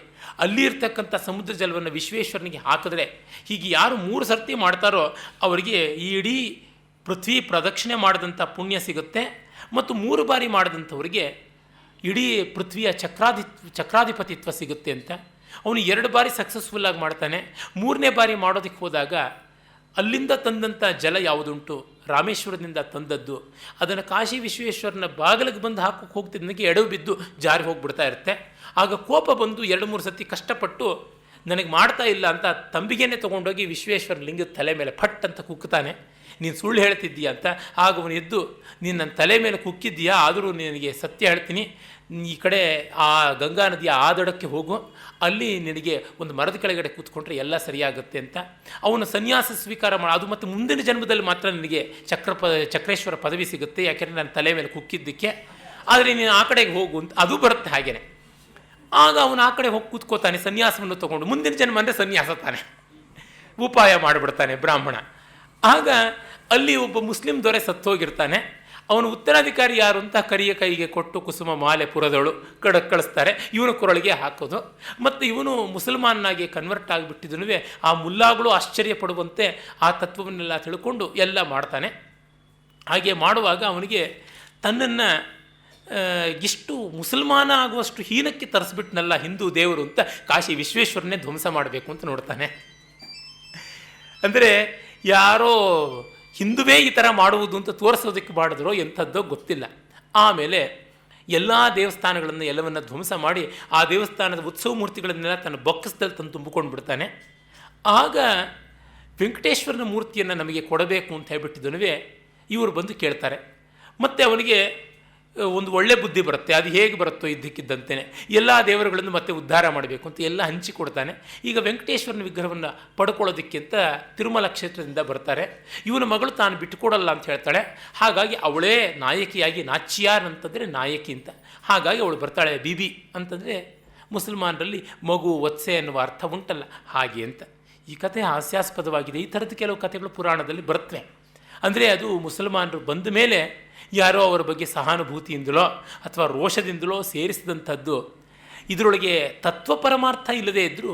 ಅಲ್ಲಿ ಇರ್ತಕ್ಕಂಥ ಸಮುದ್ರ ಜಲವನ್ನು ವಿಶ್ವೇಶ್ವರನಿಗೆ ಹಾಕಿದ್ರೆ, ಹೀಗೆ ಯಾರು 3 ಸರ್ತಿ ಮಾಡ್ತಾರೋ ಅವರಿಗೆ ಈ ಇಡೀ ಪೃಥ್ವಿ ಪ್ರದಕ್ಷಿಣೆ ಮಾಡಿದಂಥ ಪುಣ್ಯ ಸಿಗುತ್ತೆ. ಮತ್ತು 3 ಬಾರಿ ಮಾಡಿದಂಥವರಿಗೆ ಇಡೀ ಪೃಥ್ವಿಯ ಚಕ್ರಾಧಿಪತಿತ್ವ ಸಿಗುತ್ತೆ ಅಂತ. ಅವನು 2 ಬಾರಿ ಸಕ್ಸಸ್ಫುಲ್ಲಾಗಿ ಮಾಡ್ತಾನೆ. 3ನೇ ಬಾರಿ ಮಾಡೋದಕ್ಕೆ ಹೋದಾಗ ಅಲ್ಲಿಂದ ತಂದಂಥ ಜಲ ಯಾವುದುಂಟು, ರಾಮೇಶ್ವರದಿಂದ ತಂದದ್ದು, ಅದನ್ನು ಕಾಶಿ ವಿಶ್ವೇಶ್ವರನ ಬಾಗಿಲಿಗೆ ಬಂದು ಹಾಕೋಕ್ಕೆ ಹೋಗ್ತಿದ್ದನಿಗೆ ಎಡವು ಬಿದ್ದು ಜಾರಿ ಹೋಗಿಬಿಡ್ತಾ ಇರುತ್ತೆ. ಆಗ ಕೋಪ ಬಂದು 2-3 ಸತಿ ಕಷ್ಟಪಟ್ಟು ನನಗೆ ಮಾಡ್ತಾ ಇಲ್ಲ ಅಂತ ತಂಬಿಗೆನೇ ತೊಗೊಂಡೋಗಿ ವಿಶ್ವೇಶ್ವರ ಲಿಂಗದ ತಲೆ ಮೇಲೆ ಫಟ್ ಅಂತ ಕುಕ್ಕುತ್ತಾನೆ. ನೀನು ಸುಳ್ಳು ಹೇಳ್ತಿದ್ದೀಯ ಅಂತ. ಆಗ ಅವನು ಎದ್ದು, ನೀನು ನನ್ನ ತಲೆ ಮೇಲೆ ಕುಕ್ಕಿದ್ದೀಯಾ, ಆದರೂ ನಿನಗೆ ಸತ್ಯ ಹೇಳ್ತೀನಿ, ಈ ಕಡೆ ಆ ಗಂಗಾ ನದಿಯ ಆ ದಡಕ್ಕೆ ಹೋಗು, ಅಲ್ಲಿ ನಿನಗೆ ಒಂದು ಮರದ ಕೆಳಗಡೆ ಕೂತ್ಕೊಂಡ್ರೆ ಎಲ್ಲ ಸರಿಯಾಗುತ್ತೆ ಅಂತ. ಅವನು ಸನ್ಯಾಸ ಸ್ವೀಕಾರ ಮಾಡಿ, ಅದು ಮತ್ತು ಮುಂದಿನ ಜನ್ಮದಲ್ಲಿ ಮಾತ್ರ ನಿನಗೆ ಚಕ್ರೇಶ್ವರ ಪದವಿ ಸಿಗುತ್ತೆ, ಯಾಕೆಂದರೆ ನನ್ನ ತಲೆ ಮೇಲೆ ಕುಕ್ಕಿದ್ದಕ್ಕೆ, ಆದರೆ ನೀನು ಆ ಕಡೆಗೆ ಹೋಗು ಅಂತ. ಅದು ಬರುತ್ತೆ ಹಾಗೇನೆ. ಆಗ ಅವನು ಆ ಕಡೆ ಹೋಗಿ ಕೂತ್ಕೋತಾನೆ ಸನ್ಯಾಸವನ್ನು ತೊಗೊಂಡು. ಮುಂದಿನ ಜನ್ಮ ಅಂದರೆ ಸನ್ಯಾಸ ತಾನೆ. ಉಪಾಯ ಮಾಡಿಬಿಡ್ತಾನೆ ಬ್ರಾಹ್ಮಣ. ಆಗ ಅಲ್ಲಿ ಒಬ್ಬ ಮುಸ್ಲಿಂ ದೊರೆ ಸತ್ತೋಗಿರ್ತಾನೆ. ಅವನು ಉತ್ತರಾಧಿಕಾರಿ ಯಾರು ಅಂತ ಕರಿಯ ಕೈಗೆ ಕೊಟ್ಟು ಕುಸುಮ ಮಾಲೆ ಪುರದಳು ಕಳಿಸ್ತಾರೆ. ಇವನು ಕೊರಳಿಗೆ ಹಾಕೋದು. ಮತ್ತು ಇವನು ಮುಸಲ್ಮಾನಾಗಿ ಕನ್ವರ್ಟ್ ಆಗಿಬಿಟ್ಟಿದ್ದನು. ಆ ಮುಲ್ಲಾಗಳು ಆಶ್ಚರ್ಯ ಪಡುವಂತೆ ಆ ತತ್ವವನ್ನೆಲ್ಲ ತಿಳ್ಕೊಂಡು ಎಲ್ಲ ಮಾಡ್ತಾನೆ. ಹಾಗೆ ಮಾಡುವಾಗ ಅವನಿಗೆ ತನ್ನನ್ನು ಇಷ್ಟು ಮುಸಲ್ಮಾನ ಆಗುವಷ್ಟು ಹೀನಕ್ಕೆ ತರಿಸ್ಬಿಟ್ನಲ್ಲ ಹಿಂದೂ ದೇವರು ಅಂತ ಕಾಶಿ ವಿಶ್ವೇಶ್ವರನ್ನೇ ಧ್ವಂಸ ಮಾಡಬೇಕು ಅಂತ ನೋಡ್ತಾನೆ. ಅಂದರೆ ಯಾರೋ ಹಿಂದುವೇ ಈ ಥರ ಮಾಡುವುದು ಅಂತ ತೋರಿಸೋದಕ್ಕೆ ಮಾಡಿದ್ರೋ ಎಂಥದ್ದೋ ಗೊತ್ತಿಲ್ಲ. ಆಮೇಲೆ ಎಲ್ಲ ದೇವಸ್ಥಾನಗಳನ್ನು ಎಲ್ಲವನ್ನು ಧ್ವಂಸ ಮಾಡಿ ಆ ದೇವಸ್ಥಾನದ ಉತ್ಸವ ಮೂರ್ತಿಗಳನ್ನೆಲ್ಲ ತನ್ನ ಬೊಕ್ಕಸದಲ್ಲಿ ತಂದು ತುಂಬಿಕೊಂಡು ಬಿಡ್ತಾನೆ. ಆಗ ವೆಂಕಟೇಶ್ವರನ ಮೂರ್ತಿಯನ್ನು ನಮಗೆ ಕೊಡಬೇಕು ಅಂತ ಹೇಳ್ಬಿಟ್ಟಿದ್ದನು. ಇವರು ಬಂದು ಕೇಳ್ತಾರೆ. ಮತ್ತು ಅವನಿಗೆ ಒಂದು ಒಳ್ಳೆ ಬುದ್ಧಿ ಬರುತ್ತೆ. ಅದು ಹೇಗೆ ಬರುತ್ತೋ ಇದ್ದಕ್ಕಿದ್ದಂತೆಯೇ ಎಲ್ಲ ದೇವರುಗಳನ್ನು ಮತ್ತೆ ಉದ್ಧಾರ ಮಾಡಬೇಕು ಅಂತ ಎಲ್ಲ ಹಂಚಿಕೊಡ್ತಾನೆ. ಈಗ ವೆಂಕಟೇಶ್ವರನ ವಿಗ್ರಹವನ್ನು ಪಡ್ಕೊಳ್ಳೋದಕ್ಕೆ ಅಂತ ತಿರುಮಲ ಕ್ಷೇತ್ರದಿಂದ ಬರ್ತಾರೆ. ಇವನ ಮಗಳು ತಾನು ಬಿಟ್ಟುಕೊಡಲ್ಲ ಅಂತ ಹೇಳ್ತಾಳೆ. ಹಾಗಾಗಿ ಅವಳೇ ನಾಯಕಿಯಾಗಿ, ನಾಚ್ಯಾರ್ ಅಂತಂದರೆ ನಾಯಕಿ ಅಂತ, ಹಾಗಾಗಿ ಅವಳು ಬರ್ತಾಳೆ. ಬೀಬಿ ಅಂತಂದರೆ ಮುಸಲ್ಮಾನರಲ್ಲಿ ಮಗು, ವತ್ಸೆ ಅನ್ನುವ ಅರ್ಥ ಉಂಟಲ್ಲ, ಹಾಗೆ ಅಂತ. ಈ ಕಥೆ ಹಾಸ್ಯಾಸ್ಪದವಾಗಿದೆ. ಈ ಥರದ ಕೆಲವು ಕಥೆಗಳು ಪುರಾಣದಲ್ಲಿ ಬರುತ್ತವೆ. ಅಂದರೆ ಅದು ಮುಸಲ್ಮಾನರು ಬಂದ ಮೇಲೆ ಯಾರೋ ಅವರ ಬಗ್ಗೆ ಸಹಾನುಭೂತಿಯಿಂದಲೋ ಅಥವಾ ರೋಷದಿಂದಲೋ ಸೇರಿಸಿದಂಥದ್ದು. ಇದರೊಳಗೆ ತತ್ವ ಪರಮಾರ್ಥ ಇಲ್ಲದೇ ಇದ್ದರೂ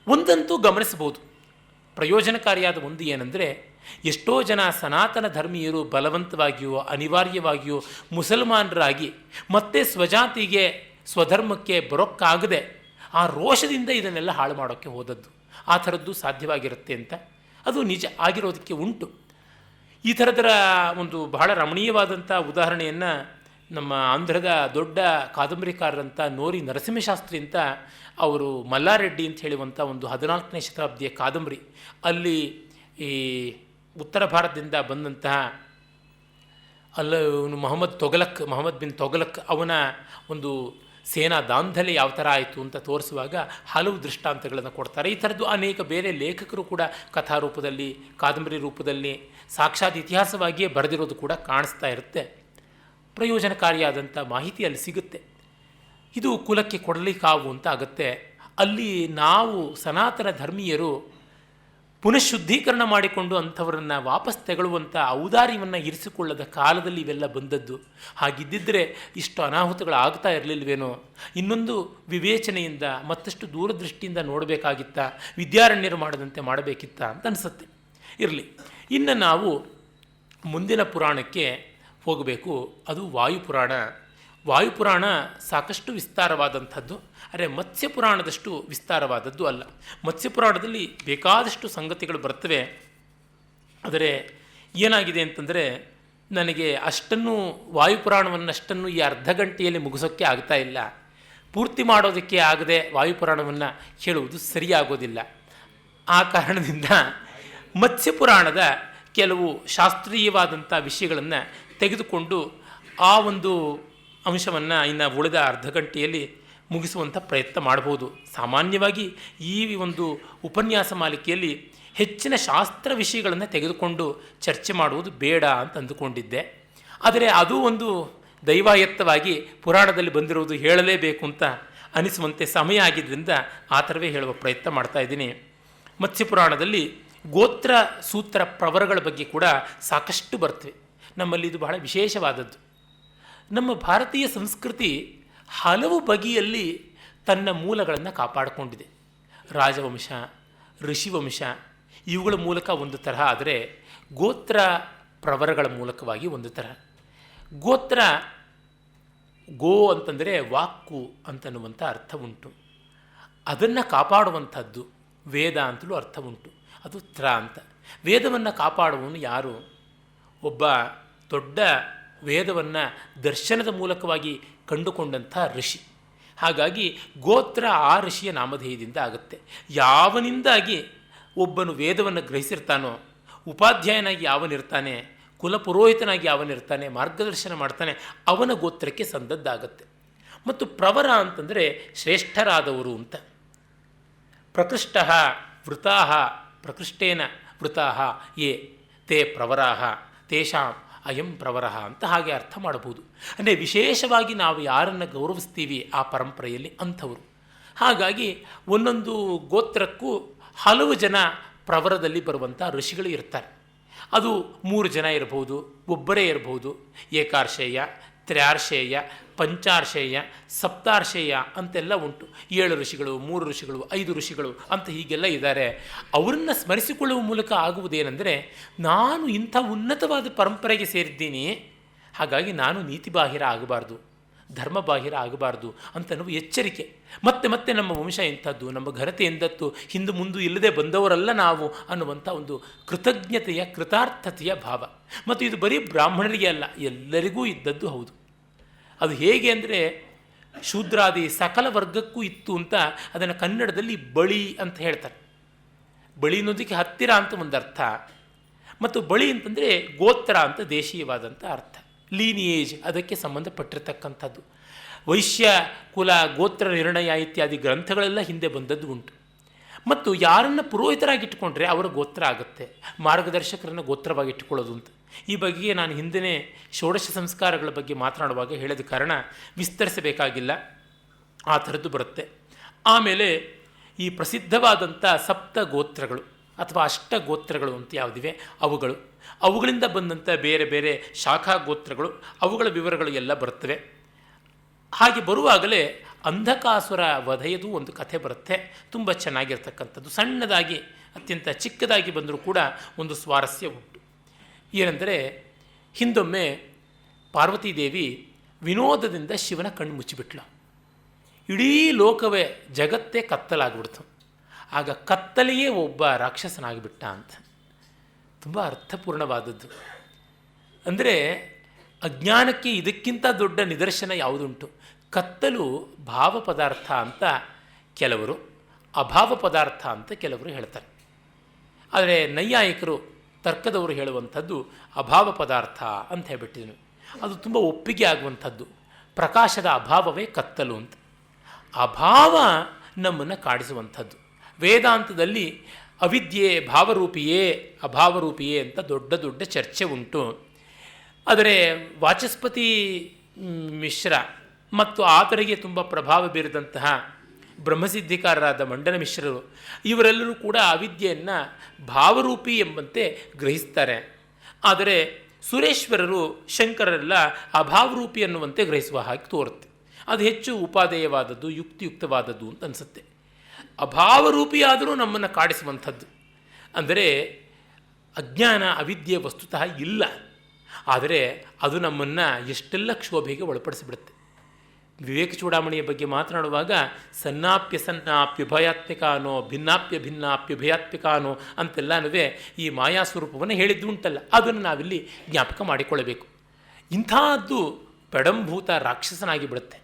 ಒಂದಂತೂ ಗಮನಿಸಬಹುದು. ಪ್ರಯೋಜನಕಾರಿಯಾದ ಒಂದು ಏನಂದರೆ, ಎಷ್ಟೋ ಜನ ಸನಾತನ ಧರ್ಮೀಯರು ಬಲವಂತವಾಗಿಯೋ ಅನಿವಾರ್ಯವಾಗಿಯೋ ಮುಸಲ್ಮಾನರಾಗಿ ಮತ್ತೆ ಸ್ವಜಾತಿಗೆ ಸ್ವಧರ್ಮಕ್ಕೆ ಬರೋಕ್ಕಾಗದೆ ಆ ರೋಷದಿಂದ ಇದನ್ನೆಲ್ಲ ಹಾಳು ಮಾಡೋಕ್ಕೆ ಹೋದದ್ದು. ಆ ಥರದ್ದು ಸಾಧ್ಯವಾಗಿರುತ್ತೆ ಅಂತ ಅದು ನಿಜ ಆಗಿರೋದಕ್ಕೆ ಉಂಟು. ಈ ಥರದರ ಒಂದು ಬಹಳ ರಮಣೀಯವಾದಂಥ ಉದಾಹರಣೆಯನ್ನು ನಮ್ಮ ಆಂಧ್ರದ ದೊಡ್ಡ ಕಾದಂಬರಿಕಾರರಂಥ ನೋರಿ ನರಸಿಂಹಶಾಸ್ತ್ರಿ ಅಂತ ಅವರು ಮಲ್ಲಾರೆಡ್ಡಿ ಅಂತ ಹೇಳುವಂಥ ಒಂದು 14ನೇ ಶತಾಬ್ದಿಯ ಕಾದಂಬರಿ, ಅಲ್ಲಿ ಈ ಉತ್ತರ ಭಾರತದಿಂದ ಬಂದಂತಹ ಮೊಹಮ್ಮದ್ ಬಿನ್ ತೊಗಲಕ್ ಅವನ ಒಂದು ಸೇನಾ ದಾಂಧಲೆ ಯಾವ ಥರ ಆಯಿತು ಅಂತ ತೋರಿಸುವಾಗ ಹಲವು ದೃಷ್ಟಾಂತಗಳನ್ನು ಕೊಡ್ತಾರೆ. ಈ ಥರದ್ದು ಅನೇಕ ಬೇರೆ ಲೇಖಕರು ಕೂಡ ಕಥಾರೂಪದಲ್ಲಿ, ಕಾದಂಬರಿ ರೂಪದಲ್ಲಿ, ಸಾಕ್ಷಾತ್ ಇತಿಹಾಸವಾಗಿಯೇ ಬರೆದಿರೋದು ಕೂಡ ಕಾಣಿಸ್ತಾ ಇರುತ್ತೆ. ಪ್ರಯೋಜನಕಾರಿಯಾದಂಥ ಮಾಹಿತಿ ಅಲ್ಲಿ ಸಿಗುತ್ತೆ. ಇದು ಕುಲಕ್ಕೆ ಕೊಡಲಿಕ್ಕಾವು ಅಂತ ಆಗುತ್ತೆ. ಅಲ್ಲಿ ನಾವು ಸನಾತನ ಧರ್ಮೀಯರು ಪುನಃಶುದ್ಧೀಕರಣ ಮಾಡಿಕೊಂಡು ಅಂಥವರನ್ನು ವಾಪಸ್ ತೆಗೊಳ್ಳುವಂಥ ಔದಾರ್ಯವನ್ನು ಇರಿಸಿಕೊಳ್ಳದ ಕಾಲದಲ್ಲಿ ಇವೆಲ್ಲ ಬಂದದ್ದು. ಹಾಗಿದ್ದಿದ್ದರೆ ಇಷ್ಟು ಅನಾಹುತಗಳಾಗ್ತಾ ಇರಲಿಲ್ವೇನೋ. ಇನ್ನೊಂದು ವಿವೇಚನೆಯಿಂದ ಮತ್ತಷ್ಟು ದೂರದೃಷ್ಟಿಯಿಂದ ನೋಡಬೇಕಾಗಿತ್ತ, ವಿದ್ಯಾರಣ್ಯರು ಮಾಡದಂತೆ ಮಾಡಬೇಕಿತ್ತ ಅಂತ ಅನಿಸುತ್ತೆ. ಇರಲಿ, ಇನ್ನು ನಾವು ಮುಂದಿನ ಪುರಾಣಕ್ಕೆ ಹೋಗಬೇಕು. ಅದು ವಾಯುಪುರಾಣ. ವಾಯುಪುರಾಣ ಸಾಕಷ್ಟು ವಿಸ್ತಾರವಾದಂಥದ್ದು. ಆದರೆ ಮತ್ಸ್ಯಪುರಾಣದಷ್ಟು ವಿಸ್ತಾರವಾದದ್ದು ಅಲ್ಲ. ಮತ್ಸ್ಯಪುರಾಣದಲ್ಲಿ ಬೇಕಾದಷ್ಟು ಸಂಗತಿಗಳು ಬರ್ತವೆ. ಆದರೆ ಏನಾಗಿದೆ ಅಂತಂದರೆ, ನನಗೆ ಅಷ್ಟನ್ನು ವಾಯುಪುರಾಣವನ್ನಷ್ಟನ್ನು ಈ ಅರ್ಧ ಗಂಟೆಯಲ್ಲಿ ಮುಗಿಸೋಕ್ಕೆ ಆಗ್ತಾ ಇಲ್ಲ. ಪೂರ್ತಿ ಮಾಡೋದಕ್ಕೆ ಆಗದೆ ವಾಯುಪುರಾಣವನ್ನು ಹೇಳುವುದು ಸರಿಯಾಗೋದಿಲ್ಲ. ಆ ಕಾರಣದಿಂದ ಮತ್ಸ್ಯಪುರಾಣದ ಕೆಲವು ಶಾಸ್ತ್ರೀಯವಾದಂಥ ವಿಷಯಗಳನ್ನು ತೆಗೆದುಕೊಂಡು ಆ ಒಂದು ಅಂಶವನ್ನು ಇನ್ನು ಉಳಿದ ಅರ್ಧ ಗಂಟೆಯಲ್ಲಿ ಮುಗಿಸುವಂಥ ಪ್ರಯತ್ನ ಮಾಡ್ಬೋದು. ಸಾಮಾನ್ಯವಾಗಿ ಈ ಒಂದು ಉಪನ್ಯಾಸ ಮಾಲಿಕೆಯಲ್ಲಿ ಹೆಚ್ಚಿನ ಶಾಸ್ತ್ರ ವಿಷಯಗಳನ್ನು ತೆಗೆದುಕೊಂಡು ಚರ್ಚೆ ಮಾಡುವುದು ಬೇಡ ಅಂತ ಅಂದುಕೊಂಡಿದ್ದೆ. ಆದರೆ ಅದು ಒಂದು ದೈವಾಯತ್ತವಾಗಿ ಪುರಾಣದಲ್ಲಿ ಬಂದಿರುವುದು ಹೇಳಲೇಬೇಕು ಅಂತ ಅನಿಸುವಂತೆ ಸಮಯ ಆಗಿದ್ದರಿಂದ ಆ ಥರವೇ ಹೇಳುವ ಪ್ರಯತ್ನ ಮಾಡ್ತಾ ಇದ್ದೀನಿ. ಮತ್ಸ್ಯಪುರಾಣದಲ್ಲಿ ಗೋತ್ರ ಸೂತ್ರ ಪ್ರವರಗಳ ಬಗ್ಗೆ ಕೂಡ ಸಾಕಷ್ಟು ಬರ್ತವೆ. ನಮ್ಮಲ್ಲಿ ಇದು ಬಹಳ ವಿಶೇಷವಾದದ್ದು. ನಮ್ಮ ಭಾರತೀಯ ಸಂಸ್ಕೃತಿ ಹಲವು ಬಗೆಯಲ್ಲಿ ತನ್ನ ಮೂಲಗಳನ್ನು ಕಾಪಾಡಿಕೊಂಡಿದೆ. ರಾಜವಂಶ, ಋಷಿವಂಶ ಇವುಗಳ ಮೂಲಕ ಒಂದು ತರಹ, ಆದರೆ ಗೋತ್ರ ಪ್ರವರಗಳ ಮೂಲಕವಾಗಿ ಒಂದು ತರಹ. ಗೋತ್ರ, ಗೋ ಅಂತಂದರೆ ವಾಕ್ಕು ಅಂತನ್ನುವಂಥ ಅರ್ಥ ಉಂಟು. ಅದನ್ನು ಕಾಪಾಡುವಂಥದ್ದು ವೇದ ಅಂತಲೂ ಅರ್ಥ ಉಂಟು. ಅದು ತ್ರ ಅಂತ. ವೇದವನ್ನು ಕಾಪಾಡುವವನು ಯಾರು? ಒಬ್ಬ ದೊಡ್ಡ ವೇದವನ್ನು ದರ್ಶನದ ಮೂಲಕವಾಗಿ ಕಂಡುಕೊಂಡಂಥ ಋಷಿ. ಹಾಗಾಗಿ ಗೋತ್ರ ಆ ಋಷಿಯ ನಾಮಧೇಯದಿಂದ ಆಗುತ್ತೆ. ಯಾವನಿಂದಾಗಿ ಒಬ್ಬನು ವೇದವನ್ನು ಗ್ರಹಿಸಿರ್ತಾನೋ, ಉಪಾಧ್ಯಾಯನಾಗಿ ಯಾವನಿರ್ತಾನೆ, ಕುಲಪುರೋಹಿತನಾಗಿ ಯಾವನಿರ್ತಾನೆ, ಮಾರ್ಗದರ್ಶನ ಮಾಡ್ತಾನೆ, ಅವನ ಗೋತ್ರಕ್ಕೆ ಸಂದದ್ದಾಗತ್ತೆ. ಮತ್ತು ಪ್ರವರ ಅಂತಂದರೆ ಶ್ರೇಷ್ಠರಾದವರು ಅಂತ. ಪ್ರಕೃಷ್ಟ ವೃತಾ ಪ್ರಕೃಷ್ಟೇನ ವೃತಾ ಯೇ ತೇ ಪ್ರವರಾಹ ತೇಷಾಂ ಅಯಂ ಪ್ರವರಃ ಅಂತ ಹಾಗೆ ಅರ್ಥ ಮಾಡಬಹುದು. ಅಂದರೆ ವಿಶೇಷವಾಗಿ ನಾವು ಯಾರನ್ನು ಗೌರವಿಸ್ತೀವಿ ಆ ಪರಂಪರೆಯಲ್ಲಿ ಅಂಥವರು. ಹಾಗಾಗಿ ಒಂದೊಂದು ಗೋತ್ರಕ್ಕೂ ಹಲವು ಜನ ಪ್ರವರದಲ್ಲಿ ಬರುವಂಥ ಋಷಿಗಳು ಇರ್ತಾರೆ. ಅದು 3 ಜನ ಇರಬಹುದು, ಒಬ್ಬರೇ ಇರಬಹುದು. ಏಕಾರ್ಷೇಯ, ತ್ರ್ಯಾರ್ಷೇಯ, ಪಂಚಾರ್ಷೇಯ, ಸಪ್ತಾರ್ಷೇಯ ಅಂತೆಲ್ಲ ಉಂಟು. 7 ಋಷಿಗಳು, 3 ಋಷಿಗಳು, 5 ಋಷಿಗಳು ಅಂತ ಹೀಗೆಲ್ಲ ಇದ್ದಾರೆ. ಅವರನ್ನು ಸ್ಮರಿಸಿಕೊಳ್ಳುವ ಮೂಲಕ ಆಗುವುದೇನೆಂದರೆ, ನಾನು ಇಂಥ ಉನ್ನತವಾದ ಪರಂಪರೆಗೆ ಸೇರಿದ್ದೀನಿ, ಹಾಗಾಗಿ ನಾನು ನೀತಿಬಾಹಿರ ಆಗಬಾರ್ದು, ಧರ್ಮಬಾಹಿರ ಆಗಬಾರ್ದು ಅಂತನ್ನುವ ಎಚ್ಚರಿಕೆ. ಮತ್ತೆ ಮತ್ತೆ ನಮ್ಮ ವಂಶ ಇಂಥದ್ದು, ನಮ್ಮ ಘನತೆ ಎಂದತ್ತು, ಹಿಂದು ಮುಂದೆ ಇಲ್ಲದೆ ಬಂದವರಲ್ಲ ನಾವು ಅನ್ನುವಂಥ ಒಂದು ಕೃತಜ್ಞತೆಯ, ಕೃತಾರ್ಥತೆಯ ಭಾವ. ಮತ್ತು ಇದು ಬರೀ ಬ್ರಾಹ್ಮಣರಿಗೆ ಅಲ್ಲ, ಎಲ್ಲರಿಗೂ ಇದ್ದದ್ದು ಹೌದು. ಅದು ಹೇಗೆ ಅಂದರೆ, ಶೂದ್ರಾದಿ ಸಕಲ ವರ್ಗಕ್ಕೂ ಇತ್ತು ಅಂತ ಅದನ್ನು ಕನ್ನಡದಲ್ಲಿ ಬಳಿ ಅಂತ ಹೇಳ್ತಾರೆ. ಬಳಿ ಅನ್ನೋದಕ್ಕೆ ಹತ್ತಿರ ಅಂತ ಒಂದು ಅರ್ಥ, ಮತ್ತು ಬಳಿ ಅಂತಂದರೆ ಗೋತ್ರ ಅಂತ ದೇಶೀಯವಾದಂಥ ಅರ್ಥ. ಲೀನಿಯೇಜ್ ಅದಕ್ಕೆ ಸಂಬಂಧಪಟ್ಟಿರ್ತಕ್ಕಂಥದ್ದು. ವೈಶ್ಯ ಕುಲ, ಗೋತ್ರ ನಿರ್ಣಯ ಇತ್ಯಾದಿ ಗ್ರಂಥಗಳೆಲ್ಲ ಹಿಂದೆ ಬಂದದ್ದು ಉಂಟು. ಮತ್ತು ಯಾರನ್ನು ಪುರೋಹಿತರಾಗಿಟ್ಟುಕೊಂಡ್ರೆ ಅವರ ಗೋತ್ರ ಆಗುತ್ತೆ, ಮಾರ್ಗದರ್ಶಕರನ್ನು ಗೋತ್ರವಾಗಿಟ್ಟುಕೊಳ್ಳೋದು ಅಂತ. ಈ ಬಗ್ಗೆ ನಾನು ಹಿಂದೆ ಷೋಡಶ ಸಂಸ್ಕಾರಗಳ ಬಗ್ಗೆ ಮಾತನಾಡುವಾಗ ಹೇಳಿದ ಕಾರಣ ವಿಸ್ತರಿಸಬೇಕಾಗಿಲ್ಲ, ಆ ಥರದ್ದು ಬರುತ್ತೆ. ಆಮೇಲೆ ಈ ಪ್ರಸಿದ್ಧವಾದಂಥ ಸಪ್ತ ಗೋತ್ರಗಳು ಅಥವಾ ಅಷ್ಟ ಗೋತ್ರಗಳು ಅಂತ ಯಾವುದಿವೆ ಅವುಗಳಿಂದ ಬಂದಂಥ ಬೇರೆ ಬೇರೆ ಶಾಖಾ ಗೋತ್ರಗಳು, ಅವುಗಳ ವಿವರಗಳು ಎಲ್ಲ ಬರುತ್ತವೆ. ಹಾಗೆ ಬರುವಾಗಲೇ ಅಂಧಕಾಸುರ ವಧೆಯದು ಒಂದು ಕಥೆ ಬರುತ್ತೆ, ತುಂಬ ಚೆನ್ನಾಗಿರ್ತಕ್ಕಂಥದ್ದು. ಸಣ್ಣದಾಗಿ, ಅತ್ಯಂತ ಚಿಕ್ಕದಾಗಿ ಬಂದರೂ ಕೂಡ ಒಂದು ಸ್ವಾರಸ್ಯ ಉಂಟು. ಏನೆಂದರೆ, ಹಿಂದೊಮ್ಮೆ ಪಾರ್ವತೀದೇವಿ ವಿನೋದದಿಂದ ಶಿವನ ಕಣ್ಣು ಮುಚ್ಚಿಬಿಟ್ಲು. ಇಡೀ ಲೋಕವೇ, ಜಗತ್ತೇ ಕತ್ತಲಾಗ್ಬಿಡ್ತು. ಆಗ ಕತ್ತಲೆಯೇ ಒಬ್ಬ ರಾಕ್ಷಸನಾಗಿಬಿಟ್ಟ ಅಂತ. ತುಂಬ ಅರ್ಥಪೂರ್ಣವಾದದ್ದು. ಅಂದರೆ ಅಜ್ಞಾನಕ್ಕೆ ಇದಕ್ಕಿಂತ ದೊಡ್ಡ ನಿದರ್ಶನ ಯಾವುದುಂಟು? ಕತ್ತಲು ಭಾವ ಪದಾರ್ಥ ಅಂತ ಕೆಲವರು, ಅಭಾವ ಪದಾರ್ಥ ಅಂತ ಕೆಲವರು ಹೇಳ್ತಾರೆ. ಆದರೆ ನೈಯಾಯಿಕರು, ತರ್ಕದವರು ಹೇಳುವಂಥದ್ದು ಅಭಾವ ಪದಾರ್ಥ ಅಂತ ಹೇಳ್ಬಿಟ್ಟಿದ್ನು. ಅದು ತುಂಬ ಒಪ್ಪಿಗೆ ಆಗುವಂಥದ್ದು. ಪ್ರಕಾಶದ ಅಭಾವವೇ ಕತ್ತಲು ಅಂತ. ಅಭಾವ ನಮ್ಮನ್ನು ಕಾಡಿಸುವಂಥದ್ದು. ವೇದಾಂತದಲ್ಲಿ ಅವಿದ್ಯೆ ಭಾವರೂಪಿಯೇ ಅಭಾವರೂಪಿಯೇ ಅಂತ ದೊಡ್ಡ ದೊಡ್ಡ ಚರ್ಚೆ ಉಂಟು. ಆದರೆ ವಾಚಸ್ಪತಿ ಮಿಶ್ರ ಮತ್ತು ಆತರಿಗೆ ತುಂಬ ಪ್ರಭಾವ ಬೀರಿದಂತಹ ಬ್ರಹ್ಮಸಿದ್ಧಿಕಾರರಾದ ಮಂಡನ ಮಿಶ್ರರು, ಇವರೆಲ್ಲರೂ ಕೂಡ ಅವಿದ್ಯೆಯನ್ನು ಭಾವರೂಪಿ ಎಂಬಂತೆ ಗ್ರಹಿಸ್ತಾರೆ. ಆದರೆ ಸುರೇಶ್ವರರು, ಶಂಕರರೆಲ್ಲ ಅಭಾವರೂಪಿ ಅನ್ನುವಂತೆ ಗ್ರಹಿಸುವ ಹಾಗೆ ತೋರುತ್ತೆ. ಅದು ಹೆಚ್ಚು ಉಪಾದೇಯವಾದದ್ದು, ಯುಕ್ತಿಯುಕ್ತವಾದದ್ದು ಅಂತ ಅನಿಸುತ್ತೆ. ಅಭಾವರೂಪಿಯಾದರೂ ನಮ್ಮನ್ನು ಕಾಡಿಸುವಂಥದ್ದು. ಅಂದರೆ ಅಜ್ಞಾನ, ಅವಿದ್ಯೆ ವಸ್ತುತಃ ಇಲ್ಲ, ಆದರೆ ಅದು ನಮ್ಮನ್ನು ಎಷ್ಟೆಲ್ಲ ಕ್ಷೋಭೆಗೆ ಒಳಪಡಿಸಿಬಿಡುತ್ತೆ. ವಿವೇಕ ಚೂಡಾಮಣಿಯ ಬಗ್ಗೆ ಮಾತನಾಡುವಾಗ ಸನ್ನಾಪ್ಯ ಸನ್ನಾಪ್ಯುಭಯಾತ್ಮಿಕಾನೋ ಭಿನ್ನಾಪ್ಯ ಭಿನ್ನಾಪ್ಯುಭಯಾತ್ಮಿಕಾನೋ ಅಂತೆಲ್ಲನೂ ಈ ಮಾಯಾಸ್ವರೂಪವನ್ನು ಹೇಳಿದ್ದು ಉಂಟಲ್ಲ, ಅದನ್ನು ನಾವಿಲ್ಲಿ ಜ್ಞಾಪಕ ಮಾಡಿಕೊಳ್ಳಬೇಕು. ಇಂಥದ್ದು ಪೆಡಂಭೂತ ರಾಕ್ಷಸನಾಗಿ ಬಿಡುತ್ತೆ,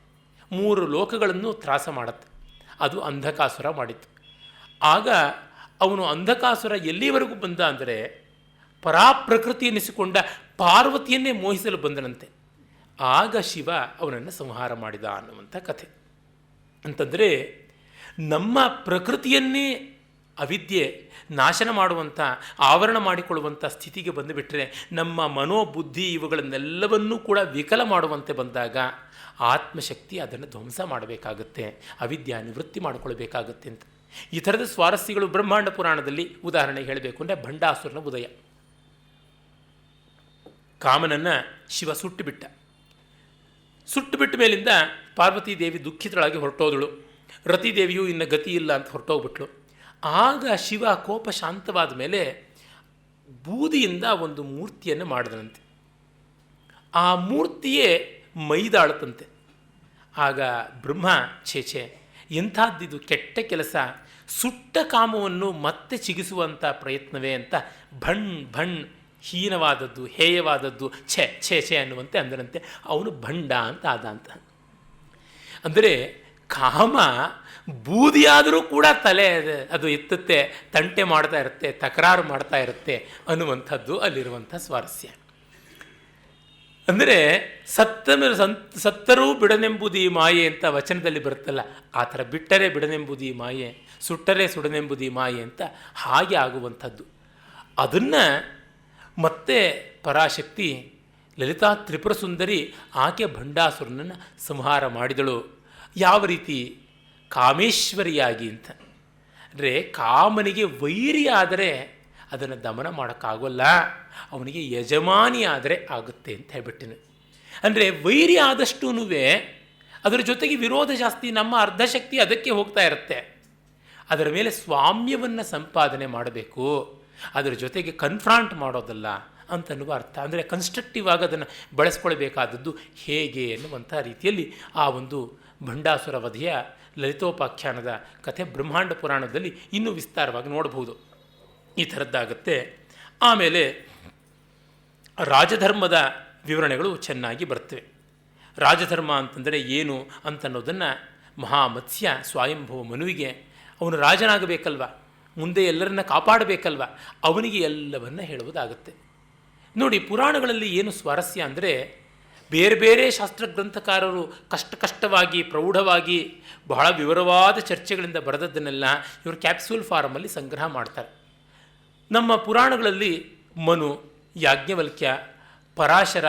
3 ಲೋಕಗಳನ್ನು ತ್ರಾಸ ಮಾಡುತ್ತೆ. ಅದು ಅಂಧಕಾಸುರ ಮಾಡಿತ್ತು. ಆಗ ಅವನು ಅಂಧಕಾಸುರ ಎಲ್ಲಿವರೆಗೂ ಬಂದ ಅಂದರೆ, ಪರಾಪ್ರಕೃತಿ ಎನಿಸಿಕೊಂಡ ಪಾರ್ವತಿಯನ್ನೇ ಮೋಹಿಸಲು ಬಂದನಂತೆ. ಆಗ ಶಿವ ಅವನನ್ನು ಸಂಹಾರ ಮಾಡಿದ ಅನ್ನುವಂಥ ಕಥೆ. ಅಂತಂದರೆ ನಮ್ಮ ಪ್ರಕೃತಿಯನ್ನೇ ಅವಿದ್ಯೆ ನಾಶನ ಮಾಡುವಂಥ, ಆವರಣ ಮಾಡಿಕೊಳ್ಳುವಂಥ ಸ್ಥಿತಿಗೆ ಬಂದುಬಿಟ್ರೆ, ನಮ್ಮ ಮನೋಬುದ್ಧಿ ಇವುಗಳನ್ನೆಲ್ಲವನ್ನೂ ಕೂಡ ವಿಕಲ ಮಾಡುವಂತೆ ಬಂದಾಗ ಆತ್ಮಶಕ್ತಿ ಅದನ್ನು ಧ್ವಂಸ ಮಾಡಬೇಕಾಗತ್ತೆ, ಅವಿದ್ಯಾ ನಿವೃತ್ತಿ ಮಾಡಿಕೊಳ್ಬೇಕಾಗತ್ತೆ ಅಂತ. ಈ ಥರದ ಸ್ವಾರಸ್ಯಗಳು ಬ್ರಹ್ಮಾಂಡ ಪುರಾಣದಲ್ಲಿ ಉದಾಹರಣೆಗೆ ಹೇಳಬೇಕು ಅಂದರೆ ಭಂಡಾಸುರನ ಉದಯ. ಕಾಮನನ್ನು ಶಿವ ಸುಟ್ಟುಬಿಟ್ಟ ಮೇಲಿಂದ ಪಾರ್ವತೀದೇವಿ ದುಃಖಿತಳಾಗಿ ಹೊರಟೋದಳು. ರತಿದೇವಿಯು ಇನ್ನು ಗತಿ ಇಲ್ಲ ಅಂತ ಹೊರಟೋಗ್ಬಿಟ್ಲು. ಆಗ ಶಿವ ಕೋಪ ಶಾಂತವಾದ ಮೇಲೆ ಬೂದಿಯಿಂದ ಒಂದು ಮೂರ್ತಿಯನ್ನು ಮಾಡಿದನಂತೆ. ಆ ಮೂರ್ತಿಯೇ ಮೈದಾಳತಂತೆ. ಆಗ ಬ್ರಹ್ಮ, ಛೇಛೆ ಎಂಥದ್ದಿದು ಕೆಟ್ಟ ಕೆಲಸ, ಸುಟ್ಟ ಕಾಮವನ್ನು ಮತ್ತೆ ಚಿಗಿಸುವಂಥ ಪ್ರಯತ್ನವೇ ಅಂತ ಭಣ್ ಹೀನವಾದದ್ದು, ಹೇಯವಾದದ್ದು, ಛೇ ಅನ್ನುವಂತೆ ಅಂದರಂತೆ. ಅವನು ಭಂಡ ಅಂತ ಆದ ಅಂತ. ಅಂದರೆ ಕಾಮ ಬೂದಿಯಾದರೂ ಕೂಡ ತಲೆ ಅದು ಎತ್ತುತ್ತೆ, ತಂಟೆ ಮಾಡ್ತಾ ಇರುತ್ತೆ, ತಕರಾರು ಮಾಡ್ತಾ ಇರುತ್ತೆ ಅನ್ನುವಂಥದ್ದು ಅಲ್ಲಿರುವಂಥ ಸ್ವಾರಸ್ಯ. ಅಂದರೆ ಸತ್ತರೂ ಬಿಡನೆಂಬುದು ಈ ಮಾಯೆ ಅಂತ ವಚನದಲ್ಲಿ ಬರುತ್ತಲ್ಲ, ಆ ಥರ ಬಿಟ್ಟರೆ ಬಿಡನೆಂಬುದು ಈ ಮಾಯೆ, ಸುಟ್ಟರೆ ಸುಡನೆಂಬುದು ಈ ಮಾಯೆ ಅಂತ ಹಾಗೆ ಆಗುವಂಥದ್ದು. ಅದನ್ನು ಮತ್ತೆ ಪರಾಶಕ್ತಿ ಲಲಿತಾ ತ್ರಿಪುರ ಸುಂದರಿ ಆಕೆ ಭಂಡಾಸುರನನ್ನು ಸಂಹಾರ ಮಾಡಿದಳು. ಯಾವ ರೀತಿ? ಕಾಮೇಶ್ವರಿಯಾಗಿ ಅಂತ. ಅಂದರೆ ಕಾಮನಿಗೆ ವೈರಿ ಆದರೆ ಅದನ್ನು ದಮನ ಮಾಡೋಕ್ಕಾಗೋಲ್ಲ, ಅವನಿಗೆ ಯಜಮಾನಿ ಆದರೆ ಆಗುತ್ತೆ ಅಂತ ಹೇಳ್ಬಿಟ್ಟಿನಿ. ಅಂದರೆ ವೈರಿ ಆದಷ್ಟೂ ಅದರ ಜೊತೆಗೆ ವಿರೋಧ ಜಾಸ್ತಿ, ನಮ್ಮ ಅರ್ಧಶಕ್ತಿ ಅದಕ್ಕೆ ಹೋಗ್ತಾ ಇರುತ್ತೆ. ಅದರ ಮೇಲೆ ಸ್ವಾಮ್ಯವನ್ನು ಸಂಪಾದನೆ ಮಾಡಬೇಕು, ಅದರ ಜೊತೆಗೆ ಕನ್ಫ್ರಾಂಟ್ ಮಾಡೋದಲ್ಲ ಅಂತನ್ನುವ ಅರ್ಥ. ಅಂದರೆ ಕನ್ಸ್ಟ್ರಕ್ಟಿವ್ ಆಗಿ ಅದನ್ನು ಬಳಸ್ಕೊಳ್ಬೇಕಾದದ್ದು ಹೇಗೆ ಎನ್ನುವಂಥ ರೀತಿಯಲ್ಲಿ ಆ ಒಂದು ಭಂಡಾಸುರ ವಧೆಯ ಲಲಿತೋಪಾಖ್ಯಾನದ ಕಥೆ ಬ್ರಹ್ಮಾಂಡ ಪುರಾಣದಲ್ಲಿ ಇನ್ನೂ ವಿಸ್ತಾರವಾಗಿ ನೋಡಬಹುದು. ಈ ಥರದ್ದಾಗುತ್ತೆ. ಆಮೇಲೆ ರಾಜಧರ್ಮದ ವಿವರಣೆಗಳು ಚೆನ್ನಾಗಿ ಬರ್ತವೆ. ರಾಜಧರ್ಮ ಅಂತಂದರೆ ಏನು ಅಂತನ್ನೋದನ್ನು ಮಹಾಮತ್ಸ್ಯ ಸ್ವಯಂಭವ ಮನುವಿಗೆ, ಅವನು ರಾಜನಾಗಬೇಕಲ್ವ, ಮುಂದೆ ಎಲ್ಲರನ್ನ ಕಾಪಾಡಬೇಕಲ್ವ, ಅವನಿಗೆ ಎಲ್ಲವನ್ನ ಹೇಳುವುದಾಗುತ್ತೆ. ನೋಡಿ, ಪುರಾಣಗಳಲ್ಲಿ ಏನು ಸ್ವಾರಸ್ಯ ಅಂದರೆ, ಬೇರೆ ಬೇರೆ ಶಾಸ್ತ್ರ ಗ್ರಂಥಕಾರರು ಕಷ್ಟವಾಗಿ ಪ್ರೌಢವಾಗಿ ಬಹಳ ವಿವರವಾದ ಚರ್ಚೆಗಳಿಂದ ಬರೆದದ್ದನ್ನೆಲ್ಲ ಇವರು ಕ್ಯಾಪ್ಸೂಲ್ ಫಾರಮಲ್ಲಿ ಸಂಗ್ರಹ ಮಾಡ್ತಾರೆ. ನಮ್ಮ ಪುರಾಣಗಳಲ್ಲಿ ಮನು, ಯಾಜ್ಞವಲ್ಕ್ಯ, ಪರಾಶರ,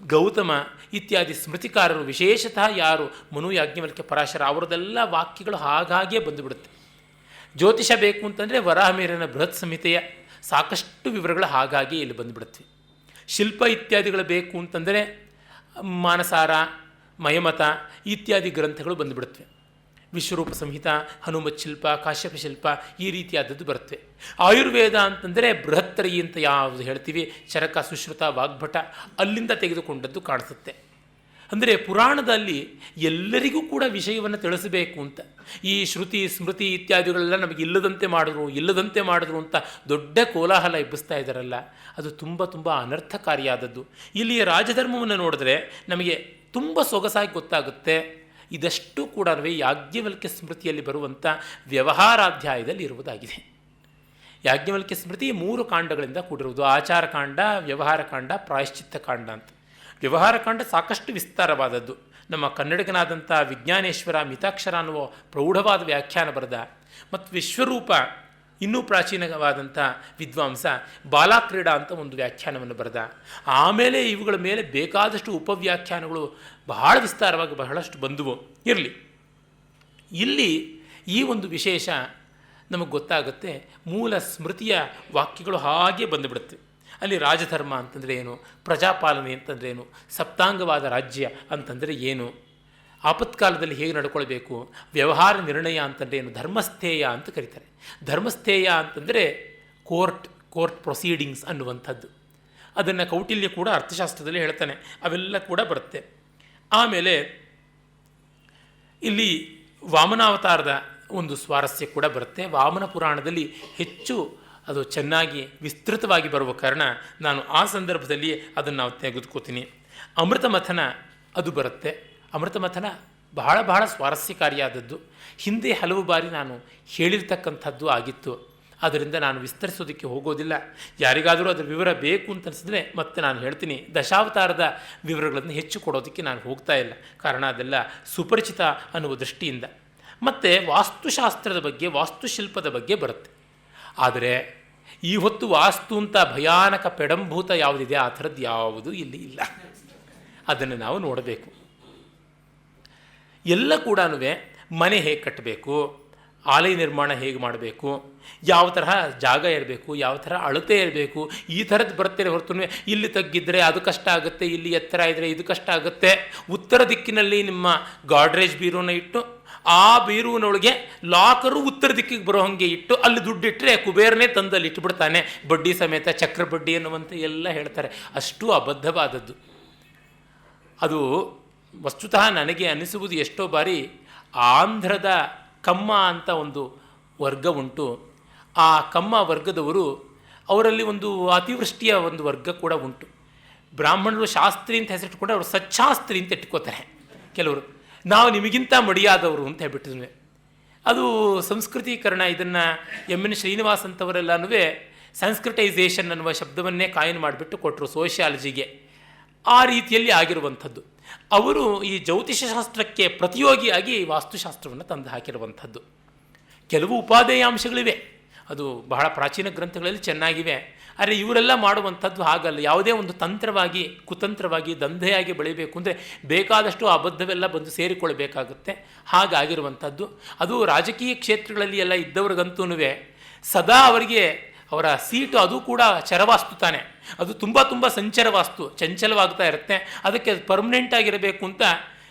ಗೌತಮ ಇತ್ಯಾದಿ ಸ್ಮೃತಿಕಾರರು, ವಿಶೇಷತಃ ಯಾರು ಮನು, ಯಾಜ್ಞವಲ್ಕ್ಯ, ಪರಾಶರ ಅವರದೆಲ್ಲ ವಾಕ್ಯಗಳು ಹಾಗಾಗಿಯೇ ಬಂದುಬಿಡುತ್ತೆ. ಜ್ಯೋತಿಷ ಬೇಕು ಅಂತಂದರೆ ವರಾಹಮಿಹಿರನ ಬೃಹತ್ ಸಂಹಿತೆಯ ಸಾಕಷ್ಟು ವಿವರಗಳು ಹಾಗಾಗಿ ಇಲ್ಲಿ ಬಂದುಬಿಡುತ್ತವೆ. ಶಿಲ್ಪ ಇತ್ಯಾದಿಗಳು ಬೇಕು ಅಂತಂದರೆ ಮಾನಸಾರ, ಮಯಮತ ಇತ್ಯಾದಿ ಗ್ರಂಥಗಳು ಬಂದುಬಿಡುತ್ತವೆ. ವಿಶ್ವರೂಪ ಸಂಹಿತ, ಹನುಮತ್ ಶಿಲ್ಪ, ಕಾಶ್ಯಪ ಶಿಲ್ಪ ಈ ರೀತಿಯಾದದ್ದು ಬರುತ್ತವೆ. ಆಯುರ್ವೇದ ಅಂತಂದರೆ ಬೃಹತ್ತರಿ ಅಂತ ಯಾವುದು ಹೇಳ್ತೀವಿ, ಚರಕ, ಸುಶ್ರುತ, ವಾಗ್ಭಟ ಅಲ್ಲಿಂದ ತೆಗೆದುಕೊಂಡದ್ದು ಕಾಣಿಸುತ್ತೆ. ಅಂದರೆ ಪುರಾಣದಲ್ಲಿ ಎಲ್ಲರಿಗೂ ಕೂಡ ವಿಷಯವನ್ನು ತಿಳಿಸಬೇಕು ಅಂತ, ಈ ಶ್ರುತಿ ಸ್ಮೃತಿ ಇತ್ಯಾದಿಗಳೆಲ್ಲ ನಮಗೆ ಇಲ್ಲದಂತೆ ಮಾಡಿದ್ರು ಅಂತ ದೊಡ್ಡ ಕೋಲಾಹಲ ಎಬ್ಬಿಸ್ತಾ ಇದ್ದಾರಲ್ಲ, ಅದು ತುಂಬ ತುಂಬ ಅನರ್ಥಕಾರಿಯಾದದ್ದು. ಇಲ್ಲಿ ರಾಜಧರ್ಮವನ್ನು ನೋಡಿದ್ರೆ ನಮಗೆ ತುಂಬ ಸೊಗಸಾಗಿ ಗೊತ್ತಾಗುತ್ತೆ. ಇದಷ್ಟು ಕೂಡ ಯಾಜ್ಞವಲ್ಕ್ಯ ಸ್ಮೃತಿಯಲ್ಲಿ ಬರುವಂಥ ವ್ಯವಹಾರಾಧ್ಯಾಯದಲ್ಲಿ ಇರುವುದಾಗಿದೆ. ಯಾಜ್ಞವಲ್ಕ್ಯ ಸ್ಮೃತಿ 3 ಕಾಂಡಗಳಿಂದ ಕೂಡಿರುವುದು: ಆಚಾರಕಾಂಡ, ವ್ಯವಹಾರಕಾಂಡ, ಪ್ರಾಯಶ್ಚಿತ್ತ ಕಾಂಡ ಅಂತ. ವ್ಯವಹಾರಕಾಂಡ ಸಾಕಷ್ಟು ವಿಸ್ತಾರವಾದದ್ದು. ನಮ್ಮ ಕನ್ನಡಿಗನಾದಂಥ ವಿಜ್ಞಾನೇಶ್ವರ ಮಿತಾಕ್ಷರ ಅನ್ನುವ ಪ್ರೌಢವಾದ ವ್ಯಾಖ್ಯಾನ ಬರೆದ, ಮತ್ತು ವಿಶ್ವರೂಪ ಇನ್ನೂ ಪ್ರಾಚೀನವಾದಂಥ ವಿದ್ವಾಂಸ ಬಾಲಾಕ್ರೀಡಾ ಅಂತ ಒಂದು ವ್ಯಾಖ್ಯಾನವನ್ನು ಬರೆದ. ಆಮೇಲೆ ಇವುಗಳ ಮೇಲೆ ಬೇಕಾದಷ್ಟು ಉಪವ್ಯಾಖ್ಯಾನಗಳು ಬಹಳ ವಿಸ್ತಾರವಾಗಿ ಬಹಳಷ್ಟು ಬಂದುವು. ಇರಲಿ, ಇಲ್ಲಿ ಈ ಒಂದು ವಿಶೇಷ ನಮಗೆ ಗೊತ್ತಾಗುತ್ತೆ. ಮೂಲ ಸ್ಮೃತಿಯ ವಾಕ್ಯಗಳು ಹಾಗೆ ಬಂದುಬಿಡುತ್ತೆ. ಅಲ್ಲಿ ರಾಜಧರ್ಮ ಅಂತಂದರೆ ಏನು, ಪ್ರಜಾಪಾಲನೆ ಅಂತಂದರೆ ಏನು, ಸಪ್ತಾಂಗವಾದ ರಾಜ್ಯ ಅಂತಂದರೆ ಏನು, ಆಪತ್ಕಾಲದಲ್ಲಿ ಹೇಗೆ ನಡ್ಕೊಳ್ಬೇಕು, ವ್ಯವಹಾರ ನಿರ್ಣಯ ಅಂತಂದರೆ ಏನು, ಧರ್ಮಸ್ಥೇಯ ಅಂತ ಕರೀತಾರೆ. ಧರ್ಮಸ್ಥೇಯ ಅಂತಂದರೆ ಕೋರ್ಟ್ ಪ್ರೊಸೀಡಿಂಗ್ಸ್ ಅನ್ನುವಂಥದ್ದು. ಅದನ್ನು ಕೌಟಿಲ್ಯ ಕೂಡ ಅರ್ಥಶಾಸ್ತ್ರದಲ್ಲಿ ಹೇಳ್ತಾನೆ. ಅವೆಲ್ಲ ಕೂಡ ಬರುತ್ತೆ. ಆಮೇಲೆ ಇಲ್ಲಿ ವಾಮನಾವತಾರದ ಒಂದು ಸ್ವಾರಸ್ಯ ಕೂಡ ಬರುತ್ತೆ. ವಾಮನ ಪುರಾಣದಲ್ಲಿ ಹೆಚ್ಚು ಅದು ಚೆನ್ನಾಗಿ ವಿಸ್ತೃತವಾಗಿ ಬರುವ ಕಾರಣ ನಾನು ಆ ಸಂದರ್ಭದಲ್ಲಿ ಅದನ್ನು ನಾವು ತೆಗೆದುಕೋತೀನಿ. ಅಮೃತ ಮಥನ ಅದು ಬರುತ್ತೆ. ಅಮೃತ ಮಥನ ಬಹಳ ಬಹಳ ಸ್ವಾರಸ್ಯಕಾರಿಯಾದದ್ದು. ಹಿಂದೆ ಹಲವು ಬಾರಿ ನಾನು ಹೇಳಿರ್ತಕ್ಕಂಥದ್ದು ಆಗಿತ್ತು. ಆದ್ದರಿಂದ ನಾನು ವಿಸ್ತರಿಸೋದಕ್ಕೆ ಹೋಗೋದಿಲ್ಲ. ಯಾರಿಗಾದರೂ ಅದರ ವಿವರ ಬೇಕು ಅಂತ ಅನಿಸಿದ್ರೆ ಮತ್ತೆ ನಾನು ಹೇಳ್ತೀನಿ. ದಶಾವತಾರದ ವಿವರಗಳನ್ನು ಹೆಚ್ಚು ಕೊಡೋದಕ್ಕೆ ನಾನು ಹೋಗ್ತಾ ಇಲ್ಲ, ಕಾರಣ ಅದೆಲ್ಲ ಸುಪರಿಚಿತ ಅನ್ನುವ ದೃಷ್ಟಿಯಿಂದ. ಮತ್ತು ವಾಸ್ತುಶಾಸ್ತ್ರದ ಬಗ್ಗೆ, ವಾಸ್ತುಶಿಲ್ಪದ ಬಗ್ಗೆ ಬರುತ್ತೆ. ಆದರೆ ಈ ಹೊತ್ತು ವಾಸ್ತು ಅಂತ ಭಯಾನಕ ಪೆಡಂಭೂತ ಯಾವುದಿದೆ ಆ ಥರದ್ದು ಯಾವುದೂ ಇಲ್ಲಿ ಇಲ್ಲ. ಅದನ್ನು ನಾವು ನೋಡಬೇಕು. ಎಲ್ಲ ಕೂಡ ಮನೆ ಹೇಗೆ ಕಟ್ಟಬೇಕು, ಆಲಯ ನಿರ್ಮಾಣ ಹೇಗೆ ಮಾಡಬೇಕು, ಯಾವ ತರಹ ಜಾಗ ಇರಬೇಕು, ಯಾವ ಥರ ಅಳತೆ ಇರಬೇಕು, ಈ ಥರದ್ದು ಬರ್ತೇನೆ ಹೊರತು ಇಲ್ಲಿ ತಗ್ಗಿದ್ರೆ ಅದು ಕಷ್ಟ ಆಗುತ್ತೆ, ಇಲ್ಲಿ ಎತ್ತರ ಇದ್ದರೆ ಇದು ಕಷ್ಟ ಆಗುತ್ತೆ. ಉತ್ತರ ದಿಕ್ಕಿನಲ್ಲಿ ನಿಮ್ಮ ಗಾಡ್ರೇಜ್ ಬೀರೂನ ಇಟ್ಟು ಆ ಬೀರುವಿನೊಳಗೆ ಲಾಕರು ಉತ್ತರ ದಿಕ್ಕಿಗೆ ಬರೋ ಹಾಗೆ ಇಟ್ಟು ಅಲ್ಲಿ ದುಡ್ಡಿಟ್ಟರೆ ಕುಬೇರನೇ ತಂದಲ್ಲಿ ಇಟ್ಟುಬಿಡ್ತಾನೆ, ಬಡ್ಡಿ ಸಮೇತ, ಚಕ್ರ ಬಡ್ಡಿ ಅನ್ನುವಂಥ ಎಲ್ಲ ಹೇಳ್ತಾರೆ. ಅಷ್ಟು ಅಬದ್ಧವಾದದ್ದು ಅದು. ವಸ್ತುತಃ ನನಗೆ ಅನಿಸುವುದು, ಎಷ್ಟೋ ಬಾರಿ ಆಂಧ್ರದ ಕಮ್ಮ ಅಂತ ಒಂದು ವರ್ಗ ಉಂಟು. ಆ ಕಮ್ಮ ವರ್ಗದವರು, ಅವರಲ್ಲಿ ಒಂದು ಅತಿವೃಷ್ಟಿಯ ಒಂದು ವರ್ಗ ಕೂಡ ಉಂಟು. ಬ್ರಾಹ್ಮಣರು ಶಾಸ್ತ್ರಿ ಅಂತ ಹೆಸರಿಟ್ಕೊಂಡ್ರೆ ಅವರು ಸಚ್ಚಾಸ್ತ್ರಿ ಅಂತ ಇಟ್ಕೋತಾರೆ ಕೆಲವರು. ನಾವು ನಿಮಗಿಂತ ಮಡಿಯಾದವರು ಅಂತ ಹೇಳ್ಬಿಟ್ಟಿದ್ವಿ. ಅದು ಸಂಸ್ಕೃತೀಕರಣ. ಇದನ್ನು ಎನ್ ಶ್ರೀನಿವಾಸ್ ಅಂತವರೆಲ್ಲನೂ ಸಂಸ್ಕೃತೈಸೇಷನ್ ಅನ್ನುವ ಶಬ್ದವನ್ನೇ ಕಾಯಿನ್ ಮಾಡಿಬಿಟ್ಟು ಕೊಟ್ಟರು ಸೋಷಿಯಾಲಜಿಗೆ. ಆ ರೀತಿಯಲ್ಲಿ ಆಗಿರುವಂಥದ್ದು. ಅವರು ಈ ಜ್ಯೋತಿಷಶಾಸ್ತ್ರಕ್ಕೆ ಪ್ರತಿಯೋಗಿಯಾಗಿ ವಾಸ್ತುಶಾಸ್ತ್ರವನ್ನು ತಂದು ಹಾಕಿರುವಂಥದ್ದು. ಕೆಲವು ಉಪಾದೇಯಾಂಶಗಳಿವೆ, ಅದು ಬಹಳ ಪ್ರಾಚೀನ ಗ್ರಂಥಗಳಲ್ಲಿ ಚೆನ್ನಾಗಿವೆ. ಆದರೆ ಇವರೆಲ್ಲ ಮಾಡುವಂಥದ್ದು ಹಾಗಲ್ಲ. ಯಾವುದೇ ಒಂದು ತಂತ್ರವಾಗಿ ಕುತಂತ್ರವಾಗಿ ದಂಧೆಯಾಗಿ ಬೆಳಿಬೇಕು ಅಂದರೆ ಬೇಕಾದಷ್ಟು ಅಬದ್ಧವೆಲ್ಲ ಬಂದು ಸೇರಿಕೊಳ್ಬೇಕಾಗುತ್ತೆ. ಹಾಗಾಗಿರುವಂಥದ್ದು ಅದು ರಾಜಕೀಯ ಕ್ಷೇತ್ರಗಳಲ್ಲಿ ಎಲ್ಲ ಇದ್ದವ್ರಿಗಂತೂ ಸದಾ ಅವರಿಗೆ ಅವರ ಸೀಟು ಅದು ಕೂಡ ಚರವಾಸ್ತು ತಾನೆ, ಅದು ತುಂಬ ತುಂಬ ಸಂಚರವಾಸ್ತು, ಚಂಚಲವಾಗ್ತಾ ಇರುತ್ತೆ. ಅದಕ್ಕೆ ಅದು ಪರ್ಮನೆಂಟ್ ಆಗಿರಬೇಕು ಅಂತ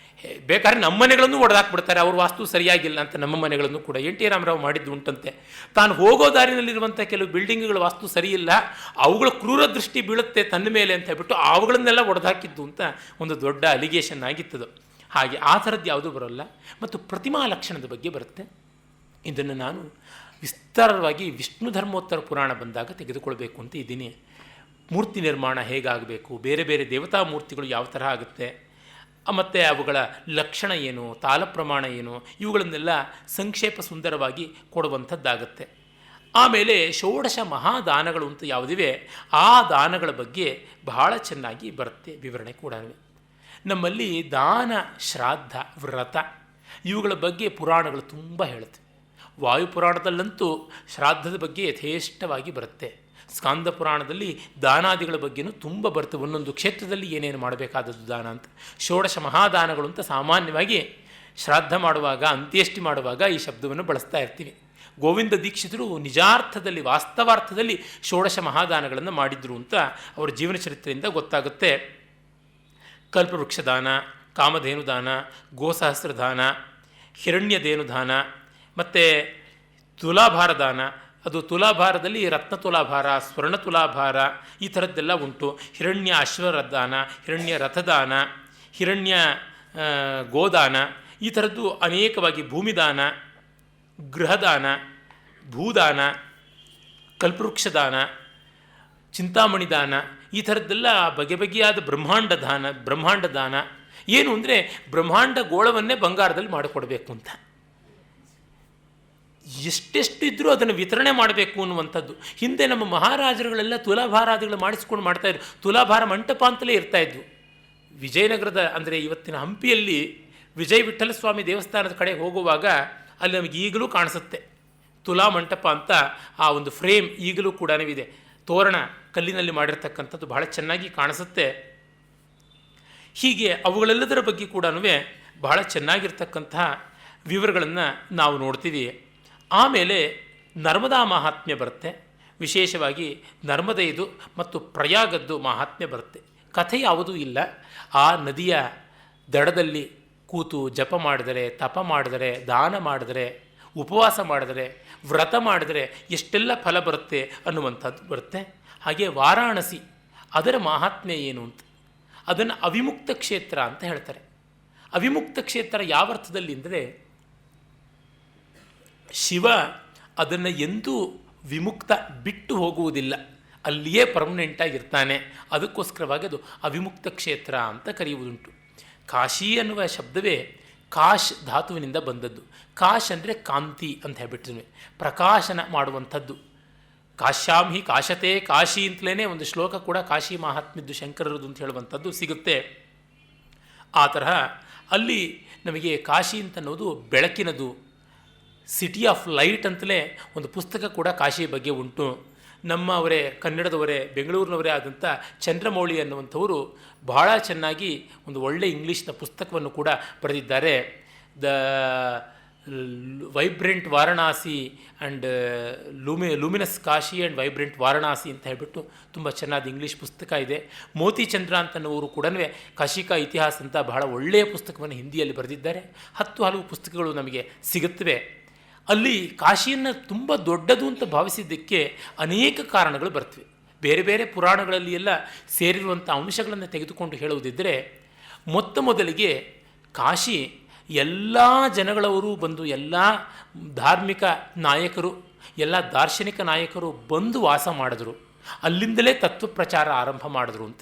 ಬೇಕಾದ್ರೆ ನಮ್ಮ ಮನೆಗಳನ್ನು ಒಡೆದಾಕ್ಬಿಡ್ತಾರೆ, ಅವ್ರ ವಾಸ್ತು ಸರಿಯಾಗಿಲ್ಲ ಅಂತ. ನಮ್ಮ ಮನೆಗಳನ್ನು ಕೂಡ ಎನ್ ಟಿ ರಾಮರಾವ್ ಮಾಡಿದ್ದು ಉಂಟಂತೆ. ತಾನು ಹೋಗೋ ದಾರಿನಲ್ಲಿರುವಂಥ ಕೆಲವು ಬಿಲ್ಡಿಂಗ್ಗಳ ವಾಸ್ತು ಸರಿಯಿಲ್ಲ, ಅವುಗಳ ಕ್ರೂರ ದೃಷ್ಟಿ ಬೀಳುತ್ತೆ ತನ್ನ ಮೇಲೆ ಅಂತ ಹೇಳ್ಬಿಟ್ಟು ಅವುಗಳನ್ನೆಲ್ಲ ಒಡೆದಾಕಿದ್ದು ಅಂತ ಒಂದು ದೊಡ್ಡ ಅಲಿಗೇಷನ್ ಆಗಿತ್ತದು. ಹಾಗೆ ಆ ಥರದ್ದು ಯಾವುದೂ ಬರೋಲ್ಲ. ಮತ್ತು ಪ್ರತಿಮಾ ಲಕ್ಷಣದ ಬಗ್ಗೆ ಬರುತ್ತೆ. ಇದನ್ನು ನಾನು ವಿಸ್ತಾರವಾಗಿ ವಿಷ್ಣು ಧರ್ಮೋತ್ತರ ಪುರಾಣ ಬಂದಾಗ ತೆಗೆದುಕೊಳ್ಬೇಕು ಅಂತ ಇದ್ದೀನಿ. ಮೂರ್ತಿ ನಿರ್ಮಾಣ ಹೇಗಾಗಬೇಕು, ಬೇರೆ ಬೇರೆ ದೇವತಾ ಮೂರ್ತಿಗಳು ಯಾವ ಥರ ಆಗುತ್ತೆ, ಮತ್ತು ಅವುಗಳ ಲಕ್ಷಣ ಏನು, ತಾಲ ಪ್ರಮಾಣ ಏನು, ಇವುಗಳನ್ನೆಲ್ಲ ಸಂಕ್ಷೇಪ ಸುಂದರವಾಗಿ ಕೊಡುವಂಥದ್ದಾಗತ್ತೆ. ಆಮೇಲೆ ಷೋಡಶ ಮಹಾದಾನಗಳು ಅಂತ ಯಾವುದಿವೆ ಆ ದಾನಗಳ ಬಗ್ಗೆ ಬಹಳ ಚೆನ್ನಾಗಿ ಬರುತ್ತೆ ವಿವರಣೆ ಕೂಡ. ನಮ್ಮಲ್ಲಿ ದಾನ, ಶ್ರಾದ್ದ, ವ್ರತ ಇವುಗಳ ಬಗ್ಗೆ ಪುರಾಣಗಳು ತುಂಬ ಹೇಳುತ್ತೆ. ವಾಯುಪುರಾಣದಲ್ಲಂತೂ ಶ್ರಾದ್ದದ ಬಗ್ಗೆ ಯಥೇಷ್ಟವಾಗಿ ಬರುತ್ತೆ. ಸ್ಕಾಂದ ಪುರಾಣದಲ್ಲಿ ದಾನಾದಿಗಳ ಬಗ್ಗೆಯೂ ತುಂಬ ಬರ್ತವೆ, ಒಂದೊಂದು ಕ್ಷೇತ್ರದಲ್ಲಿ ಏನೇನು ಮಾಡಬೇಕಾದದ್ದು ದಾನ ಅಂತ. ಷೋಡಶ ಮಹಾದಾನಗಳು ಅಂತ ಸಾಮಾನ್ಯವಾಗಿ ಶ್ರಾದ್ದ ಮಾಡುವಾಗ, ಅಂತ್ಯೇಷ್ಟಿ ಮಾಡುವಾಗ ಈ ಶಬ್ದವನ್ನು ಬಳಸ್ತಾ ಇರ್ತೀವಿ. ಗೋವಿಂದ ದೀಕ್ಷಿತರು ನಿಜಾರ್ಥದಲ್ಲಿ ವಾಸ್ತವಾರ್ಥದಲ್ಲಿ ಷೋಡಶ ಮಹಾದಾನಗಳನ್ನು ಮಾಡಿದ್ರು ಅಂತ ಅವರ ಜೀವನ ಚರಿತ್ರೆಯಿಂದ ಗೊತ್ತಾಗುತ್ತೆ. ಕಲ್ಪವೃಕ್ಷದಾನ, ಕಾಮಧೇನು ದಾನ, ಗೋಸಹಸ್ರದಾನ, ಹಿರಣ್ಯಧೇನು ದಾನ, ಮತ್ತು ತುಲಾಭಾರ ದಾನ. ಅದು ತುಲಾಭಾರದಲ್ಲಿ ರತ್ನ ತುಲಾಭಾರ, ಸ್ವರ್ಣ ತುಲಾಭಾರ ಈ ಥರದ್ದೆಲ್ಲ ಉಂಟು. ಹಿರಣ್ಯ ಅಶ್ವರದಾನ, ಹಿರಣ್ಯ ರಥದಾನ, ಹಿರಣ್ಯ ಗೋದಾನ ಈ ಥರದ್ದು ಅನೇಕವಾಗಿ, ಭೂಮಿದಾನ, ಗೃಹದಾನ, ಭೂದಾನ, ಕಲ್ಪವೃಕ್ಷದಾನ, ಚಿಂತಾಮಣಿ ದಾನ ಈ ಥರದ್ದೆಲ್ಲ ಬಗೆ ಬಗೆಯಾದ ಬ್ರಹ್ಮಾಂಡ ದಾನ. ಏನು ಅಂದರೆ ಬ್ರಹ್ಮಾಂಡ ಗೋಳವನ್ನೇ ಬಂಗಾರದಲ್ಲಿ ಮಾಡಿಕೊಡ್ಬೇಕು ಅಂತ. ಎಷ್ಟೆಷ್ಟು ಇದ್ದರೂ ಅದನ್ನು ವಿತರಣೆ ಮಾಡಬೇಕು ಅನ್ನುವಂಥದ್ದು. ಹಿಂದೆ ನಮ್ಮ ಮಹಾರಾಜರುಗಳೆಲ್ಲ ತುಲಾಭಾರಾದಿಗಳು ಮಾಡಿಸ್ಕೊಂಡು ಮಾಡ್ತಾಯಿದ್ರು. ತುಲಾಭಾರ ಮಂಟಪ ಅಂತಲೇ ಇರ್ತಾಯಿದ್ವು. ವಿಜಯನಗರದ ಅಂದರೆ ಇವತ್ತಿನ ಹಂಪಿಯಲ್ಲಿ ವಿಜಯ ವಿಠ್ಠಲ ಸ್ವಾಮಿ ದೇವಸ್ಥಾನದ ಕಡೆ ಹೋಗುವಾಗ ಅಲ್ಲಿ ನಮಗೆ ಈಗಲೂ ಕಾಣಿಸುತ್ತೆ ತುಲಾ ಮಂಟಪ ಅಂತ. ಆ ಒಂದು ಫ್ರೇಮ್ ಈಗಲೂ ಕೂಡ ಇದೆ, ತೋರಣ ಕಲ್ಲಿನಲ್ಲಿ ಮಾಡಿರ್ತಕ್ಕಂಥದ್ದು ಬಹಳ ಚೆನ್ನಾಗಿ ಕಾಣಿಸುತ್ತೆ. ಹೀಗೆ ಅವುಗಳೆಲ್ಲದರ ಬಗ್ಗೆ ಕೂಡ ಬಹಳ ಚೆನ್ನಾಗಿರ್ತಕ್ಕಂತಹ ವಿವರಗಳನ್ನು ನಾವು ನೋಡ್ತೀವಿ. ಆಮೇಲೆ ನರ್ಮದಾ ಮಹಾತ್ಮ್ಯ ಬರುತ್ತೆ. ವಿಶೇಷವಾಗಿ ನರ್ಮದೆಯದು ಮತ್ತು ಪ್ರಯಾಗದ್ದು ಮಹಾತ್ಮ್ಯ ಬರುತ್ತೆ. ಕಥೆ ಯಾವುದೂ ಇಲ್ಲ. ಆ ನದಿಯ ದಡದಲ್ಲಿ ಕೂತು ಜಪ ಮಾಡಿದರೆ, ತಪ ಮಾಡಿದರೆ, ದಾನ ಮಾಡಿದರೆ, ಉಪವಾಸ ಮಾಡಿದರೆ, ವ್ರತ ಮಾಡಿದರೆ ಎಷ್ಟೆಲ್ಲ ಫಲ ಬರುತ್ತೆ ಅನ್ನುವಂಥದ್ದು ಬರುತ್ತೆ. ಹಾಗೆ ವಾರಾಣಸಿ ಅದರ ಮಹಾತ್ಮ್ಯ ಏನು ಅಂತ, ಅದನ್ನು ಅವಿಮುಕ್ತ ಕ್ಷೇತ್ರ ಅಂತ ಹೇಳ್ತಾರೆ. ಅವಿಮುಕ್ತ ಕ್ಷೇತ್ರ ಯಾವ ಅರ್ಥದಲ್ಲಿ ಅಂದರೆ ಶಿವ ಅದನ್ನು ಎಂದೂ ವಿಮುಕ್ತ ಬಿಟ್ಟು ಹೋಗುವುದಿಲ್ಲ, ಅಲ್ಲಿಯೇ ಪರ್ಮನೆಂಟಾಗಿರ್ತಾನೆ. ಅದಕ್ಕೋಸ್ಕರವಾಗಿ ಅದು ಅವಿಮುಕ್ತ ಕ್ಷೇತ್ರ ಅಂತ ಕರೆಯುವುದುಂಟು. ಕಾಶಿ ಅನ್ನುವ ಶಬ್ದವೇ ಕಾಶ್ ಧಾತುವಿನಿಂದ ಬಂದದ್ದು. ಕಾಶ್ ಅಂದರೆ ಕಾಂತಿ ಅಂತ ಹೇಳ್ಬಿಟ್ಟಿದ್ವಿ, ಪ್ರಕಾಶನ ಮಾಡುವಂಥದ್ದು. ಕಾಶ್ಯಾಂ ಹಿ ಕಾಶತೆ ಕಾಶಿ ಅಂತಲೇ ಒಂದು ಶ್ಲೋಕ ಕೂಡ ಕಾಶಿ ಮಹಾತ್ಮ್ಯದ್ದು ಶಂಕರರದು ಅಂತ ಹೇಳುವಂಥದ್ದು ಸಿಗುತ್ತೆ. ಆ ತರಹ ಅಲ್ಲಿ ನಮಗೆ ಕಾಶಿ ಅಂತನ್ನೋದು ಬೆಳಕಿನದು, ಸಿಟಿ ಆಫ್ ಲೈಟ್ ಅಂತಲೇ ಒಂದು ಪುಸ್ತಕ ಕೂಡ ಕಾಶಿ ಬಗ್ಗೆ ಉಂಟು. ನಮ್ಮವರೇ, ಕನ್ನಡದವರೇ, ಬೆಂಗಳೂರಿನವರೇ ಆದಂಥ ಚಂದ್ರಮೌಳಿ ಅನ್ನುವಂಥವರು ಬಹಳ ಚೆನ್ನಾಗಿ ಒಂದು ಒಳ್ಳೆಯ ಇಂಗ್ಲೀಷ್ನ ಪುಸ್ತಕವನ್ನು ಕೂಡ ಬರೆದಿದ್ದಾರೆ. The vibrant Varanasi and luminous Kashi and vibrant Varanasi ಅಂತ ಹೇಳ್ಬಿಟ್ಟು ತುಂಬ ಚೆನ್ನಾದ ಇಂಗ್ಲೀಷ್ ಪುಸ್ತಕ ಇದೆ. ಮೋತಿ ಚಂದ್ರ ಅಂತನ್ನುವರು ಕೂಡ ಕಾಶಿಕಾ ಇತಿಹಾಸ ಅಂತ ಬಹಳ ಒಳ್ಳೆಯ ಪುಸ್ತಕವನ್ನು ಹಿಂದಿಯಲ್ಲಿ ಬರೆದಿದ್ದಾರೆ. 10 ಹಲವು ಪುಸ್ತಕಗಳು ನಮಗೆ ಸಿಗುತ್ತವೆ. ಅಲ್ಲಿ ಕಾಶಿಯನ್ನು ತುಂಬ ದೊಡ್ಡದು ಅಂತ ಭಾವಿಸಿದ್ದಕ್ಕೆ ಅನೇಕ ಕಾರಣಗಳು ಬರ್ತವೆ. ಬೇರೆ ಬೇರೆ ಪುರಾಣಗಳಲ್ಲಿ ಎಲ್ಲ ಸೇರಿರುವಂಥ ಅಂಶಗಳನ್ನು ತೆಗೆದುಕೊಂಡು ಹೇಳುವುದಿದ್ದರೆ, ಮೊದಲಿಗೆ ಕಾಶಿ ಎಲ್ಲ ಜನಗಳವರು ಬಂದು, ಎಲ್ಲ ಧಾರ್ಮಿಕ ನಾಯಕರು, ಎಲ್ಲ ದಾರ್ಶನಿಕ ನಾಯಕರು ಬಂದು ವಾಸ ಮಾಡಿದ್ರು. ಅಲ್ಲಿಂದಲೇ ತತ್ವ ಪ್ರಚಾರ ಆರಂಭ ಮಾಡಿದ್ರು ಅಂತ.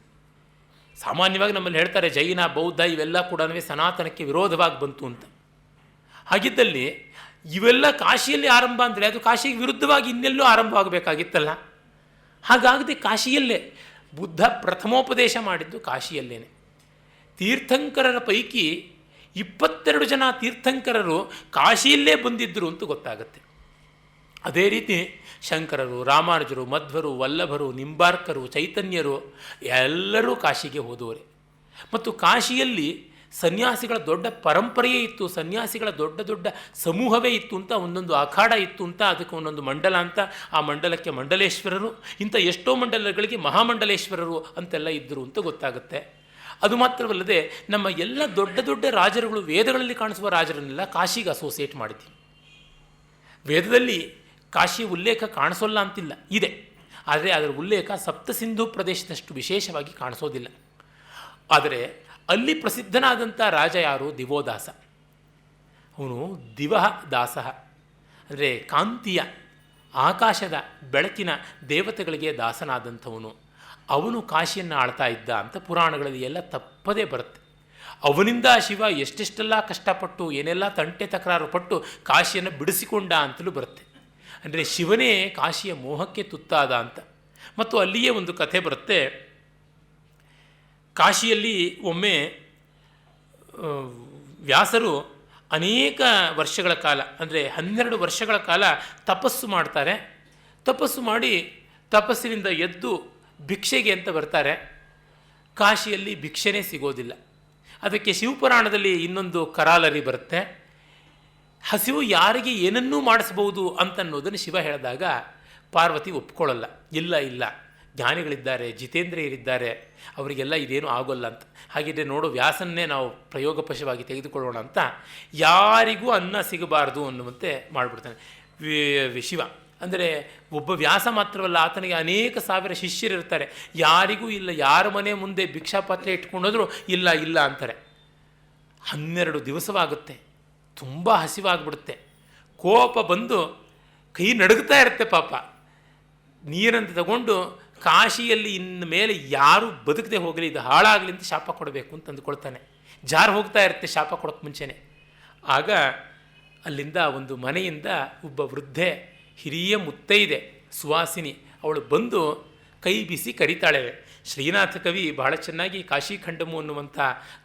ಸಾಮಾನ್ಯವಾಗಿ ನಮ್ಮಲ್ಲಿ ಹೇಳ್ತಾರೆ ಜೈನ, ಬೌದ್ಧ ಇವೆಲ್ಲ ಕೂಡ ಸನಾತನಕ್ಕೆ ವಿರೋಧವಾಗಿ ಬಂತು ಅಂತ. ಹಾಗಿದ್ದಲ್ಲಿ ಇವೆಲ್ಲ ಕಾಶಿಯಲ್ಲಿ ಆರಂಭ ಅಂದರೆ ಅದು ಕಾಶಿಗೆ ವಿರುದ್ಧವಾಗಿ ಇನ್ನೆಲ್ಲೂ ಆರಂಭ ಆಗಬೇಕಾಗಿತ್ತಲ್ಲ. ಹಾಗಾಗದೆ ಕಾಶಿಯಲ್ಲೇ ಬುದ್ಧ ಪ್ರಥಮೋಪದೇಶ ಮಾಡಿದ್ದು ಕಾಶಿಯಲ್ಲೇನೆ. ತೀರ್ಥಂಕರರ ಪೈಕಿ 22 ಜನ ತೀರ್ಥಂಕರರು ಕಾಶಿಯಲ್ಲೇ ಬಂದಿದ್ದರು ಅಂತ ಗೊತ್ತಾಗುತ್ತೆ. ಅದೇ ರೀತಿ ಶಂಕರರು, ರಾಮಾನುಜರು, ಮಧ್ವರು, ವಲ್ಲಭರು, ನಿಂಬಾರ್ಕರು, ಚೈತನ್ಯರು ಎಲ್ಲರೂ ಕಾಶಿಗೆ ಹೋದವರೇ. ಮತ್ತು ಕಾಶಿಯಲ್ಲಿ ಸನ್ಯಾಸಿಗಳ ದೊಡ್ಡ ಪರಂಪರೆಯೇ ಇತ್ತು, ಸನ್ಯಾಸಿಗಳ ದೊಡ್ಡ ದೊಡ್ಡ ಸಮೂಹವೇ ಇತ್ತು ಅಂತ, ಒಂದೊಂದು ಅಖಾಡ ಇತ್ತು ಅಂತ, ಅದಕ್ಕೆ ಒಂದೊಂದು ಮಂಡಲ ಅಂತ, ಆ ಮಂಡಲಕ್ಕೆ ಮಂಡಲೇಶ್ವರರು, ಇಂಥ ಎಷ್ಟೋ ಮಂಡಲಗಳಿಗೆ ಮಹಾಮಂಡಲೇಶ್ವರರು ಅಂತೆಲ್ಲ ಇದ್ದರು ಅಂತ ಗೊತ್ತಾಗುತ್ತೆ. ಅದು ಮಾತ್ರವಲ್ಲದೆ ನಮ್ಮ ಎಲ್ಲ ದೊಡ್ಡ ದೊಡ್ಡ ರಾಜರುಗಳು, ವೇದಗಳಲ್ಲಿ ಕಾಣಿಸುವ ರಾಜರನ್ನೆಲ್ಲ ಕಾಶಿಗೆ ಅಸೋಸಿಯೇಟ್ ಮಾಡಿದ್ದೀವಿ. ವೇದದಲ್ಲಿ ಕಾಶಿಯ ಉಲ್ಲೇಖ ಕಾಣಿಸೋಲ್ಲ ಅಂತಿಲ್ಲ, ಇದೆ. ಆದರೆ ಅದರ ಉಲ್ಲೇಖ ಸಪ್ತ ಸಿಂಧು ಪ್ರದೇಶದಷ್ಟು ವಿಶೇಷವಾಗಿ ಕಾಣಿಸೋದಿಲ್ಲ. ಆದರೆ ಅಲ್ಲಿ ಪ್ರಸಿದ್ಧನಾದಂಥ ರಾಜ ಯಾರು? ದಿವೋದಾಸ. ಅವನು ದಿವಃ ದಾಸಃ, ಅಂದರೆ ಕಾಂತಿಯ, ಆಕಾಶದ ಬೆಳಕಿನ ದೇವತೆಗಳಿಗೆ ದಾಸನಾದಂಥವನು. ಅವನು ಕಾಶಿಯನ್ನು ಆಳ್ತಾ ಇದ್ದ ಅಂತ ಪುರಾಣಗಳಲ್ಲಿ ಎಲ್ಲ ತಪ್ಪದೇ ಬರುತ್ತೆ. ಅವನಿಂದ ಶಿವ ಎಷ್ಟೆಷ್ಟೆಲ್ಲ ಕಷ್ಟಪಟ್ಟು ಏನೆಲ್ಲ ತಂಟೆ ತಕರಾರು ಪಟ್ಟು ಕಾಶಿಯನ್ನು ಬಿಡಿಸಿಕೊಂಡ ಅಂತಲೂ ಬರುತ್ತೆ. ಅಂದರೆ ಶಿವನೇ ಕಾಶಿಯ ಮೋಹಕ್ಕೆ ತುತ್ತಾದ ಅಂತ. ಮತ್ತು ಅಲ್ಲಿಯೇ ಒಂದು ಕಥೆ ಬರುತ್ತೆ. ಕಾಶಿಯಲ್ಲಿ ಒಮ್ಮೆ ವ್ಯಾಸರು ಅನೇಕ ವರ್ಷಗಳ ಕಾಲ, ಅಂದರೆ 12 ವರ್ಷಗಳ ಕಾಲ ತಪಸ್ಸು ಮಾಡ್ತಾರೆ. ತಪಸ್ಸು ಮಾಡಿ ತಪಸ್ಸಿನಿಂದ ಎದ್ದು ಭಿಕ್ಷೆಗೆ ಅಂತ ಬರ್ತಾರೆ. ಕಾಶಿಯಲ್ಲಿ ಭಿಕ್ಷೆನೇ ಸಿಗೋದಿಲ್ಲ. ಅದಕ್ಕೆ ಶಿವಪುರಾಣದಲ್ಲಿ ಇನ್ನೊಂದು ಕರಾಲರಿ ಬರುತ್ತೆ. ಹಸಿವು ಯಾರಿಗೆ ಏನನ್ನೂ ಮಾಡಿಸ್ಬೋದು ಅಂತನ್ನೋದನ್ನು ಶಿವ ಹೇಳಿದಾಗ ಪಾರ್ವತಿ ಒಪ್ಕೊಳ್ಳಲ್ಲ. ಇಲ್ಲ, ಜ್ಞಾನಿಗಳಿದ್ದಾರೆ, ಜಿತೇಂದ್ರಿಯರಿದ್ದಾರೆ, ಅವರಿಗೆಲ್ಲ ಇದೇನೂ ಆಗೋಲ್ಲ ಅಂತ. ಹಾಗಿದ್ರೆ ನೋಡು, ವ್ಯಾಸನ್ನೇ ನಾವು ಪ್ರಯೋಗಪಶವಾಗಿ ತೆಗೆದುಕೊಳ್ಳೋಣ ಅಂತ ಯಾರಿಗೂ ಅನ್ನ ಸಿಗಬಾರ್ದು ಅನ್ನುವಂತೆ ಮಾಡಿಬಿಡ್ತಾನೆ ಶಿವ. ಅಂದರೆ ಒಬ್ಬ ವ್ಯಾಸ ಮಾತ್ರವಲ್ಲ, ಆತನಿಗೆ ಅನೇಕ ಸಾವಿರ ಶಿಷ್ಯರಿರ್ತಾರೆ. ಯಾರಿಗೂ ಇಲ್ಲ, ಯಾರ ಮನೆ ಮುಂದೆ ಭಿಕ್ಷಾಪಾತ್ರೆ ಇಟ್ಕೊಂಡೋದ್ರು ಇಲ್ಲ ಅಂತಾರೆ. 12 ದಿವಸವಾಗುತ್ತೆ. ತುಂಬ ಹಸಿವಾಗ್ಬಿಡುತ್ತೆ. ಕೋಪ ಬಂದು ಕೈ ನಡುಗ್ತಾ ಇರುತ್ತೆ ಪಾಪ. ನೀರಂತ ತಗೊಂಡು ಕಾಶಿಯಲ್ಲಿ ಇನ್ನು ಮೇಲೆ ಯಾರೂ ಬದುಕದೆ ಹೋಗಲಿ, ಇದು ಹಾಳಾಗಲಿ ಅಂತ ಶಾಪ ಕೊಡಬೇಕು ಅಂತ ಅಂದುಕೊಳ್ತಾನೆ. ಜಾರು ಹೋಗ್ತಾ ಇರುತ್ತೆ ಶಾಪ ಕೊಡೋಕ್ಕೆ ಮುಂಚೆನೆ. ಆಗ ಅಲ್ಲಿಂದ ಒಂದು ಮನೆಯಿಂದ ಒಬ್ಬ ವೃದ್ಧೆ, ಹಿರಿಯ ಮುತ್ತೈದೆ, ಸುವಾಸಿನಿ, ಅವಳು ಬಂದು ಕೈ ಬಿಸಿ ಕರಿತಾಳೆ. ಶ್ರೀನಾಥ ಕವಿ ಬಹಳ ಚೆನ್ನಾಗಿ ಕಾಶಿಖಂಡಮು ಅನ್ನುವಂಥ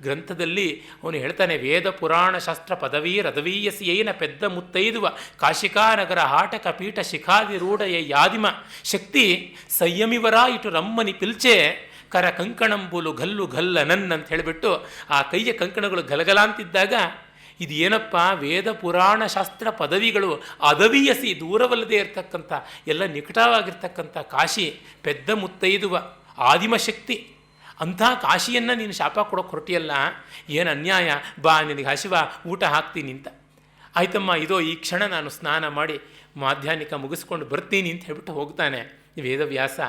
ಗ್ರಂಥದಲ್ಲಿ ಅವನು ಹೇಳ್ತಾನೆ, ವೇದ ಪುರಾಣ ಶಾಸ್ತ್ರ ಪದವೀ ರದವೀಯಸಿ ಏನ ಪೆದ್ದ ಮುತ್ತೈದುವ ಕಾಶಿಕಾನಗರ ಹಾಟಕ ಪೀಠ ಶಿಖಾದಿರೂಢ ಯಾದಿಮ ಶಕ್ತಿ ಸಂಯಮಿವರ ಇಟು ರಮ್ಮನಿ ಪಿಲ್ಚೆ ಕರ ಕಂಕಣಂಬುಲು ಗಲ್ಲು ಗಲ್ಲನನ್ ಅಂತ ಹೇಳಿಬಿಟ್ಟು ಆ ಕೈಯ ಕಂಕಣಗಳು ಗಲಗಲ ಅಂತಿದ್ದಾಗ, ಇದು ಏನಪ್ಪ, ವೇದ ಪುರಾಣ ಶಾಸ್ತ್ರ ಪದವಿಗಳು ಅದವಿಯಸಿ ದೂರವಲ್ಲದೆ ಇರತಕ್ಕಂಥ, ಎಲ್ಲ ನಿಕಟವಾಗಿರ್ತಕ್ಕಂಥ ಕಾಶಿ, ಪೆದ್ದ ಮುತ್ತೈದುವ ಆದಿಮಶಕ್ತಿ, ಅಂಥ ಕಾಶಿಯನ್ನು ನೀನು ಶಾಪ ಕೊಡೋಕೆ ಹೊರಟಿಯಲ್ಲ, ಏನು ಅನ್ಯಾಯ, ಬಾ ನಿನಗೆ ಹಸಿವ, ಊಟ ಹಾಕ್ತೀನಿ ಅಂತ. ಆಯ್ತಮ್ಮ, ಇದೋ ಈ ಕ್ಷಣ ನಾನು ಸ್ನಾನ ಮಾಡಿ ಮಾಧ್ಯಾಹ್ನಿಕ ಮುಗಿಸ್ಕೊಂಡು ಬರ್ತೀನಿ ಅಂತ ಹೇಳ್ಬಿಟ್ಟು ಹೋಗ್ತಾನೆ ವೇದವ್ಯಾಸ.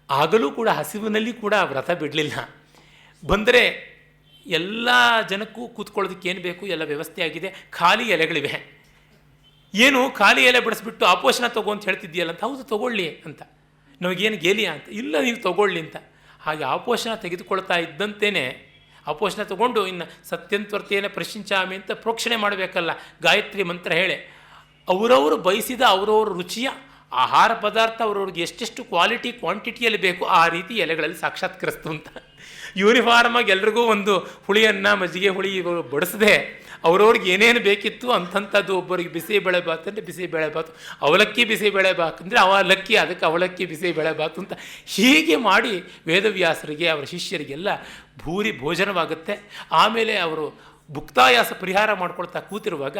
ಆಗಲೂ ಕೂಡ ಹಸಿವಿನಲ್ಲಿ ಕೂಡ ವ್ರತ ಬಿಡಲಿಲ್ಲ. ಬಂದರೆ ಎಲ್ಲ ಜನಕ್ಕೂ ಕೂತ್ಕೊಳ್ಳೋದಕ್ಕೆ ಏನು ಬೇಕು ಎಲ್ಲ ವ್ಯವಸ್ಥೆ ಆಗಿದೆ, ಖಾಲಿ ಎಲೆಗಳಿವೆ. ಏನು ಖಾಲಿ ಎಲೆ ಬಿಡಿಸ್ಬಿಟ್ಟು ಆಪೋಷಣ ತಗೋ ಅಂತ ಹೇಳ್ತಿದ್ದೀಯಲ್ಲ ಅಂತ. ಹೌದು ತಗೊಳ್ಳಿ ಅಂತ. ನಮಗೇನು ಗೇಲಿಯ ಅಂತ. ಇಲ್ಲ, ನೀವು ತಗೊಳ್ಳಿ ಅಂತ. ಹಾಗೆ ಆಪೋಷಣ ತೆಗೆದುಕೊಳ್ತಾ ಇದ್ದಂತೇನೆ ಆಪೋಷಣ ತಗೊಂಡು ಇನ್ನು ಸತ್ಯಂತ್ವರ್ತೇನ ಪ್ರಶಂಸಾಮಿ ಅಂತ ಪ್ರೋಕ್ಷಣೆ ಮಾಡಬೇಕಲ್ಲ, ಗಾಯತ್ರಿ ಮಂತ್ರ ಹೇಳಿ ಅವರವರು ಬಯಸಿದ ಅವರವ್ರ ರುಚಿಯ ಆಹಾರ ಪದಾರ್ಥ ಅವ್ರವ್ರಿಗೆ ಎಷ್ಟೆಷ್ಟು ಕ್ವಾಲಿಟಿ ಕ್ವಾಂಟಿಟಿಯಲ್ಲಿ ಬೇಕು ಆ ರೀತಿ ಎಲೆಗಳಲ್ಲಿ ಸಾಕ್ಷಾತ್ಕರಿಸ್ತು ಅಂತ. ಯೂನಿಫಾರ್ಮಾಗಿ ಎಲ್ರಿಗೂ ಒಂದು ಹುಳಿಯನ್ನು, ಮಜ್ಜಿಗೆ ಹುಳಿ ಬಡಿಸದೆ ಅವ್ರವ್ರಿಗೆ ಏನೇನು ಬೇಕಿತ್ತು ಅಂಥದ್ದು. ಒಬ್ಬರಿಗೆ ಬಿಸಿಬೇಳೆಬಾತು ಅಂದರೆ ಬಿಸಿಬೇಳೆಬಾತು, ಅವಲಕ್ಕಿ ಬಿಸಿಬೇಳೆಬಾತು ಅಂದರೆ ಅವಲಕ್ಕಿ, ಅದಕ್ಕೆ ಅವಲಕ್ಕಿ ಬಿಸಿಬೇಳೆಬಾತು ಅಂತ ಹೀಗೆ ಮಾಡಿ ವೇದವ್ಯಾಸರಿಗೆ ಅವರ ಶಿಷ್ಯರಿಗೆಲ್ಲ ಭೂರಿ ಭೋಜನವಾಗುತ್ತೆ. ಆಮೇಲೆ ಅವರು ಭುಕ್ತಾಯಾಸ ಪರಿಹಾರ ಮಾಡ್ಕೊಳ್ತಾ ಕೂತಿರುವಾಗ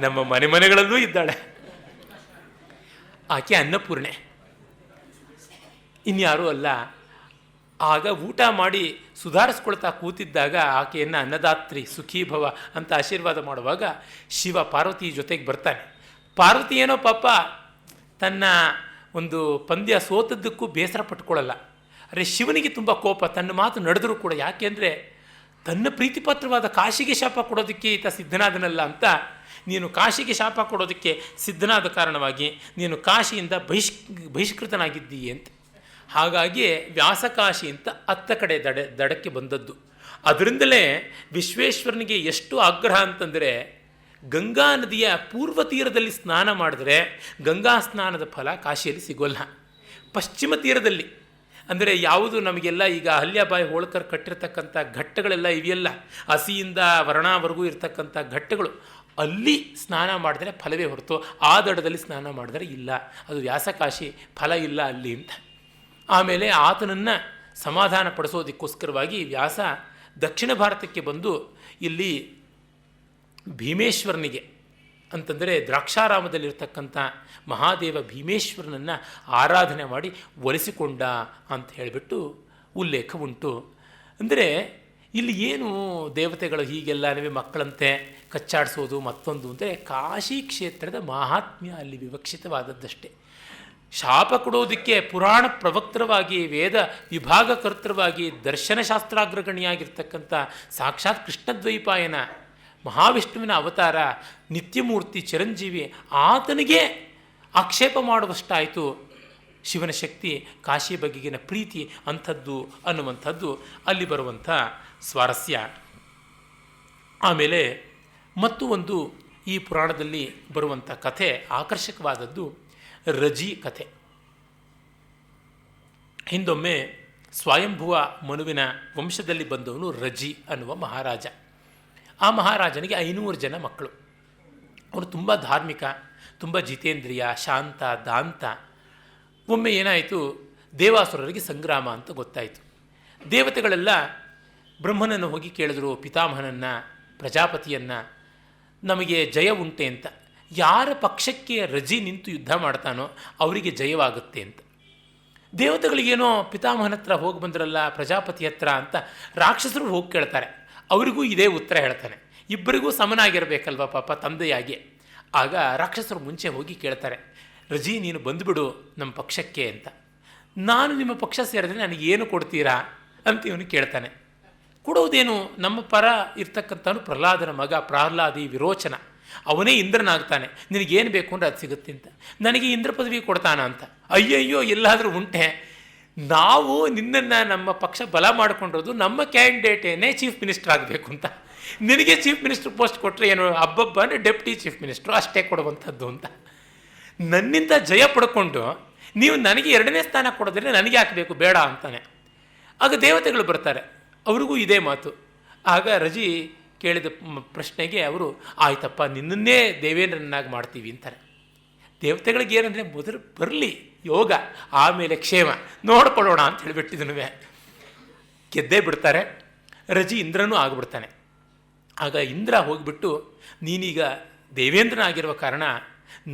ನಮ್ಮ ಮನೆಗಳಲ್ಲೂ ಇದ್ದಾಳೆ ಆಕೆ ಅನ್ನಪೂರ್ಣೆ, ಇನ್ಯಾರೂ ಅಲ್ಲ. ಆಗ ಊಟ ಮಾಡಿ ಸುಧಾರಿಸ್ಕೊಳ್ತಾ ಕೂತಿದ್ದಾಗ ಆಕೆಯನ್ನು ಅನ್ನದಾತ್ರಿ ಸುಖೀಭವ ಅಂತ ಆಶೀರ್ವಾದ ಮಾಡುವಾಗ ಶಿವ ಪಾರ್ವತಿ ಜೊತೆಗೆ ಬರ್ತಾನೆ. ಪಾರ್ವತಿ ಏನೋ ಪಾಪ ತನ್ನ ಒಂದು ಪಂದ್ಯ ಸೋತದ್ದಕ್ಕೂ ಬೇಸರ ಪಟ್ಕೊಳ್ಳಲ್ಲ. ಅರೆ ಶಿವನಿಗೆ ತುಂಬ ಕೋಪ, ತನ್ನ ಮಾತು ನಡೆದರೂ ಕೂಡ. ಯಾಕೆಂದರೆ ತನ್ನ ಪ್ರೀತಿಪಾತ್ರವಾದ ಕಾಶಿಗೆ ಶಾಪ ಕೊಡೋದಕ್ಕೆ ಈತ ಸಿದ್ಧನಾದನಲ್ಲ ಅಂತ. ನೀನು ಕಾಶಿಗೆ ಶಾಪ ಕೊಡೋದಕ್ಕೆ ಸಿದ್ಧನಾದ ಕಾರಣವಾಗಿ ನೀನು ಕಾಶಿಯಿಂದ ಬಹಿಷ್ಕೃತನಾಗಿದ್ದೀಯ ಅಂತ. ಹಾಗಾಗಿ ವ್ಯಾಸಕಾಶಿ ಅಂತ ಅತ್ತ ಕಡೆ ದಡಕ್ಕೆ ಬಂದದ್ದು. ಅದರಿಂದಲೇ ವಿಶ್ವೇಶ್ವರನಿಗೆ ಎಷ್ಟು ಆಗ್ರಹ ಅಂತಂದರೆ, ಗಂಗಾ ನದಿಯ ಪೂರ್ವ ತೀರದಲ್ಲಿ ಸ್ನಾನ ಮಾಡಿದ್ರೆ ಗಂಗಾ ಸ್ನಾನದ ಫಲ ಕಾಶಿಯಲ್ಲಿ ಸಿಗೋಲ್ಲ. ಪಶ್ಚಿಮ ತೀರದಲ್ಲಿ ಅಂದರೆ ಯಾವುದು ನಮಗೆಲ್ಲ ಈಗ ಅಹಲ್ಯಾಬಾಯಿ ಹೋಳ್ಕರ್ ಕಟ್ಟಿರ್ತಕ್ಕಂಥ ಘಟ್ಟಗಳೆಲ್ಲ ಇವೆಯಲ್ಲ, ಹಸಿಯಿಂದ ವರ್ಣಾವರೆಗೂ ಇರತಕ್ಕಂಥ ಘಟ್ಟಗಳು, ಅಲ್ಲಿ ಸ್ನಾನ ಮಾಡಿದ್ರೆ ಫಲವೇ ಹೊರತು ಆ ದಡದಲ್ಲಿ ಸ್ನಾನ ಮಾಡಿದ್ರೆ ಇಲ್ಲ, ಅದು ವ್ಯಾಸಕಾಶಿ, ಫಲ ಇಲ್ಲ ಅಲ್ಲಿ ಅಂತ. ಆಮೇಲೆ ಆತನನ್ನು ಸಮಾಧಾನ ಪಡಿಸೋದಕ್ಕೋಸ್ಕರವಾಗಿ ವ್ಯಾಸ ದಕ್ಷಿಣ ಭಾರತಕ್ಕೆ ಬಂದು ಇಲ್ಲಿ ಭೀಮೇಶ್ವರನಿಗೆ ಅಂತಂದರೆ ದ್ರಾಕ್ಷಾರಾಮದಲ್ಲಿರ್ತಕ್ಕಂಥ ಮಹಾದೇವ ಭೀಮೇಶ್ವರನನ್ನು ಆರಾಧನೆ ಮಾಡಿ ಒಲಿಸಿಕೊಂಡ ಅಂತ ಹೇಳಿಬಿಟ್ಟು ಉಲ್ಲೇಖ ಉಂಟು. ಅಂದರೆ ಇಲ್ಲಿ ಏನು ದೇವತೆಗಳು ಹೀಗೆಲ್ಲವೇ ಮಕ್ಕಳಂತೆ ಕಚ್ಚಾಡಿಸೋದು ಮತ್ತೊಂದು ಅಂದರೆ ಕಾಶಿ ಕ್ಷೇತ್ರದ ಮಹಾತ್ಮ್ಯ ಅಲ್ಲಿ ವಿವಕ್ಷಿತವಾದದ್ದಷ್ಟೇ. ಶಾಪ ಕೊಡೋದಕ್ಕೆ ಪುರಾಣ ಪ್ರವಕ್ತರವಾಗಿ ವೇದ ವಿಭಾಗಕರ್ತೃವಾಗಿ ದರ್ಶನಶಾಸ್ತ್ರಾಗ್ರಗಣಿಯಾಗಿರ್ತಕ್ಕಂಥ ಸಾಕ್ಷಾತ್ ಕೃಷ್ಣದ್ವೈಪಾಯನ ಮಹಾವಿಷ್ಣುವಿನ ಅವತಾರ ನಿತ್ಯಮೂರ್ತಿ ಚಿರಂಜೀವಿ ಆತನಿಗೆ ಆಕ್ಷೇಪ ಮಾಡುವಷ್ಟಾಯಿತು ಶಿವನ ಶಕ್ತಿ, ಕಾಶಿ ಬಗೆಗಿನ ಪ್ರೀತಿ ಅಂಥದ್ದು ಅನ್ನುವಂಥದ್ದು ಅಲ್ಲಿ ಬರುವಂಥ ಸ್ವಾರಸ್ಯ. ಆಮೇಲೆ ಮತ್ತು ಒಂದು ಈ ಪುರಾಣದಲ್ಲಿ ಬರುವಂಥ ಕಥೆ ಆಕರ್ಷಕವಾದದ್ದು ರಜಿ ಕಥೆ. ಹಿಂದೊಮ್ಮೆ ಸ್ವಯಂಭುವ ಮನುವಿನ ವಂಶದಲ್ಲಿ ಬಂದವನು ರಜಿ ಅನ್ನುವ ಮಹಾರಾಜ. ಆ ಮಹಾರಾಜನಿಗೆ 500 ಜನ ಮಕ್ಕಳು. ಅವರು ತುಂಬ ಧಾರ್ಮಿಕ, ತುಂಬ ಜಿತೇಂದ್ರಿಯ, ಶಾಂತ, ದಾಂತ. ಒಮ್ಮೆ ಏನಾಯಿತು, ದೇವಾಸುರರಿಗೆ ಸಂಗ್ರಾಮ ಅಂತ ಗೊತ್ತಾಯಿತು. ದೇವತೆಗಳೆಲ್ಲ ಬ್ರಹ್ಮನನ್ನು ಹೋಗಿ ಕೇಳಿದ್ರು, ಪಿತಾಮಹನನ್ನು, ಪ್ರಜಾಪತಿಯನ್ನು, ನಮಗೆ ಜಯ ಉಂಟೆ ಅಂತ. ಯಾರ ಪಕ್ಷಕ್ಕೆ ರಜಿ ನಿಂತು ಯುದ್ಧ ಮಾಡ್ತಾನೋ ಅವರಿಗೆ ಜಯವಾಗುತ್ತೆ ಅಂತ. ದೇವತೆಗಳಿಗೇನೋ ಪಿತಾಮಹನ ಹತ್ರ ಹೋಗಿ ಬಂದ್ರಲ್ಲ ಪ್ರಜಾಪತಿ ಹತ್ರ ಅಂತ ರಾಕ್ಷಸರು ಹೋಗಿ ಕೇಳ್ತಾರೆ. ಅವರಿಗೂ ಇದೇ ಉತ್ತರ ಹೇಳ್ತಾನೆ, ಇಬ್ಬರಿಗೂ ಸಮನಾಗಿರಬೇಕಲ್ವ ಪಾಪ ತಂದೆಯಾಗಿ. ಆಗ ರಾಕ್ಷಸರು ಮುಂಚೆ ಹೋಗಿ ಕೇಳ್ತಾರೆ, ರಜಿ ನೀನು ಬಂದುಬಿಡು ನಮ್ಮ ಪಕ್ಷಕ್ಕೆ ಅಂತ. ನಾನು ನಿಮ್ಮ ಪಕ್ಷ ಸೇರಿದ್ರೆ ನನಗೇನು ಕೊಡ್ತೀರಾ ಅಂತ ಇವನು ಕೇಳ್ತಾನೆ. ಕೊಡುವುದೇನು, ನಮ್ಮ ಪರ ಇರ್ತಕ್ಕಂಥವನು ಪ್ರಹ್ಲಾದನ ಮಗ ಪ್ರಹ್ಲಾದಿ ವಿರೋಚನ, ಅವನೇ ಇಂದ್ರನಾಗ್ತಾನೆ, ನಿನಗೇನು ಬೇಕು ಅಂದರೆ ಅದು ಸಿಗುತ್ತೆ ಅಂತ. ನನಗೆ ಇಂದ್ರ ಪದವಿ ಕೊಡ್ತಾನ ಅಂತ. ಅಯ್ಯಯ್ಯೋ ಎಲ್ಲಾದರೂ ಉಂಟೆ, ನಾವು ನಿನ್ನನ್ನು ನಮ್ಮ ಪಕ್ಷ ಬಲ ಮಾಡಿಕೊಂಡಿರೋದು ನಮ್ಮ ಕ್ಯಾಂಡಿಡೇಟೇನೇ ಚೀಫ್ ಮಿನಿಸ್ಟರ್ ಆಗಬೇಕು ಅಂತ. ನಿನಗೆ ಚೀಫ್ ಮಿನಿಸ್ಟರ್ ಪೋಸ್ಟ್ ಕೊಟ್ಟರೆ ಏನು ಹಬ್ಬಬ್ಬ ಅಂದರೆ ಡೆಪ್ಟಿ ಚೀಫ್ ಮಿನಿಸ್ಟ್ರು ಅಷ್ಟೇ ಕೊಡುವಂಥದ್ದು ಅಂತ. ನನ್ನಿಂದ ಜಯ ಪಡ್ಕೊಂಡು ನೀವು ನನಗೆ 2ನೇ ಸ್ಥಾನ ಕೊಡೋದ್ರೆ ನನಗೆ ಹಾಕಬೇಕು ಬೇಡ ಅಂತಾನೆ. ಆಗ ದೇವತೆಗಳು ಬರ್ತಾರೆ, ಅವ್ರಿಗೂ ಇದೇ ಮಾತು. ಆಗ ರಜಿ ಕೇಳಿದ ಪ್ರಶ್ನೆಗೆ ಅವರು ಆಯ್ತಪ್ಪ ನಿನ್ನನ್ನೇ ದೇವೇಂದ್ರನಾಗಿ ಮಾಡ್ತೀವಿ ಅಂತಾರೆ. ದೇವತೆಗಳಿಗೆ ಏನಂದರೆ ಮೊದಲು ಬರಲಿ ಯೋಗ, ಆಮೇಲೆ ಕ್ಷೇಮ ನೋಡ್ಕೊಳ್ಳೋಣ ಅಂತ ಹೇಳಿಬಿಟ್ಟಿದನು. ಗೆದ್ದೇ ಬಿಡ್ತಾರೆ. ರಜಿ ಇಂದ್ರನೂ ಆಗಿಬಿಡ್ತಾನೆ. ಆಗ ಇಂದ್ರ ಹೋಗಿಬಿಟ್ಟು ನೀನೀಗ ದೇವೇಂದ್ರನಾಗಿರುವ ಕಾರಣ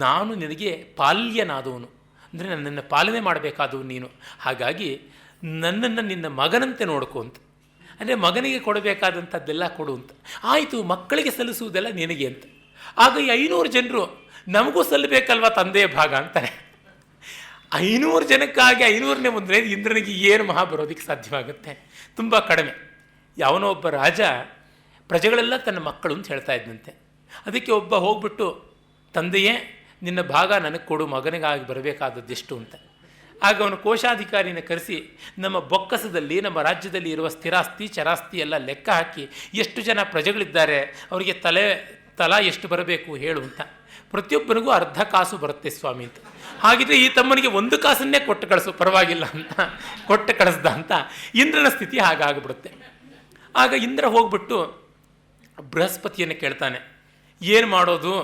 ನಾನು ನಿನಗೆ ಪಾಲ್ಯನಾದವನು, ಅಂದರೆ ನನ್ನನ್ನು ಪಾಲನೆ ಮಾಡಬೇಕಾದವನು ನೀನು, ಹಾಗಾಗಿ ನನ್ನನ್ನು ನಿನ್ನ ಮಗನಂತೆ ನೋಡ್ಕೊ ಅಂತ. ಅಂದರೆ ಮಗನಿಗೆ ಕೊಡಬೇಕಾದಂಥದ್ದೆಲ್ಲ ಕೊಡು ಅಂತ. ಆಯಿತು, ಮಕ್ಕಳಿಗೆ ಸಲ್ಲಿಸುವುದೆಲ್ಲ ನಿನಗೆ ಅಂತ. ಆಗ ಈ 500 ಜನರು ನಮಗೂ ಸಲ್ಲಬೇಕಲ್ವ ತಂದೆಯ ಭಾಗ ಅಂತಾರೆ. 500 ಜನಕ್ಕಾಗಿ 500ನೇ ಮುಂದೆ ಇಂದ್ರನಿಗೆ ಏನು ಮಹಾ ಬರೋದಕ್ಕೆ ಸಾಧ್ಯವಾಗುತ್ತೆ? ತುಂಬ ಕಡಿಮೆ. ಯಾವನೋ ಒಬ್ಬ ರಾಜ ಪ್ರಜೆಗಳೆಲ್ಲ ತನ್ನ ಮಕ್ಕಳು ಅಂತ ಹೇಳ್ತಾ ಇದ್ದಂತೆ. ಅದಕ್ಕೆ ಒಬ್ಬ ಹೋಗ್ಬಿಟ್ಟು ತಂದೆಯೇ ನಿನ್ನ ಭಾಗ ನನಗೆ ಕೊಡು, ಮಗನಿಗಾಗಿ ಬರಬೇಕಾದದ್ದೆಷ್ಟು ಅಂತ. ಆಗ ಅವನು ಕೋಶಾಧಿಕಾರಿನ ಕರೆಸಿ ನಮ್ಮ ಬೊಕ್ಕಸದಲ್ಲಿ ನಮ್ಮ ರಾಜ್ಯದಲ್ಲಿ ಇರುವ ಸ್ಥಿರಾಸ್ತಿ ಚರಾಸ್ತಿ ಎಲ್ಲ ಲೆಕ್ಕ ಹಾಕಿ ಎಷ್ಟು ಜನ ಪ್ರಜೆಗಳಿದ್ದಾರೆ, ಅವರಿಗೆ ತಲಾ ಎಷ್ಟು ಬರಬೇಕು ಹೇಳು ಅಂತ. ಪ್ರತಿಯೊಬ್ಬನಿಗೂ ಅರ್ಧ ಕಾಸು ಬರುತ್ತೆ ಸ್ವಾಮಿ ಅಂತ. ಹಾಗಿದ್ರೆ ಈ ತಮ್ಮನಿಗೆ 1 ಕಾಸನ್ನೇ ಕೊಟ್ಟು ಕಳಿಸು ಪರವಾಗಿಲ್ಲ ಅಂತ ಕೊಟ್ಟು ಕಳಿಸ್ದ ಅಂತ ಇಂದ್ರನ ಸ್ಥಿತಿ ಹಾಗಾಗ್ಬಿಡುತ್ತೆ. ಆಗ ಇಂದ್ರ ಹೋಗ್ಬಿಟ್ಟು ಬೃಹಸ್ಪತಿಯನ್ನು ಕೇಳ್ತಾನೆ, ಏನು ಮಾಡೋದು,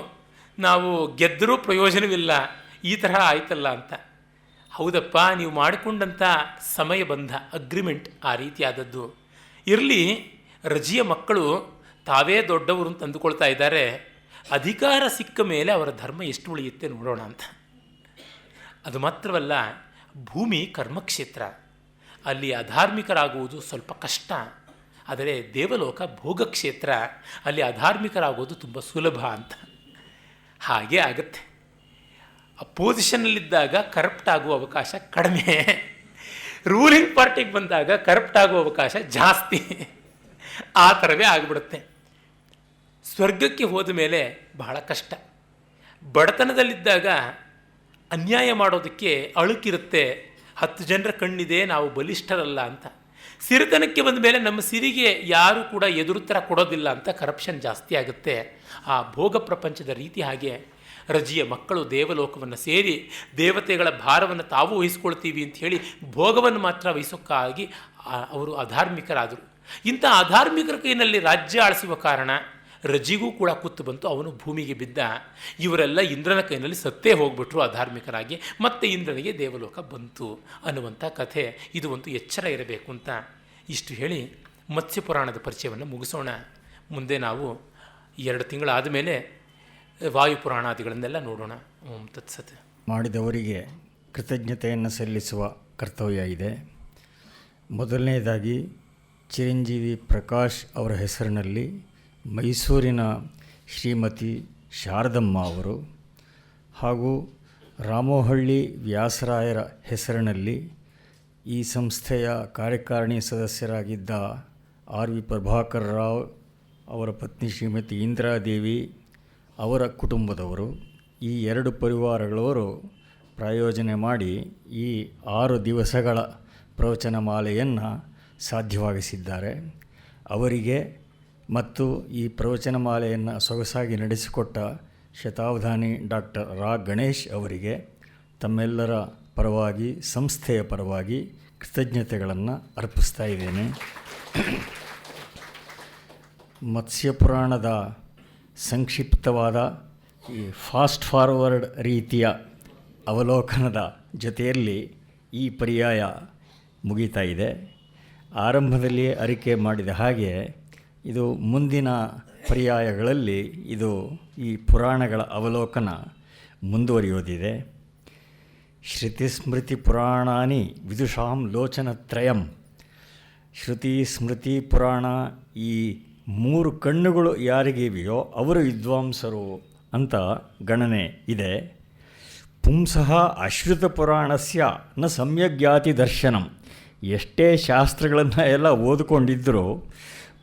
ನಾವು ಗೆದ್ದರೂ ಪ್ರಯೋಜನವಿಲ್ಲ, ಈ ತರಹ ಆಯ್ತಲ್ಲ ಅಂತ. ಹೌದಪ್ಪ, ನೀವು ಮಾಡಿಕೊಂಡಂಥ ಸಮಯಬಂಧ ಅಗ್ರಿಮೆಂಟ್ ಆ ರೀತಿಯಾದದ್ದು ಇರಲಿ. ರಜಿಯ ಮಕ್ಕಳು ತಾವೇ ದೊಡ್ಡವರು ಅಂತ ಅಂದುಕೊಳ್ತಾ ಇದ್ದಾರೆ, ಅಧಿಕಾರ ಸಿಕ್ಕ ಮೇಲೆ ಅವರ ಧರ್ಮ ಎಷ್ಟು ಉಳಿಯುತ್ತೆ ನೋಡೋಣ ಅಂತ. ಅದು ಮಾತ್ರವಲ್ಲ, ಭೂಮಿ ಕರ್ಮಕ್ಷೇತ್ರ, ಅಲ್ಲಿ ಅಧಾರ್ಮಿಕರಾಗುವುದು ಸ್ವಲ್ಪ ಕಷ್ಟ. ಆದರೆ ದೇವಲೋಕ ಭೋಗಕ್ಷೇತ್ರ, ಅಲ್ಲಿ ಅಧಾರ್ಮಿಕರಾಗೋದು ತುಂಬ ಸುಲಭ ಅಂತ. ಹಾಗೇ ಆಗುತ್ತೆ. ಅಪೋಸಿಷನ್ನಲ್ಲಿದ್ದಾಗ ಕರಪ್ಟ್ ಆಗುವ ಅವಕಾಶ ಕಡಿಮೆ, ರೂಲಿಂಗ್ ಪಾರ್ಟಿಗೆ ಬಂದಾಗ ಕರಪ್ಟ್ ಆಗುವ ಅವಕಾಶ ಜಾಸ್ತಿ. ಆ ಥರವೇ ಆಗಿಬಿಡುತ್ತೆ. ಸ್ವರ್ಗಕ್ಕೆ ಹೋದ ಮೇಲೆ ಬಹಳ ಕಷ್ಟ. ಬಡತನದಲ್ಲಿದ್ದಾಗ ಅನ್ಯಾಯ ಮಾಡೋದಕ್ಕೆ ಅಳುಕಿರುತ್ತೆ, 10 ಜನರ ಕಣ್ಣಿದೆ, ನಾವು ಬಲಿಷ್ಠರಲ್ಲ ಅಂತ. ಸಿರಿತನಕ್ಕೆ ಬಂದ ಮೇಲೆ ನಮ್ಮ ಸಿರಿಗೆ ಯಾರೂ ಕೂಡ ಎದುರುತ್ತರ ಕೊಡೋದಿಲ್ಲ ಅಂತ ಕರಪ್ಷನ್ ಜಾಸ್ತಿ ಆಗುತ್ತೆ. ಆ ಭೋಗ ಪ್ರಪಂಚದ ರೀತಿ ಹಾಗೆ. ರಜಿಯ ಮಕ್ಕಳು ದೇವಲೋಕವನ್ನು ಸೇರಿ ದೇವತೆಗಳ ಭಾರವನ್ನು ತಾವು ವಹಿಸ್ಕೊಳ್ತೀವಿ ಅಂತ ಹೇಳಿ ಭೋಗವನ್ನು ಮಾತ್ರ ವಹಿಸೋಕ್ಕಾಗಿ ಅವರು ಅಧಾರ್ಮಿಕರಾದರು. ಇಂಥ ಅಧಾರ್ಮಿಕರ ಕೈನಲ್ಲಿ ರಾಜ್ಯ ಆಳಿಸುವ ಕಾರಣ ರಜಿಗೂ ಕೂಡ ಕುತ್ತು ಬಂತು, ಅವನು ಭೂಮಿಗೆ ಬಿದ್ದ. ಇವರೆಲ್ಲ ಇಂದ್ರನ ಕೈನಲ್ಲಿ ಸತ್ತೇ ಹೋಗ್ಬಿಟ್ರು ಅಧಾರ್ಮಿಕರಾಗಿ. ಮತ್ತೆ ಇಂದ್ರನಿಗೆ ದೇವಲೋಕ ಬಂತು ಅನ್ನುವಂಥ ಕಥೆ. ಇದು ಒಂದು ಎಚ್ಚರ ಇರಬೇಕು ಅಂತ ಇಷ್ಟು ಹೇಳಿ ಮತ್ಸ್ಯಪುರಾಣದ ಪರಿಚಯವನ್ನು ಮುಗಿಸೋಣ. ಮುಂದೆ ನಾವು 2 ತಿಂಗಳಾದ ಮೇಲೆ ವಾಯುಪುರಾಣಾದಿಗಳನ್ನೆಲ್ಲ ನೋಡೋಣ. ಓಂ ತತ್ಸತ್. ಮಾಡಿದವರಿಗೆ ಕೃತಜ್ಞತೆಯನ್ನು ಸಲ್ಲಿಸುವ ಕರ್ತವ್ಯ ಇದೆ. ಮೊದಲನೇದಾಗಿ ಚಿರಂಜೀವಿ ಪ್ರಕಾಶ್ ಅವರ ಹೆಸರಿನಲ್ಲಿ ಮೈಸೂರಿನ ಶ್ರೀಮತಿ ಶಾರದಮ್ಮ ಅವರು ಹಾಗೂ ರಾಮೋಹಳ್ಳಿ ವ್ಯಾಸರಾಯರ ಹೆಸರಿನಲ್ಲಿ ಈ ಸಂಸ್ಥೆಯ ಕಾರ್ಯಕಾರಿಣಿ ಸದಸ್ಯರಾಗಿದ್ದ ಆರ್ ವಿ ಪ್ರಭಾಕರ್ ರಾವ್ ಅವರ ಪತ್ನಿ ಶ್ರೀಮತಿ ಇಂದಿರಾದೇವಿ ಅವರ ಕುಟುಂಬದವರು, ಈ 2 ಪರಿವಾರಗಳವರು ಪ್ರಾಯೋಜನೆ ಮಾಡಿ ಈ 6 ದಿವಸಗಳ ಪ್ರವಚನ ಮಾಲೆಯನ್ನು ಸಾಧ್ಯವಾಗಿಸಿದ್ದಾರೆ. ಅವರಿಗೆ ಮತ್ತು ಈ ಪ್ರವಚನ ಮಾಲೆಯನ್ನು ಸೊಗಸಾಗಿ ನಡೆಸಿಕೊಟ್ಟ ಶತಾವಧಾನಿ ಡಾಕ್ಟರ್ ರಾ ಗಣೇಶ್ ಅವರಿಗೆ ತಮ್ಮೆಲ್ಲರ ಪರವಾಗಿ, ಸಂಸ್ಥೆಯ ಪರವಾಗಿ ಕೃತಜ್ಞತೆಗಳನ್ನು ಅರ್ಪಿಸ್ತಾ ಇದ್ದೇನೆ. ಮತ್ಸ್ಯಪುರಾಣದ ಸಂಕ್ಷಿಪ್ತವಾದ ಈ ಫಾಸ್ಟ್ ಫಾರ್ವರ್ಡ್ ರೀತಿಯ ಅವಲೋಕನದ ಜೊತೆಯಲ್ಲಿ ಈ ಪರ್ಯಾಯ ಮುಗಿತಾ ಇದೆ. ಆರಂಭದಲ್ಲಿಯೇ ಅರಿಕೆ ಮಾಡಿದ ಹಾಗೆ ಇದು ಮುಂದಿನ ಪರ್ಯಾಯಗಳಲ್ಲಿ ಈ ಪುರಾಣಗಳ ಅವಲೋಕನ ಮುಂದುವರಿಯೋದಿದೆ. ಶ್ರುತಿ ಸ್ಮೃತಿ ಪುರಾಣಾನಿ ವಿದುಷಾಂ ಲೋಚನತ್ರಯಂ. ಶ್ರುತಿ ಸ್ಮೃತಿ ಪುರಾಣ, ಈ 3 ಕಣ್ಣುಗಳು ಯಾರಿಗಿವೆಯೋ ಅವರು ವಿದ್ವಾಂಸರು ಅಂತ ಗಣನೆ ಇದೆ. ಪುಂಸಃ ಅಶ್ರುತ ಪುರಾಣಸ್ಯ ನ ಸಮ್ಯಗ್ಯಾತಿ ದರ್ಶನಂ. ಎಷ್ಟೇ ಶಾಸ್ತ್ರಗಳನ್ನು ಎಲ್ಲ ಓದಿಕೊಂಡಿದ್ದರೂ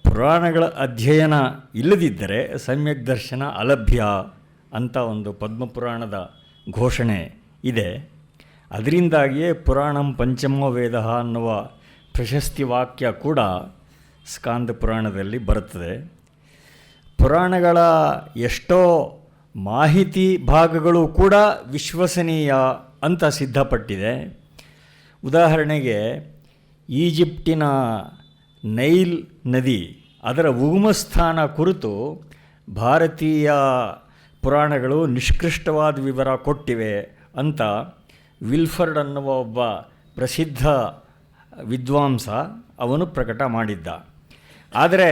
ಪುರಾಣಗಳ ಅಧ್ಯಯನ ಇಲ್ಲದಿದ್ದರೆ ಸಮ್ಯಕ್ ದರ್ಶನ ಅಲಭ್ಯ ಅಂತ ಒಂದು ಪದ್ಮಪುರಾಣದ ಘೋಷಣೆ ಇದೆ. ಅದರಿಂದಾಗಿಯೇ ಪುರಾಣಂ ಪಂಚಮೋ ವೇದ ಅನ್ನುವ ಪ್ರಶಸ್ತಿ ವಾಕ್ಯ ಕೂಡ ಸ್ಕಾಂದ ಪುರಾಣದಲ್ಲಿ ಬರುತ್ತದೆ. ಪುರಾಣಗಳ ಎಷ್ಟೋ ಮಾಹಿತಿ ಭಾಗಗಳು ಕೂಡ ವಿಶ್ವಸನೀಯ ಅಂತ ಸಿದ್ಧಪಟ್ಟಿದೆ. ಉದಾಹರಣೆಗೆ ಈಜಿಪ್ಟಿನ ನೈಲ್ ನದಿ, ಅದರ ಉಗಮಸ್ಥಾನ ಕುರಿತು ಭಾರತೀಯ ಪುರಾಣಗಳು ನಿಷ್ಕೃಷ್ಟವಾದ ವಿವರ ಕೊಟ್ಟಿವೆ ಅಂತ ವಿಲ್ಫರ್ಡ್ ಅನ್ನುವ ಒಬ್ಬ ಪ್ರಸಿದ್ಧ ವಿದ್ವಾಂಸ ಅವನು ಪ್ರಕಟ ಮಾಡಿದ್ದ. ಆದರೆ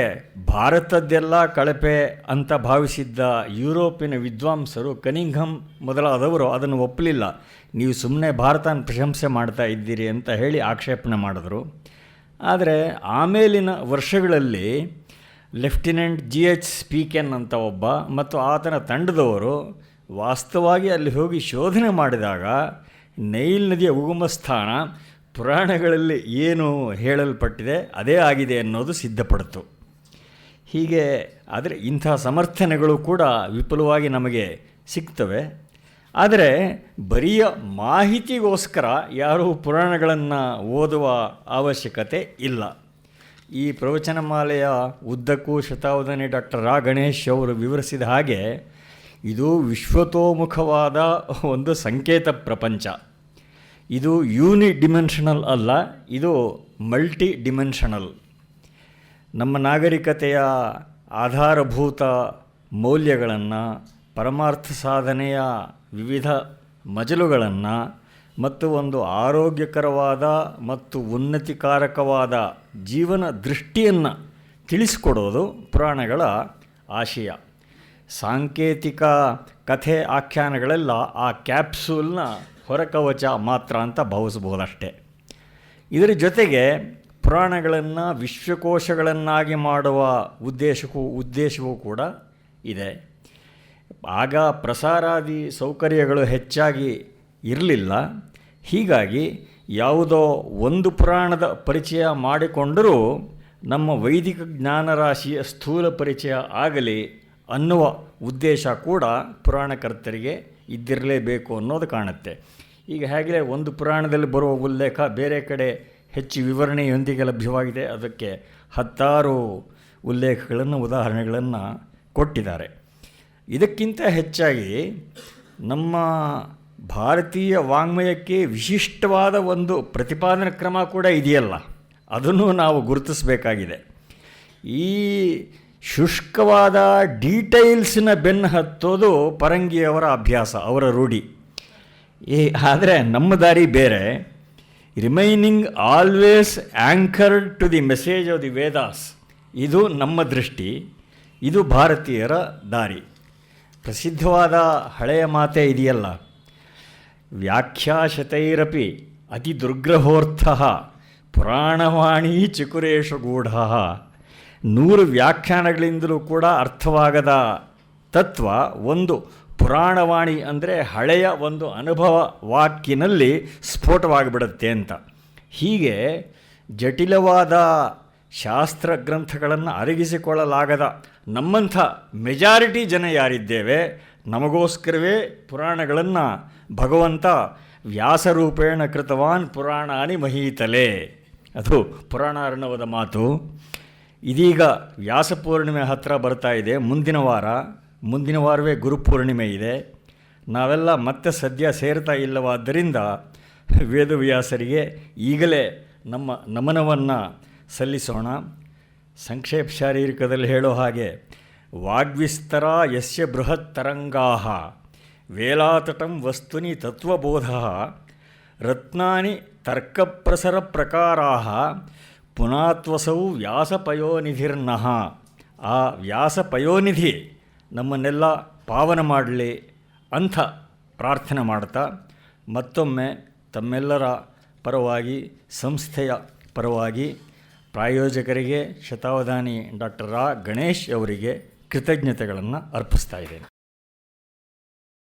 ಭಾರತದ್ದೆಲ್ಲ ಕಳಪೆ ಅಂತ ಭಾವಿಸಿದ್ದ ಯುರೋಪಿನ ವಿದ್ವಾಂಸರು, ಕನಿಂಘಮ್ ಮೊದಲಾದವರು ಅದನ್ನು ಒಪ್ಪಲಿಲ್ಲ. ನೀವು ಸುಮ್ಮನೆ ಭಾರತನ ಪ್ರಶಂಸೆ ಮಾಡ್ತಾ ಇದ್ದೀರಿ ಅಂತ ಹೇಳಿ ಆಕ್ಷೇಪಣೆ ಮಾಡಿದ್ರು. ಆದರೆ ಆಮೇಲಿನ ವರ್ಷಗಳಲ್ಲಿ ಲೆಫ್ಟಿನೆಂಟ್ GH ಸ್ಪೀಕೆನ್ ಅಂತ ಒಬ್ಬ ಮತ್ತು ಆತನ ತಂಡದವರು ವಾಸ್ತವವಾಗಿ ಅಲ್ಲಿ ಹೋಗಿ ಶೋಧನೆ ಮಾಡಿದಾಗ ನೈಲ್ ನದಿಯ ಉಗಮ ಸ್ಥಾನ ಪುರಾಣಗಳಲ್ಲಿ ಏನು ಹೇಳಲ್ಪಟ್ಟಿದೆ ಅದೇ ಆಗಿದೆ ಅನ್ನೋದು ಸಿದ್ಧಪಡಿತು. ಹೀಗೆ ಆದರೆ ಇಂಥ ಸಮರ್ಥನೆಗಳು ಕೂಡ ವಿಪುಲವಾಗಿ ನಮಗೆ ಸಿಗ್ತವೆ. ಆದರೆ ಬರಿಯ ಮಾಹಿತಿಗೋಸ್ಕರ ಯಾರೂ ಪುರಾಣಗಳನ್ನು ಓದುವ ಅವಶ್ಯಕತೆ ಇಲ್ಲ. ಈ ಪ್ರವಚನ ಮಾಲೆಯ ಉದ್ದಕ್ಕೂ ಶತಾವಧಾನಿ ಡಾಕ್ಟರ್ ರಾ ಗಣೇಶ್ ಅವರು ವಿವರಿಸಿದ ಹಾಗೆ ಇದು ವಿಶ್ವತೋಮುಖವಾದ ಒಂದು ಸಂಕೇತ ಪ್ರಪಂಚ. ಇದು ಯೂನಿಡಿಮೆನ್ಷನಲ್ ಅಲ್ಲ, ಇದು ಮಲ್ಟಿ ಡಿಮೆನ್ಷನಲ್. ನಮ್ಮ ನಾಗರಿಕತೆಯ ಆಧಾರಭೂತ ಮೌಲ್ಯಗಳನ್ನು, ಪರಮಾರ್ಥ ಸಾಧನೆಯ ವಿವಿಧ ಮಜಲುಗಳನ್ನು ಮತ್ತು ಒಂದು ಆರೋಗ್ಯಕರವಾದ ಮತ್ತು ಉನ್ನತಿಕಾರಕವಾದ ಜೀವನ ದೃಷ್ಟಿಯನ್ನು ತಿಳಿಸಿಕೊಡೋದು ಪುರಾಣಗಳ ಆಶಯ. ಸಾಂಕೇತಿಕ ಕಥೆ ಆಖ್ಯಾನಗಳೆಲ್ಲ ಆ ಕ್ಯಾಪ್ಸೂಲ್ನ ಹೊರಕವಚ ಮಾತ್ರ ಅಂತ ಭಾವಿಸ್ಬೋದಷ್ಟೆ. ಇದರ ಜೊತೆಗೆ ಪುರಾಣಗಳನ್ನು ವಿಶ್ವಕೋಶಗಳನ್ನಾಗಿ ಮಾಡುವ ಉದ್ದೇಶವೂ ಕೂಡ ಇದೆ. ಆಗ ಪ್ರಸಾರಾದಿ ಸೌಕರ್ಯಗಳು ಹೆಚ್ಚಾಗಿ ಇರಲಿಲ್ಲ. ಹೀಗಾಗಿ ಯಾವುದೋ ಒಂದು ಪುರಾಣದ ಪರಿಚಯ ಮಾಡಿಕೊಂಡರೂ ನಮ್ಮ ವೈದಿಕ ಜ್ಞಾನರಾಶಿಯ ಸ್ಥೂಲ ಪರಿಚಯ ಆಗಲಿ ಅನ್ನುವ ಉದ್ದೇಶ ಕೂಡ ಪುರಾಣಕರ್ತರಿಗೆ ಇದ್ದಿರಲೇಬೇಕು ಅನ್ನೋದು ಕಾಣುತ್ತೆ. ಈಗ ಹೇಗೆ ಒಂದು ಪುರಾಣದಲ್ಲಿ ಬರುವ ಉಲ್ಲೇಖ ಬೇರೆ ಕಡೆ ಹೆಚ್ಚು ವಿವರಣೆಯೊಂದಿಗೆ ಲಭ್ಯವಾಗಿದೆ, ಅದಕ್ಕೆ 10 ಉಲ್ಲೇಖಗಳನ್ನು, ಉದಾಹರಣೆಗಳನ್ನು ಕೊಟ್ಟಿದ್ದಾರೆ. ಇದಕ್ಕಿಂತ ಹೆಚ್ಚಾಗಿ ನಮ್ಮ ಭಾರತೀಯ ವಾಂಗ್ಮಯಕ್ಕೆ ವಿಶಿಷ್ಟವಾದ ಒಂದು ಪ್ರತಿಪಾದನಾ ಕ್ರಮ ಕೂಡ ಇದೆಯಲ್ಲ, ಅದನ್ನು ನಾವು ಗುರುತಿಸಬೇಕಾಗಿದೆ. ಈ ಶುಷ್ಕವಾದ ಡೀಟೈಲ್ಸ್ನ ಬೆನ್ನು ಹತ್ತೋದು ಪರಂಗಿಯವರ ಅಭ್ಯಾಸ, ಅವರ ರೂಢಿ. ಆದರೆ ನಮ್ಮ ದಾರಿ ಬೇರೆ. Remaining always anchored to the message of the Vedas, ಇದು ನಮ್ಮ ದೃಷ್ಟಿ, ಇದು ಭಾರತೀಯರ ದಾರಿ. ಪ್ರಸಿದ್ಧವಾದ ಹಳೆಯ ಮಾತೆ ಇದೆಯಲ್ಲ, ವ್ಯಾಖ್ಯಾಶತೈರಪಿ ಅತಿ ದುರ್ಗ್ರಹೋರ್ಥ ಪುರಾಣವಾಣಿ ಚಿಕುರೇಶು ಗೂಢ. 100 ವ್ಯಾಖ್ಯಾನಗಳಿಂದಲೂ ಕೂಡ ಅರ್ಥವಾಗದ ತತ್ವ ಒಂದು ಪುರಾಣವಾಣಿ ಅಂದರೆ ಹಳೆಯ ಒಂದು ಅನುಭವ ವಾಕ್ಯನಲ್ಲಿ ಸ್ಫೋಟವಾಗಿಬಿಡುತ್ತೆ ಅಂತ. ಹೀಗೆ ಜಟಿಲವಾದ ಶಾಸ್ತ್ರ ಗ್ರಂಥಗಳನ್ನು ಅರಗಿಸಿಕೊಳ್ಳಲಾಗದ ನಮ್ಮಂಥ ಮೆಜಾರಿಟಿ ಜನ ಯಾರಿದ್ದೇವೆ, ನಮಗೋಸ್ಕರವೇ ಪುರಾಣಗಳನ್ನು ಭಗವಂತ ವ್ಯಾಸರೂಪೇಣ ಕೃತವಾನ್ ಪುರಾಣಾನಿ ಮಹೀತಲೆ, ಅದು ಪುರಾಣಾರ್ಣವದ ಮಾತು. ಇದೀಗ ವ್ಯಾಸಪೂರ್ಣಿಮೆ ಹತ್ತಿರ ಬರ್ತಾ ಇದೆ. ಮುಂದಿನ ವಾರವೇ ಗುರುಪೂರ್ಣಿಮೆ ಇದೆ. ನಾವೆಲ್ಲ ಮತ್ತೆ ಸದ್ಯ ಸೇರ್ತಾ ಇಲ್ಲವಾದ್ದರಿಂದ ವೇದವ್ಯಾಸರಿಗೆ ಈಗಲೇ ನಮ್ಮ ನಮನವನ್ನು ಸಲ್ಲಿಸೋಣ. ಸಂಕ್ಷೇಪ ಶಾರೀರಿಕದಲ್ಲಿ ಹೇಳೋ ಹಾಗೆ, ವಾಗ್ವಿಸ್ತರ ಯಸ್ಯ ಬೃಹತ್ ತರಂಗಾಃ ವೇಲಾತಟಂ ವಸ್ತುನಿ ತತ್ವಬೋಧಃ ರತ್ನಾನಿ ತರ್ಕಪ್ರಸರ ಪ್ರಕಾರಾಃ ಪುನಾತ್ವಸೌ ವ್ಯಾಸಪಯೋನಿಧಿರ್ನಃ. ಆ ವ್ಯಾಸಪಯೋನಿಧಿ ನಮ್ಮನ್ನೆಲ್ಲ ಪಾವನ ಮಾಡಲಿ ಅಂಥ ಪ್ರಾರ್ಥನೆ ಮಾಡ್ತಾ, ಮತ್ತೊಮ್ಮೆ ತಮ್ಮೆಲ್ಲರ ಪರವಾಗಿ, ಸಂಸ್ಥೆಯ ಪರವಾಗಿ ಪ್ರಾಯೋಜಕರಿಗೆ, ಶತಾವಧಾನಿ ಡಾಕ್ಟರ್ ರಾ ಗಣೇಶ್ ಅವರಿಗೆ ಕೃತಜ್ಞತೆಗಳನ್ನು ಅರ್ಪಿಸ್ತಾ ಇದ್ದೇನೆ.